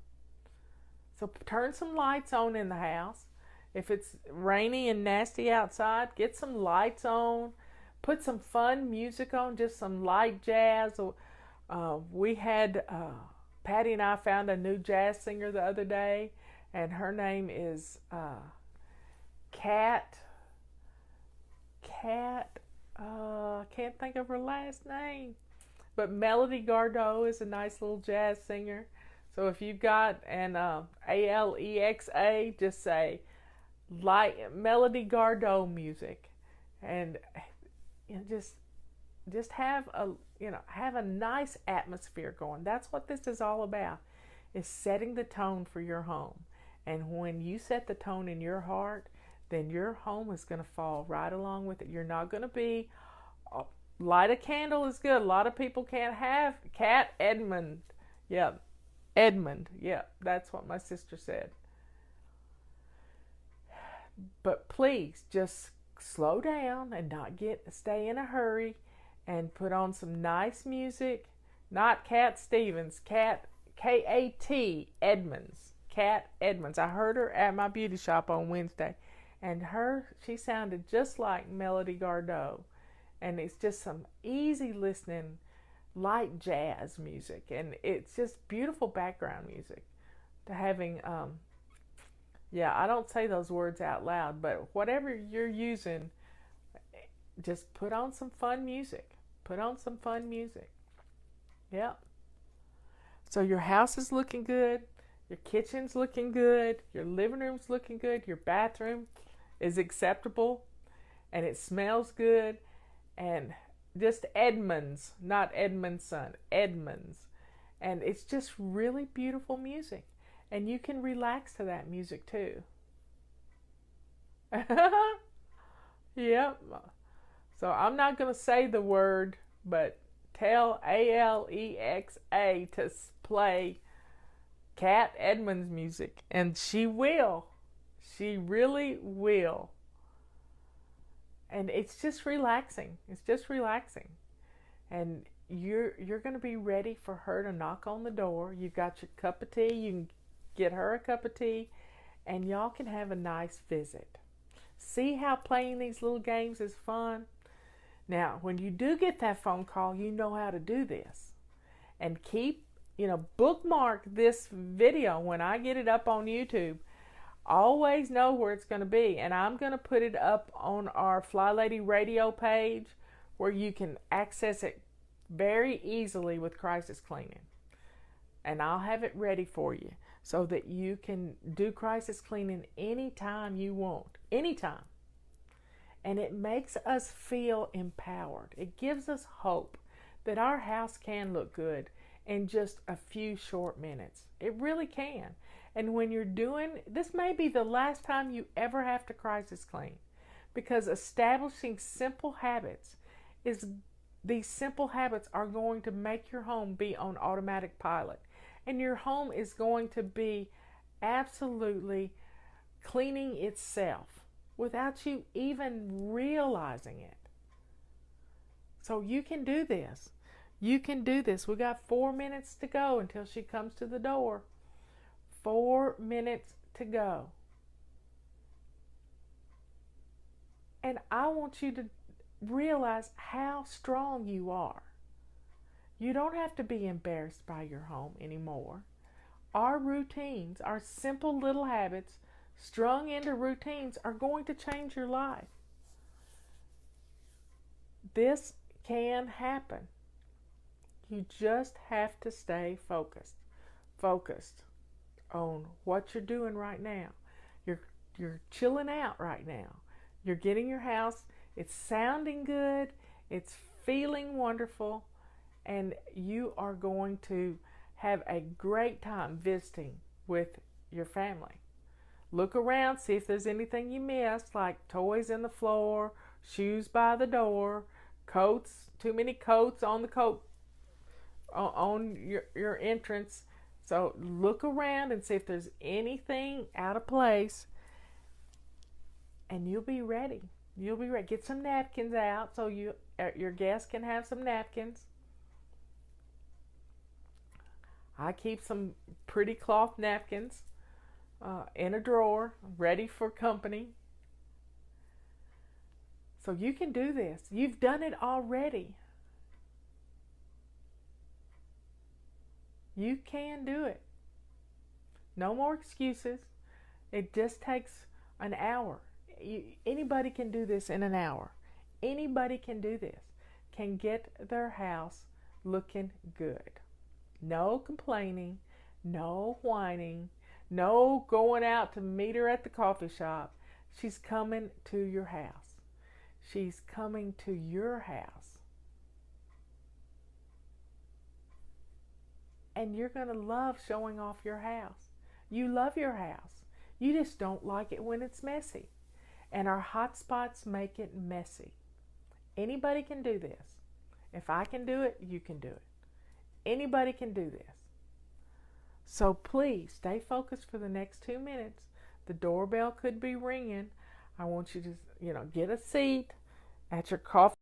So turn some lights on in the house. If it's rainy and nasty outside, get some lights on. Put some fun music on, just some light jazz. We had, Patty and I found a new jazz singer the other day, and her name is Kat. Can't think of her last name. But Melody Gardot is a nice little jazz singer. So if you've got an Alexa, just say Melody Gardot music, and just have a nice atmosphere going. That's what this is all about, is setting the tone for your home. And when you set the tone in your heart, then your home is going to fall right along with it. You're not going to be light a candle is good. A lot of people can't have Edmund. Yeah, that's what my sister said. But please just slow down and stay in a hurry, and put on some nice music. Not Cat Stevens, K-A-T Edmonds. Cat Edmonds. I heard her at my beauty shop on Wednesday, and she sounded just like Melody Gardot. And it's just some easy listening, light jazz music, and it's just beautiful background music. To having, I don't say those words out loud, but whatever you're using, just put on some fun music. Yep. So your house is looking good, your kitchen's looking good, your living room's looking good, your bathroom is acceptable, and it smells good. And just Edmonds, not Edmondson, Edmonds. And it's just really beautiful music. And you can relax to that music too. Yep. So I'm not going to say the word, but tell Alexa to play Cat Edmonds music. And she will. She really will. And it's just relaxing. It's just relaxing. And you're going to be ready for her to knock on the door. You've got your cup of tea. You can get her a cup of tea, and y'all can have a nice visit. See how playing these little games is fun? Now, when you do get that phone call, you know how to do this. And bookmark this video when I get it up on YouTube. Always know where it's going to be. And I'm going to put it up on our Fly Lady Radio page where you can access it very easily with Crisis Cleaning. And I'll have it ready for you so that you can do crisis cleaning anytime you want. Anytime. And it makes us feel empowered. It gives us hope that our house can look good in just a few short minutes. It really can. And when you're doing, this may be the last time you ever have to crisis clean, because establishing simple habits these simple habits are going to make your home be on automatic pilot. And your home is going to be absolutely cleaning itself without you even realizing it. So you can do this. You can do this. We got 4 minutes to go until she comes to the door. 4 minutes to go. And I want you to realize how strong you are. You don't have to be embarrassed by your home anymore. Our routines, our simple little habits, strung into routines, are going to change your life. This can happen. You just have to stay focused. Focused on what you're doing right now. You're chilling out right now. You're getting your house, it's sounding good, it's feeling wonderful, and you are going to have a great time visiting with your family. Look around, see if there's anything you missed, like toys in the floor, shoes by the door, coats, too many coats on the coat on your entrance. So look around and see if there's anything out of place, and you'll be ready. You'll be ready. Get some napkins out so your guests can have some napkins. I keep some pretty cloth napkins in a drawer, ready for company. So you can do this. You've done it already. You can do it. No more excuses. It just takes an hour. Anybody can do this in an hour. Anybody can do this. Can get their house looking good. No complaining, no whining, no going out to meet her at the coffee shop. She's coming to your house. She's coming to your house. And you're going to love showing off your house. You love your house. You just don't like it when it's messy. And our hot spots make it messy. Anybody can do this. If I can do it, you can do it. Anybody can do this. So please stay focused for the next 2 minutes. The doorbell could be ringing. I want you to, get a seat at your coffee